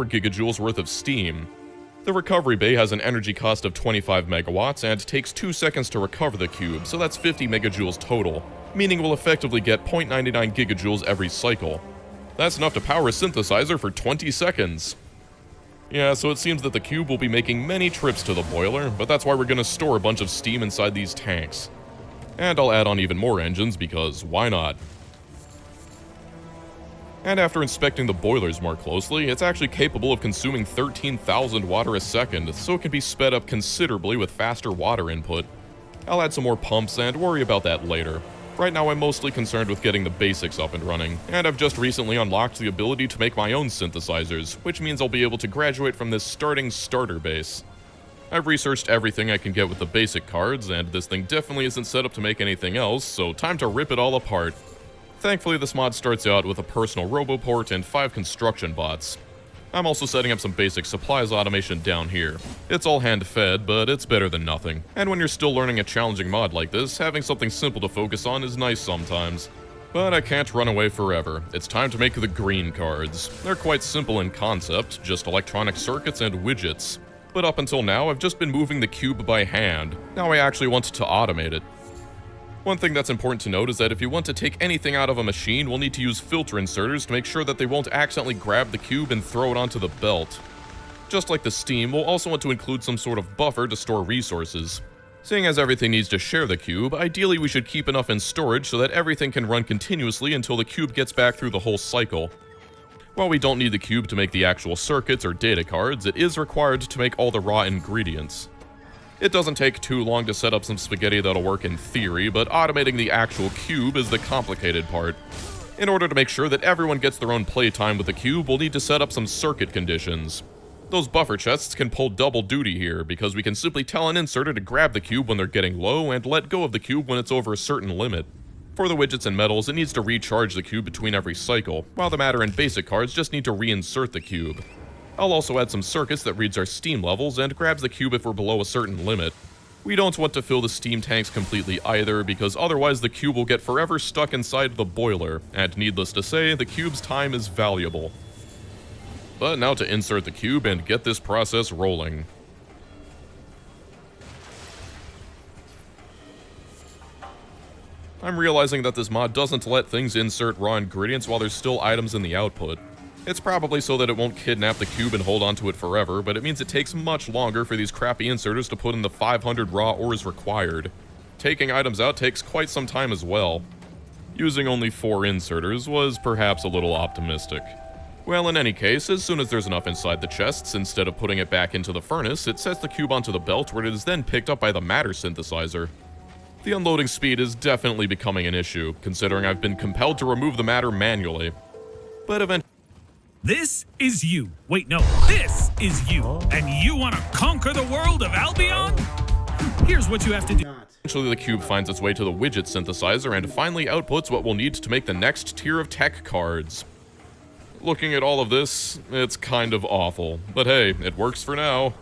gigajoules worth of steam. The recovery bay has an energy cost of 25 megawatts and takes 2 seconds to recover the cube, so that's 50 megajoules total, meaning we'll effectively get 0.99 gigajoules every cycle. That's enough to power a synthesizer for 20 seconds. Yeah, so it seems that the cube will be making many trips to the boiler, but that's why we're gonna store a bunch of steam inside these tanks. And I'll add on even more engines, because why not? And after inspecting the boilers more closely, it's actually capable of consuming 13,000 water a second, so it can be sped up considerably with faster water input. I'll add some more pumps and worry about that later. Right now I'm mostly concerned with getting the basics up and running, and I've just recently unlocked the ability to make my own synthesizers, which means I'll be able to graduate from this starter base. I've researched everything I can get with the basic cards, and this thing definitely isn't set up to make anything else, so time to rip it all apart. Thankfully, this mod starts out with a personal roboport and 5 construction bots. I'm also setting up some basic supplies automation down here. It's all hand-fed, but it's better than nothing. And when you're still learning a challenging mod like this, having something simple to focus on is nice sometimes. But I can't run away forever. It's time to make the green cards. They're quite simple in concept, just electronic circuits and widgets. But up until now, I've just been moving the cube by hand. Now I actually want to automate it. One thing that's important to note is that if you want to take anything out of a machine, we'll need to use filter inserters to make sure that they won't accidentally grab the cube and throw it onto the belt. Just like the steam, we'll also want to include some sort of buffer to store resources. Seeing as everything needs to share the cube, ideally we should keep enough in storage so that everything can run continuously until the cube gets back through the whole cycle. While we don't need the cube to make the actual circuits or data cards, it is required to make all the raw ingredients. It doesn't take too long to set up some spaghetti that'll work in theory, but automating the actual cube is the complicated part. In order to make sure that everyone gets their own playtime with the cube, we'll need to set up some circuit conditions. Those buffer chests can pull double duty here, because we can simply tell an inserter to grab the cube when they're getting low and let go of the cube when it's over a certain limit. For the widgets and metals, it needs to recharge the cube between every cycle, while the matter and basic cards just need to reinsert the cube. I'll also add some circuits that reads our steam levels and grabs the cube if we're below a certain limit. We don't want to fill the steam tanks completely either, because otherwise the cube will get forever stuck inside the boiler, and needless to say, the cube's time is valuable. But now to insert the cube and get this process rolling. I'm realizing that this mod doesn't let things insert raw ingredients while there's still items in the output. It's probably so that it won't kidnap the cube and hold onto it forever, but it means it takes much longer for these crappy inserters to put in the 500 raw ores required. Taking items out takes quite some time as well. Using only 4 inserters was perhaps a little optimistic. Well, in any case, as soon as there's enough inside the chests, instead of putting it back into the furnace, it sets the cube onto the belt where it is then picked up by the matter synthesizer. The unloading speed is definitely becoming an issue, considering I've been compelled to remove the matter manually. But eventually, This is you. Wait, no, this is you. And you want to conquer the world of Albion? Here's what you have to do. the cube finds its way to the widget synthesizer and finally outputs what we'll need to make the next tier of tech cards. Looking at all of this, it's kind of awful, but hey, it works for now.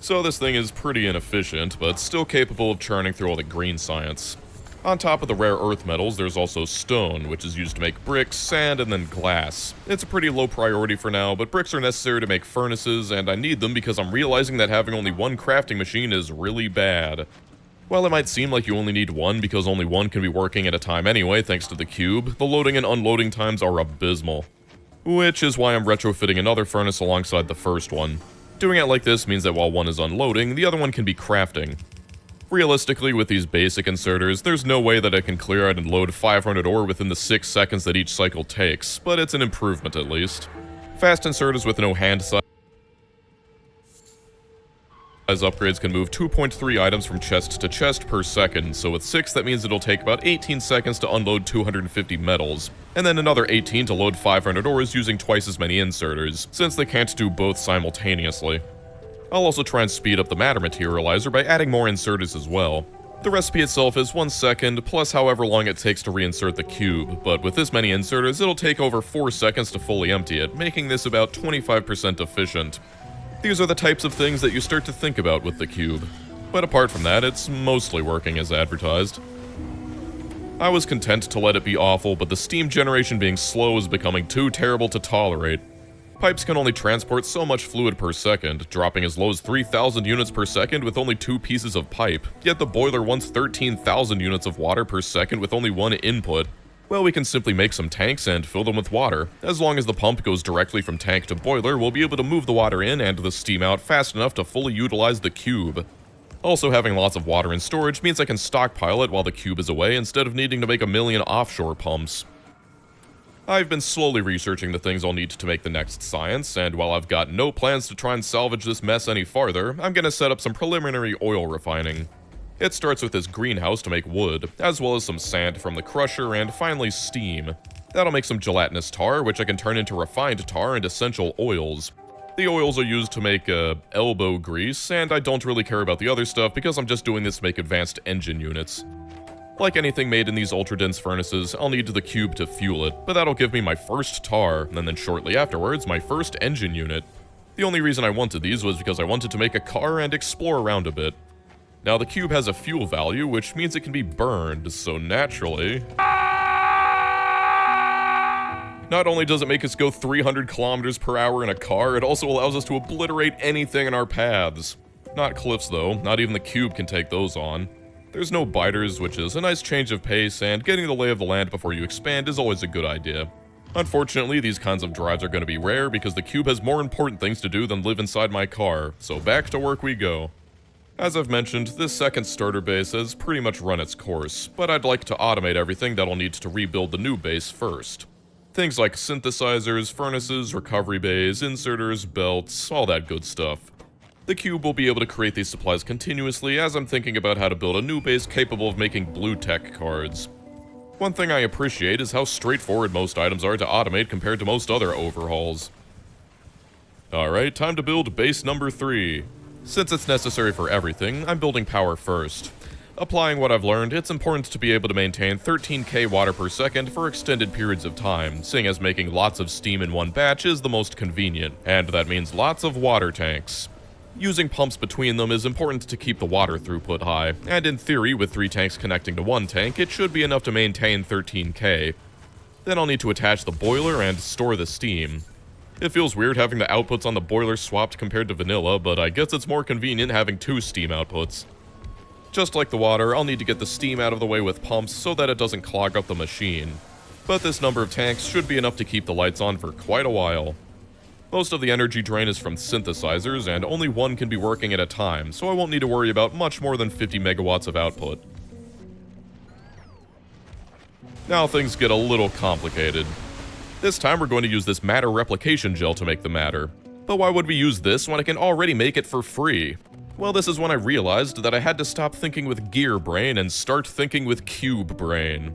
So this thing is pretty inefficient, but still capable of churning through all the green science. On top of the rare earth metals, there's also stone, which is used to make bricks, sand, and then glass. It's a pretty low priority for now, but bricks are necessary to make furnaces, and I need them because I'm realizing that having only one crafting machine is really bad. While it might seem like you only need one because only one can be working at a time anyway thanks to the cube, the loading and unloading times are abysmal. Which is why I'm retrofitting another furnace alongside the first one. Doing it like this means that while one is unloading, the other one can be crafting. Realistically, with these basic inserters, there's no way that I can clear out and load 500 ore within the 6 seconds that each cycle takes, but it's an improvement at least. Fast inserters with no hand size upgrades can move 2.3 items from chest to chest per second, so with 6 that means it'll take about 18 seconds to unload 250 metals, and then another 18 to load 500 ores using twice as many inserters, since they can't do both simultaneously. I'll also try and speed up the matter materializer by adding more inserters as well. The recipe itself is 1 second, plus however long it takes to reinsert the cube, but with this many inserters it'll take over 4 seconds to fully empty it, making this about 25% efficient. These are the types of things that you start to think about with the cube. But apart from that, it's mostly working as advertised. I was content to let it be awful, but the steam generation being slow is becoming too terrible to tolerate. Pipes can only transport so much fluid per second, dropping as low as 3,000 units per second with only 2 pieces of pipe, yet the boiler wants 13,000 units of water per second with only 1 input. Well, we can simply make some tanks and fill them with water. As long as the pump goes directly from tank to boiler, we'll be able to move the water in and the steam out fast enough to fully utilize the cube. Also, having lots of water in storage means I can stockpile it while the cube is away instead of needing to make a million offshore pumps. I've been slowly researching the things I'll need to make the next science, and while I've got no plans to try and salvage this mess any farther, I'm gonna set up some preliminary oil refining. It starts with this greenhouse to make wood, as well as some sand from the crusher, and finally steam. That'll make some gelatinous tar, which I can turn into refined tar and essential oils. The oils are used to make elbow grease, and I don't really care about the other stuff because I'm just doing this to make advanced engine units. Like anything made in these ultra-dense furnaces, I'll need the cube to fuel it, but that'll give me my first tar, and then shortly afterwards, my first engine unit. The only reason I wanted these was because I wanted to make a car and explore around a bit. Now, the cube has a fuel value, which means it can be burned, so naturally... Not only does it make us go 300 kilometers per hour in a car, it also allows us to obliterate anything in our paths. Not cliffs, though. Not even the cube can take those on. There's no biters, which is a nice change of pace, and getting the lay of the land before you expand is always a good idea. Unfortunately, these kinds of drives are going to be rare because the cube has more important things to do than live inside my car, so back to work we go. As I've mentioned, this second starter base has pretty much run its course, but I'd like to automate everything that'll need to rebuild the new base first. Things like synthesizers, furnaces, recovery bays, inserters, belts, all that good stuff. The cube will be able to create these supplies continuously as I'm thinking about how to build a new base capable of making blue tech cards. One thing I appreciate is how straightforward most items are to automate compared to most other overhauls. Alright, time to build base number 3. Since it's necessary for everything, I'm building power first. Applying what I've learned, it's important to be able to maintain 13k water per second for extended periods of time, seeing as making lots of steam in one batch is the most convenient, and that means lots of water tanks. Using pumps between them is important to keep the water throughput high, and in theory, with 3 tanks connecting to one tank, it should be enough to maintain 13k. Then I'll need to attach the boiler and store the steam. It feels weird having the outputs on the boiler swapped compared to vanilla, but I guess it's more convenient having 2 steam outputs. Just like the water, I'll need to get the steam out of the way with pumps so that it doesn't clog up the machine. But this number of tanks should be enough to keep the lights on for quite a while. Most of the energy drain is from synthesizers, and only one can be working at a time, so I won't need to worry about much more than 50 megawatts of output. Now things get a little complicated. This time we're going to use this matter replication gel to make the matter. But why would we use this when I can already make it for free? Well, this is when I realized that I had to stop thinking with gear brain and start thinking with cube brain.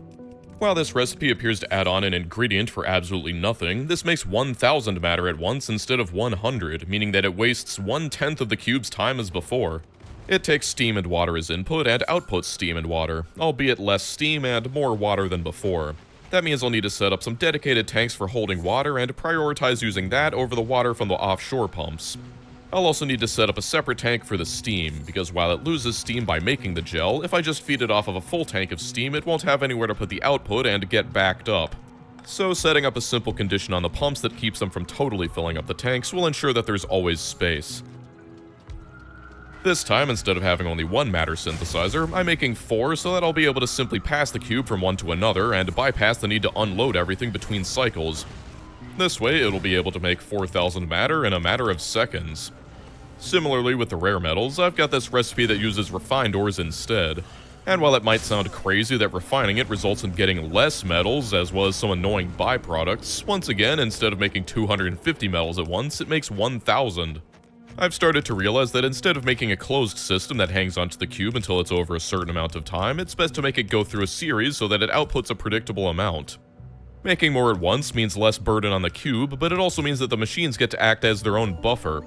While this recipe appears to add on an ingredient for absolutely nothing, this makes 1000 matter at once instead of 100, meaning that it wastes 1/10 of the cube's time as before. It takes steam and water as input and outputs steam and water, albeit less steam and more water than before. That means I'll need to set up some dedicated tanks for holding water and prioritize using that over the water from the offshore pumps. I'll also need to set up a separate tank for the steam, because while it loses steam by making the gel, if I just feed it off of a full tank of steam, it won't have anywhere to put the output and get backed up. So setting up a simple condition on the pumps that keeps them from totally filling up the tanks will ensure that there's always space. This time, instead of having only one matter synthesizer, I'm making 4 so that I'll be able to simply pass the cube from one to another and bypass the need to unload everything between cycles. This way, it'll be able to make 4,000 matter in a matter of seconds. Similarly with the rare metals, I've got this recipe that uses refined ores instead. And while it might sound crazy that refining it results in getting less metals, as well as some annoying byproducts, once again, instead of making 250 metals at once, it makes 1,000. I've started to realize that instead of making a closed system that hangs onto the cube until it's over a certain amount of time, it's best to make it go through a series so that it outputs a predictable amount. Making more at once means less burden on the cube, but it also means that the machines get to act as their own buffer.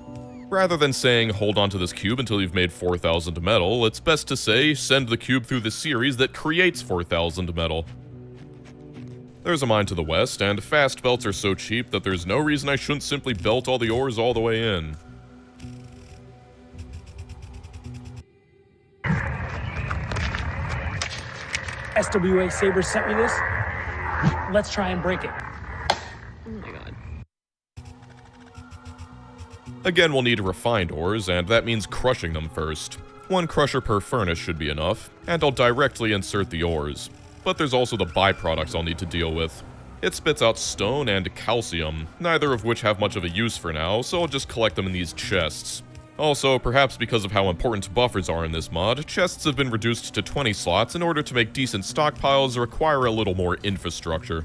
Rather than saying, hold on to this cube until you've made 4,000 metal, it's best to say, send the cube through the series that creates 4,000 metal. There's a mine to the west, and fast belts are so cheap that there's no reason I shouldn't simply belt all the ores all the way in. SWA Saber sent me this. Let's try and break it. Oh my god. Again, we'll need refined ores, and that means crushing them first. 1 crusher per furnace should be enough, and I'll directly insert the ores. But there's also the byproducts I'll need to deal with. It spits out stone and calcium, neither of which have much of a use for now, so I'll just collect them in these chests. Also, perhaps because of how important buffers are in this mod, chests have been reduced to 20 slots in order to make decent stockpiles require a little more infrastructure.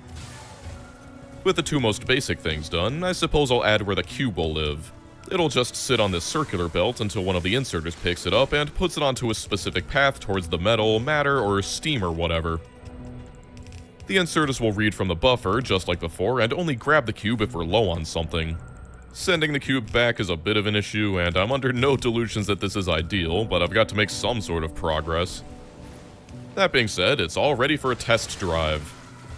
With the 2 most basic things done, I suppose I'll add where the cube will live. It'll just sit on this circular belt until one of the inserters picks it up and puts it onto a specific path towards the metal, matter, or steam or whatever. The inserters will read from the buffer, just like before, and only grab the cube if we're low on something. Sending the cube back is a bit of an issue, and I'm under no delusions that this is ideal, but I've got to make some sort of progress. That being said, it's all ready for a test drive.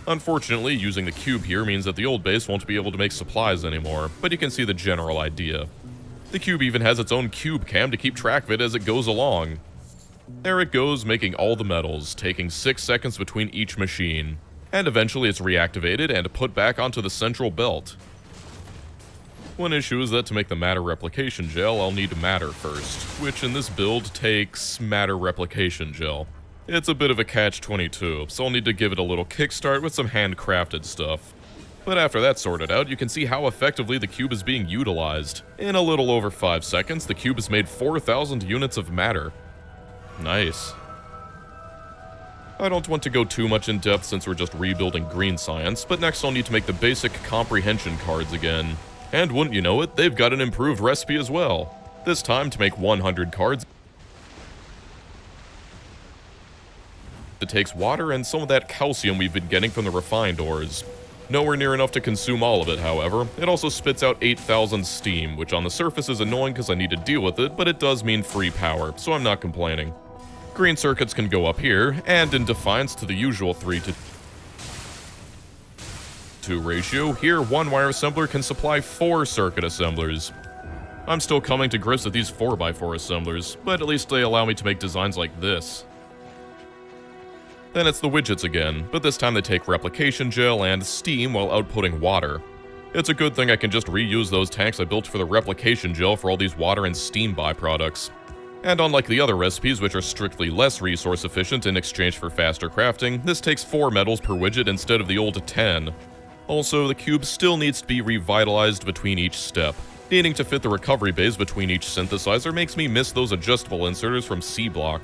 Unfortunately, using the cube here means that the old base won't be able to make supplies anymore, but you can see the general idea. The cube even has its own cube cam to keep track of it as it goes along. There it goes, making all the metals, taking 6 seconds between each machine. And eventually it's reactivated and put back onto the central belt. One issue is that to make the matter replication gel, I'll need matter first, which in this build takes matter replication gel. It's a bit of a catch-22, so I'll need to give it a little kickstart with some handcrafted stuff. But after that's sorted out, you can see how effectively the cube is being utilized. In a little over 5 seconds, the cube has made 4,000 units of matter. Nice. I don't want to go too much in depth since we're just rebuilding green science, but next I'll need to make the basic comprehension cards again. And wouldn't you know it, they've got an improved recipe as well. This time, to make 100 cards, it takes water and some of that calcium we've been getting from the refined ores. Nowhere near enough to consume all of it, however. It also spits out 8,000 steam, which on the surface is annoying because I need to deal with it, but it does mean free power, so I'm not complaining. Green circuits can go up here, and in defiance to the usual 3:2 ratio, here 1 wire assembler can supply 4 circuit assemblers. I'm still coming to grips with these 4x4 assemblers, but at least they allow me to make designs like this. Then it's the widgets again, but this time they take replication gel and steam while outputting water. It's a good thing I can just reuse those tanks I built for the replication gel for all these water and steam byproducts. And unlike the other recipes, which are strictly less resource efficient in exchange for faster crafting, this takes 4 metals per widget instead of the old 10. Also, the cube still needs to be revitalized between each step. Needing to fit the recovery bays between each synthesizer makes me miss those adjustable inserters from C-Block.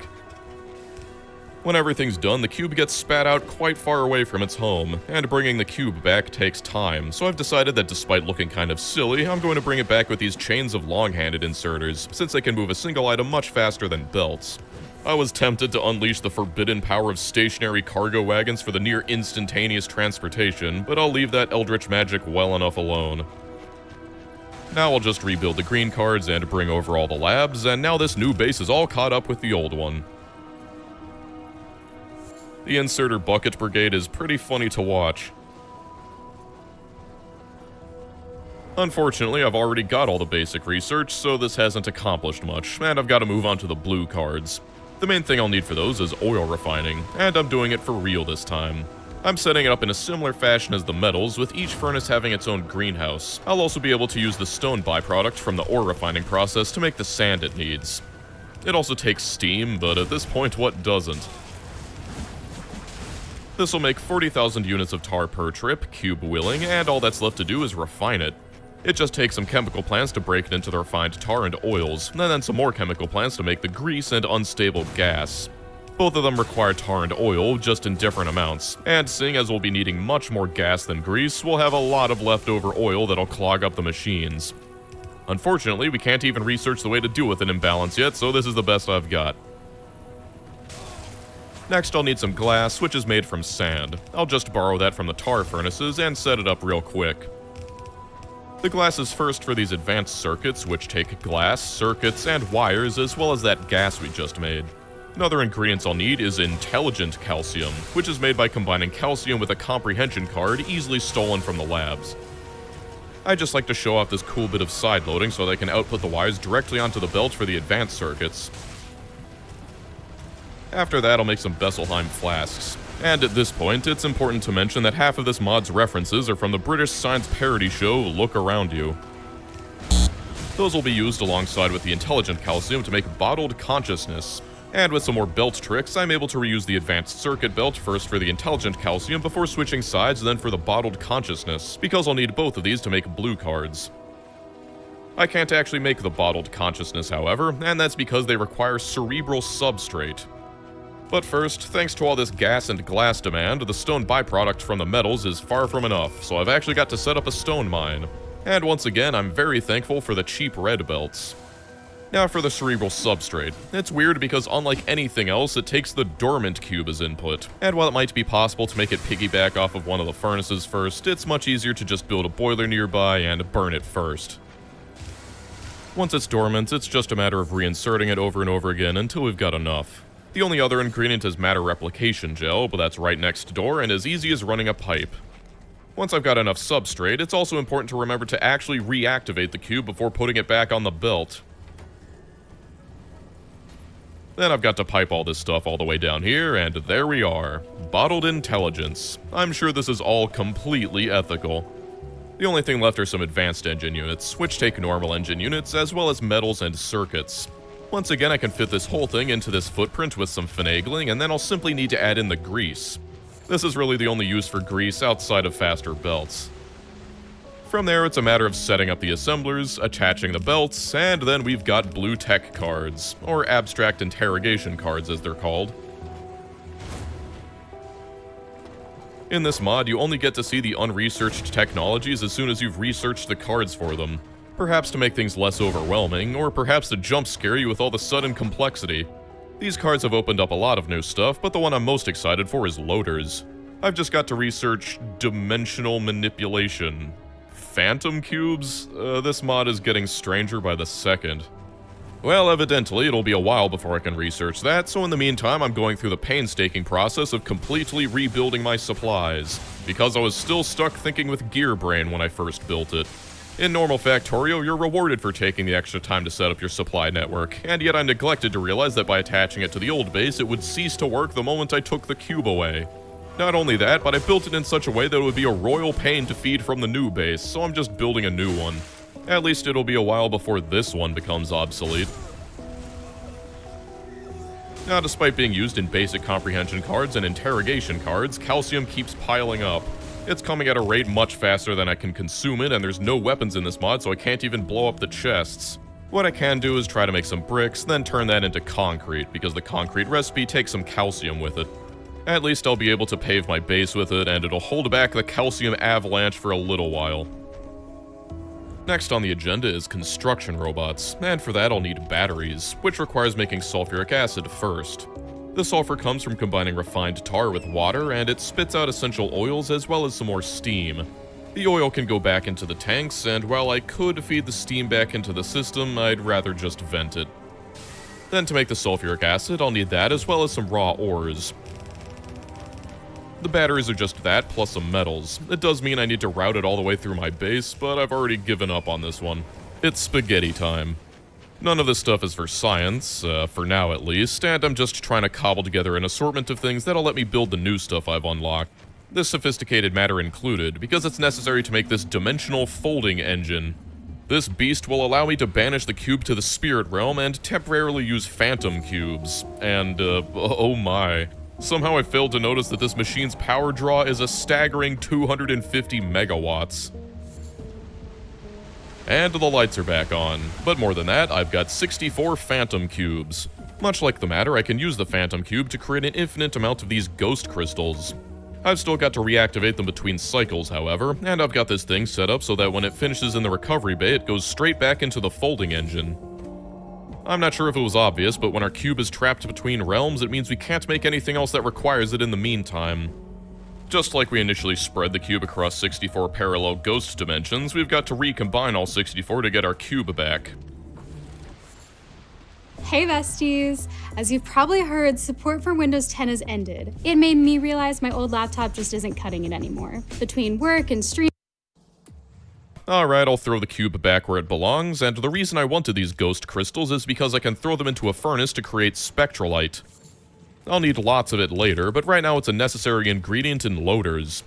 When everything's done, the cube gets spat out quite far away from its home, and bringing the cube back takes time, so I've decided that despite looking kind of silly, I'm going to bring it back with these chains of long-handed inserters, since they can move a single item much faster than belts. I was tempted to unleash the forbidden power of stationary cargo wagons for the near instantaneous transportation, but I'll leave that eldritch magic well enough alone. Now I'll just rebuild the green cards and bring over all the labs, and now this new base is all caught up with the old one. The inserter bucket brigade is pretty funny to watch. Unfortunately, I've already got all the basic research, so this hasn't accomplished much, and I've got to move on to the blue cards. The main thing I'll need for those is oil refining, and I'm doing it for real this time. I'm setting it up in a similar fashion as the metals, with each furnace having its own greenhouse. I'll also be able to use the stone byproduct from the ore refining process to make the sand it needs. It also takes steam, but at this point, what doesn't? This will make 40,000 units of tar per trip, cube wheeling, and all that's left to do is refine it. It just takes some chemical plants to break it into the refined tar and oils, and then some more chemical plants to make the grease and unstable gas. Both of them require tar and oil, just in different amounts, and seeing as we'll be needing much more gas than grease, we'll have a lot of leftover oil that'll clog up the machines. Unfortunately, we can't even research the way to deal with an imbalance yet, so this is the best I've got. Next, I'll need some glass, which is made from sand. I'll just borrow that from the tar furnaces and set it up real quick. The glass is first for these advanced circuits, which take glass, circuits, and wires, as well as that gas we just made. Another ingredient I'll need is intelligent calcium, which is made by combining calcium with a comprehension card easily stolen from the labs. I just like to show off this cool bit of side loading so that I can output the wires directly onto the belt for the advanced circuits. After that, I'll make some Besselheim flasks. And at this point, it's important to mention that half of this mod's references are from the British science parody show Look Around You. Those will be used alongside with the intelligent calcium to make bottled consciousness. And with some more belt tricks, I'm able to reuse the advanced circuit belt first for the intelligent calcium before switching sides, then for the bottled consciousness, because I'll need both of these to make blue cards. I can't actually make the bottled consciousness, however, and that's because they require cerebral substrate. But first, thanks to all this gas and glass demand, the stone byproduct from the metals is far from enough, so I've actually got to set up a stone mine. And once again, I'm very thankful for the cheap red belts. Now for the cerebral substrate. It's weird because unlike anything else, it takes the dormant cube as input. And while it might be possible to make it piggyback off of one of the furnaces first, it's much easier to just build a boiler nearby and burn it first. Once it's dormant, it's just a matter of reinserting it over and over again until we've got enough. The only other ingredient is matter replication gel, but that's right next door and as easy as running a pipe. Once I've got enough substrate, it's also important to remember to actually reactivate the cube before putting it back on the belt. Then I've got to pipe all this stuff all the way down here, and there we are. Bottled intelligence. I'm sure this is all completely ethical. The only thing left are some advanced engine units, which take normal engine units, as well as metals and circuits. Once again, I can fit this whole thing into this footprint with some finagling, and then I'll simply need to add in the grease. This is really the only use for grease outside of faster belts. From there, it's a matter of setting up the assemblers, attaching the belts, and then we've got blue tech cards, or abstract interrogation cards as they're called. In this mod, you only get to see the unresearched technologies as soon as you've researched the cards for them. Perhaps to make things less overwhelming, or perhaps to jump scare you with all the sudden complexity. These cards have opened up a lot of new stuff, but the one I'm most excited for is loaders. I've just got to research dimensional manipulation. Phantom cubes? This mod is getting stranger by the second. Well, evidently, it'll be a while before I can research that, so in the meantime, I'm going through the painstaking process of completely rebuilding my supplies, because I was still stuck thinking with gear brain when I first built it. In normal Factorio, you're rewarded for taking the extra time to set up your supply network, and yet I neglected to realize that by attaching it to the old base, it would cease to work the moment I took the cube away. Not only that, but I built it in such a way that it would be a royal pain to feed from the new base, so I'm just building a new one. At least it'll be a while before this one becomes obsolete. Now, despite being used in basic comprehension cards and interrogation cards, calcium keeps piling up. It's coming at a rate much faster than I can consume it, and there's no weapons in this mod, so I can't even blow up the chests. What I can do is try to make some bricks, then turn that into concrete, because the concrete recipe takes some calcium with it. At least I'll be able to pave my base with it, and it'll hold back the calcium avalanche for a little while. Next on the agenda is construction robots, and for that I'll need batteries, which requires making sulfuric acid first. The sulfur comes from combining refined tar with water, and it spits out essential oils as well as some more steam. The oil can go back into the tanks, and while I could feed the steam back into the system, I'd rather just vent it. Then to make the sulfuric acid, I'll need that as well as some raw ores. The batteries are just that, plus some metals. It does mean I need to route it all the way through my base, but I've already given up on this one. It's spaghetti time. None of this stuff is for science, for now at least, and I'm just trying to cobble together an assortment of things that'll let me build the new stuff I've unlocked. This sophisticated matter included, because it's necessary to make this dimensional folding engine. This beast will allow me to banish the cube to the spirit realm and temporarily use phantom cubes. And, oh my. Somehow I failed to notice that this machine's power draw is a staggering 250 megawatts. And the lights are back on. But more than that, I've got 64 phantom cubes. Much like the matter, I can use the phantom cube to create an infinite amount of these ghost crystals. I've still got to reactivate them between cycles, however, and I've got this thing set up so that when it finishes in the recovery bay, it goes straight back into the folding engine. I'm not sure if it was obvious, but when our cube is trapped between realms, it means we can't make anything else that requires it in the meantime. Just like we initially spread the cube across 64 parallel ghost dimensions, we've got to recombine all 64 to get our cube back. Hey besties! As you've probably heard, support for Windows 10 has ended. It made me realize my old laptop just isn't cutting it anymore. Between work and stream. Alright, I'll throw the cube back where it belongs, and the reason I wanted these ghost crystals is because I can throw them into a furnace to create spectrolite. I'll need lots of it later, but right now it's a necessary ingredient in loaders.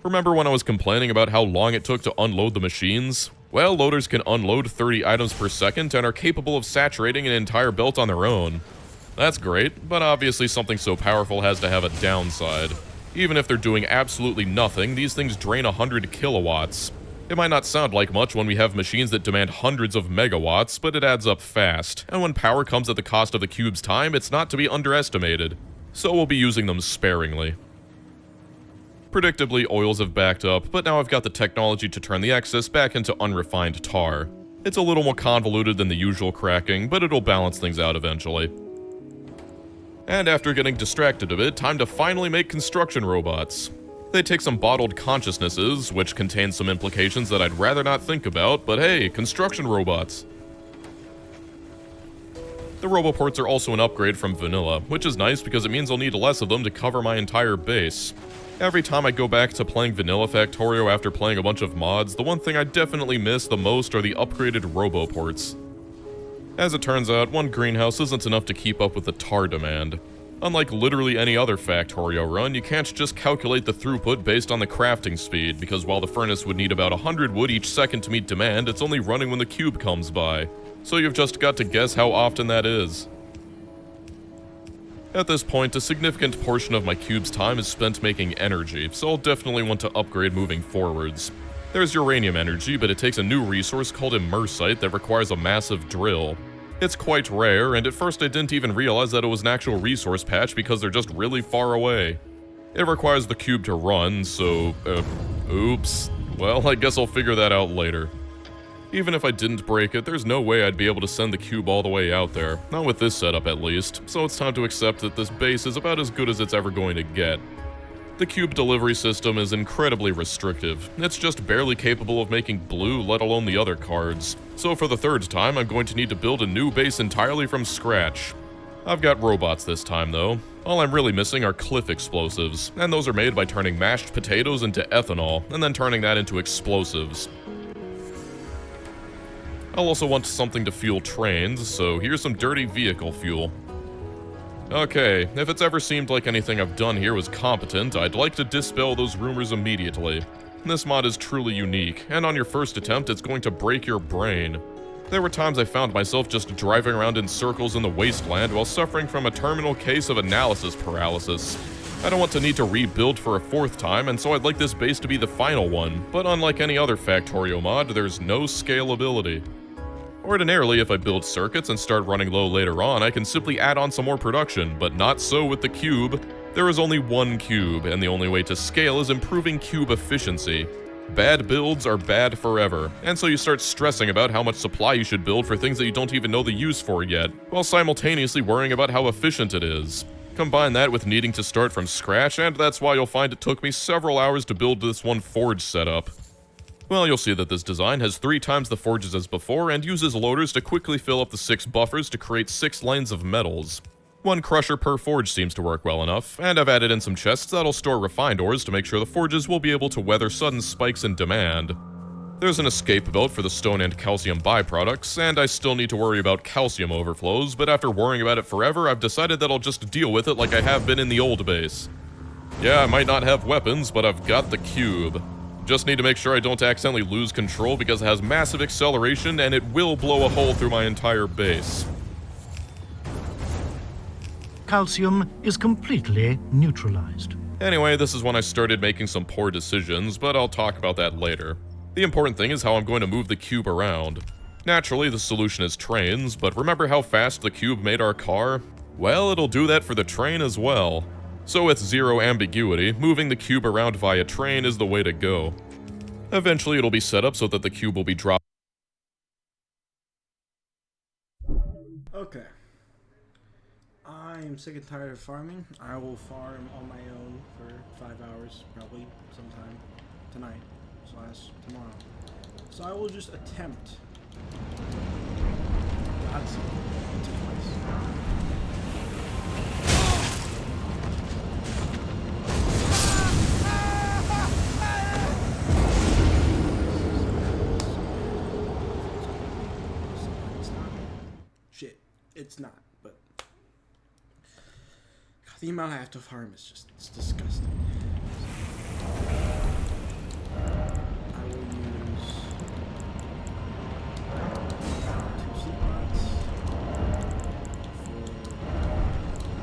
Remember when I was complaining about how long it took to unload the machines? Well, loaders can unload 30 items per second and are capable of saturating an entire belt on their own. That's great, but obviously something so powerful has to have a downside. Even if they're doing absolutely nothing, these things drain 100 kilowatts. It might not sound like much when we have machines that demand hundreds of megawatts, but it adds up fast, and when power comes at the cost of the cube's time, it's not to be underestimated. So we'll be using them sparingly. Predictably, oils have backed up, but now I've got the technology to turn the excess back into unrefined tar. It's a little more convoluted than the usual cracking, but it'll balance things out eventually. And after getting distracted a bit, time to finally make construction robots. They take some bottled consciousnesses, which contain some implications that I'd rather not think about, but hey, construction robots. The roboports are also an upgrade from vanilla, which is nice because it means I'll need less of them to cover my entire base. Every time I go back to playing vanilla Factorio after playing a bunch of mods, the one thing I definitely miss the most are the upgraded roboports. As it turns out, one greenhouse isn't enough to keep up with the tar demand. Unlike literally any other Factorio run, you can't just calculate the throughput based on the crafting speed, because while the furnace would need about 100 wood each second to meet demand, it's only running when the cube comes by. So you've just got to guess how often that is. At this point, a significant portion of my cube's time is spent making energy, so I'll definitely want to upgrade moving forwards. There's uranium energy, but it takes a new resource called immersite that requires a massive drill. It's quite rare, and at first I didn't even realize that it was an actual resource patch because they're just really far away. It requires the cube to run, so, oops. Well, I guess I'll figure that out later. Even if I didn't break it, there's no way I'd be able to send the cube all the way out there. Not with this setup, at least, so it's time to accept that this base is about as good as it's ever going to get. The cube delivery system is incredibly restrictive. It's just barely capable of making blue, let alone the other cards. So for the third time, I'm going to need to build a new base entirely from scratch. I've got robots this time, though. All I'm really missing are cliff explosives, and those are made by turning mashed potatoes into ethanol, and then turning that into explosives. I'll also want something to fuel trains, so here's some dirty vehicle fuel. Okay, if it's ever seemed like anything I've done here was competent, I'd like to dispel those rumors immediately. This mod is truly unique, and on your first attempt, it's going to break your brain. There were times I found myself just driving around in circles in the wasteland while suffering from a terminal case of analysis paralysis. I don't want to need to rebuild for a fourth time, and so I'd like this base to be the final one, but unlike any other Factorio mod, there's no scalability. Ordinarily, if I build circuits and start running low later on, I can simply add on some more production, but not so with the cube. There is only one cube, and the only way to scale is improving cube efficiency. Bad builds are bad forever, and so you start stressing about how much supply you should build for things that you don't even know the use for yet, while simultaneously worrying about how efficient it is. Combine that with needing to start from scratch, and that's why you'll find it took me several hours to build this one forge setup. Well, you'll see that this design has 3 times the forges as before and uses loaders to quickly fill up the 6 buffers to create 6 lanes of metals. One crusher per forge seems to work well enough, and I've added in some chests that'll store refined ores to make sure the forges will be able to weather sudden spikes in demand. There's an escape belt for the stone and calcium byproducts, and I still need to worry about calcium overflows, but after worrying about it forever, I've decided that I'll just deal with it like I have been in the old base. Yeah, I might not have weapons, but I've got the cube. Just need to make sure I don't accidentally lose control because it has massive acceleration and it will blow a hole through my entire base. Calcium is completely neutralized. Anyway, this is when I started making some poor decisions, but I'll talk about that later. The important thing is how I'm going to move the cube around. Naturally, the solution is trains, but remember how fast the cube made our car? Well, it'll do that for the train as well. So with zero ambiguity, moving the cube around via train is the way to go. Eventually it'll be set up so that the cube will be dropped. Okay. I am sick and tired of farming. I will farm on my own for 5 hours, probably sometime tonight / tomorrow. So I will just attempt Godskin into place. It's not, but God, the amount I have to farm is just, it's disgusting. I will use 2 sleep pots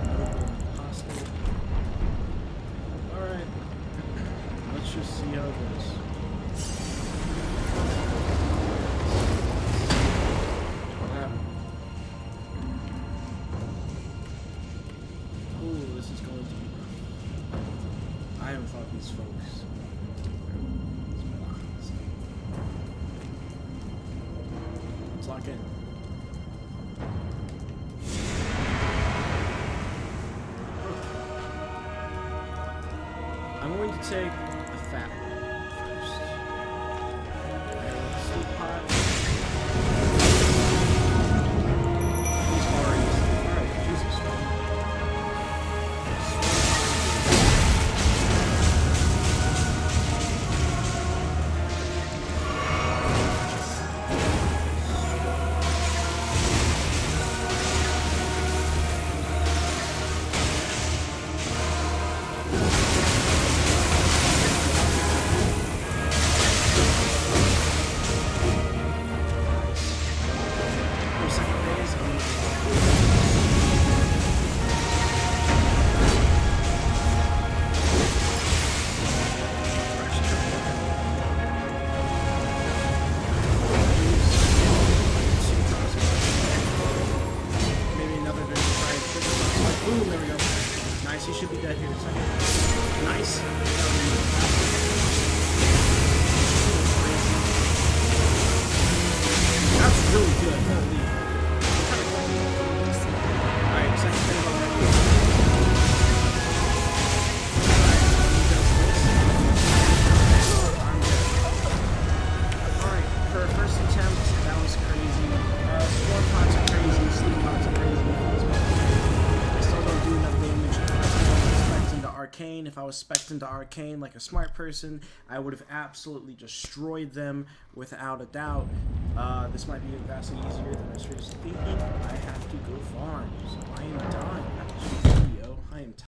for noble pasta. Alright, let's just see how it goes. Ooh, this is going to be rough. I haven't fought these folks. Let's lock in. I'm going to take the fat one first. Sleep pot. He's already asleep. Alright, Jesus. If I was spec'd into Arcane like a smart person, I would have absolutely destroyed them without a doubt. This might be vastly easier than I was previously thinking. I have to go farm. So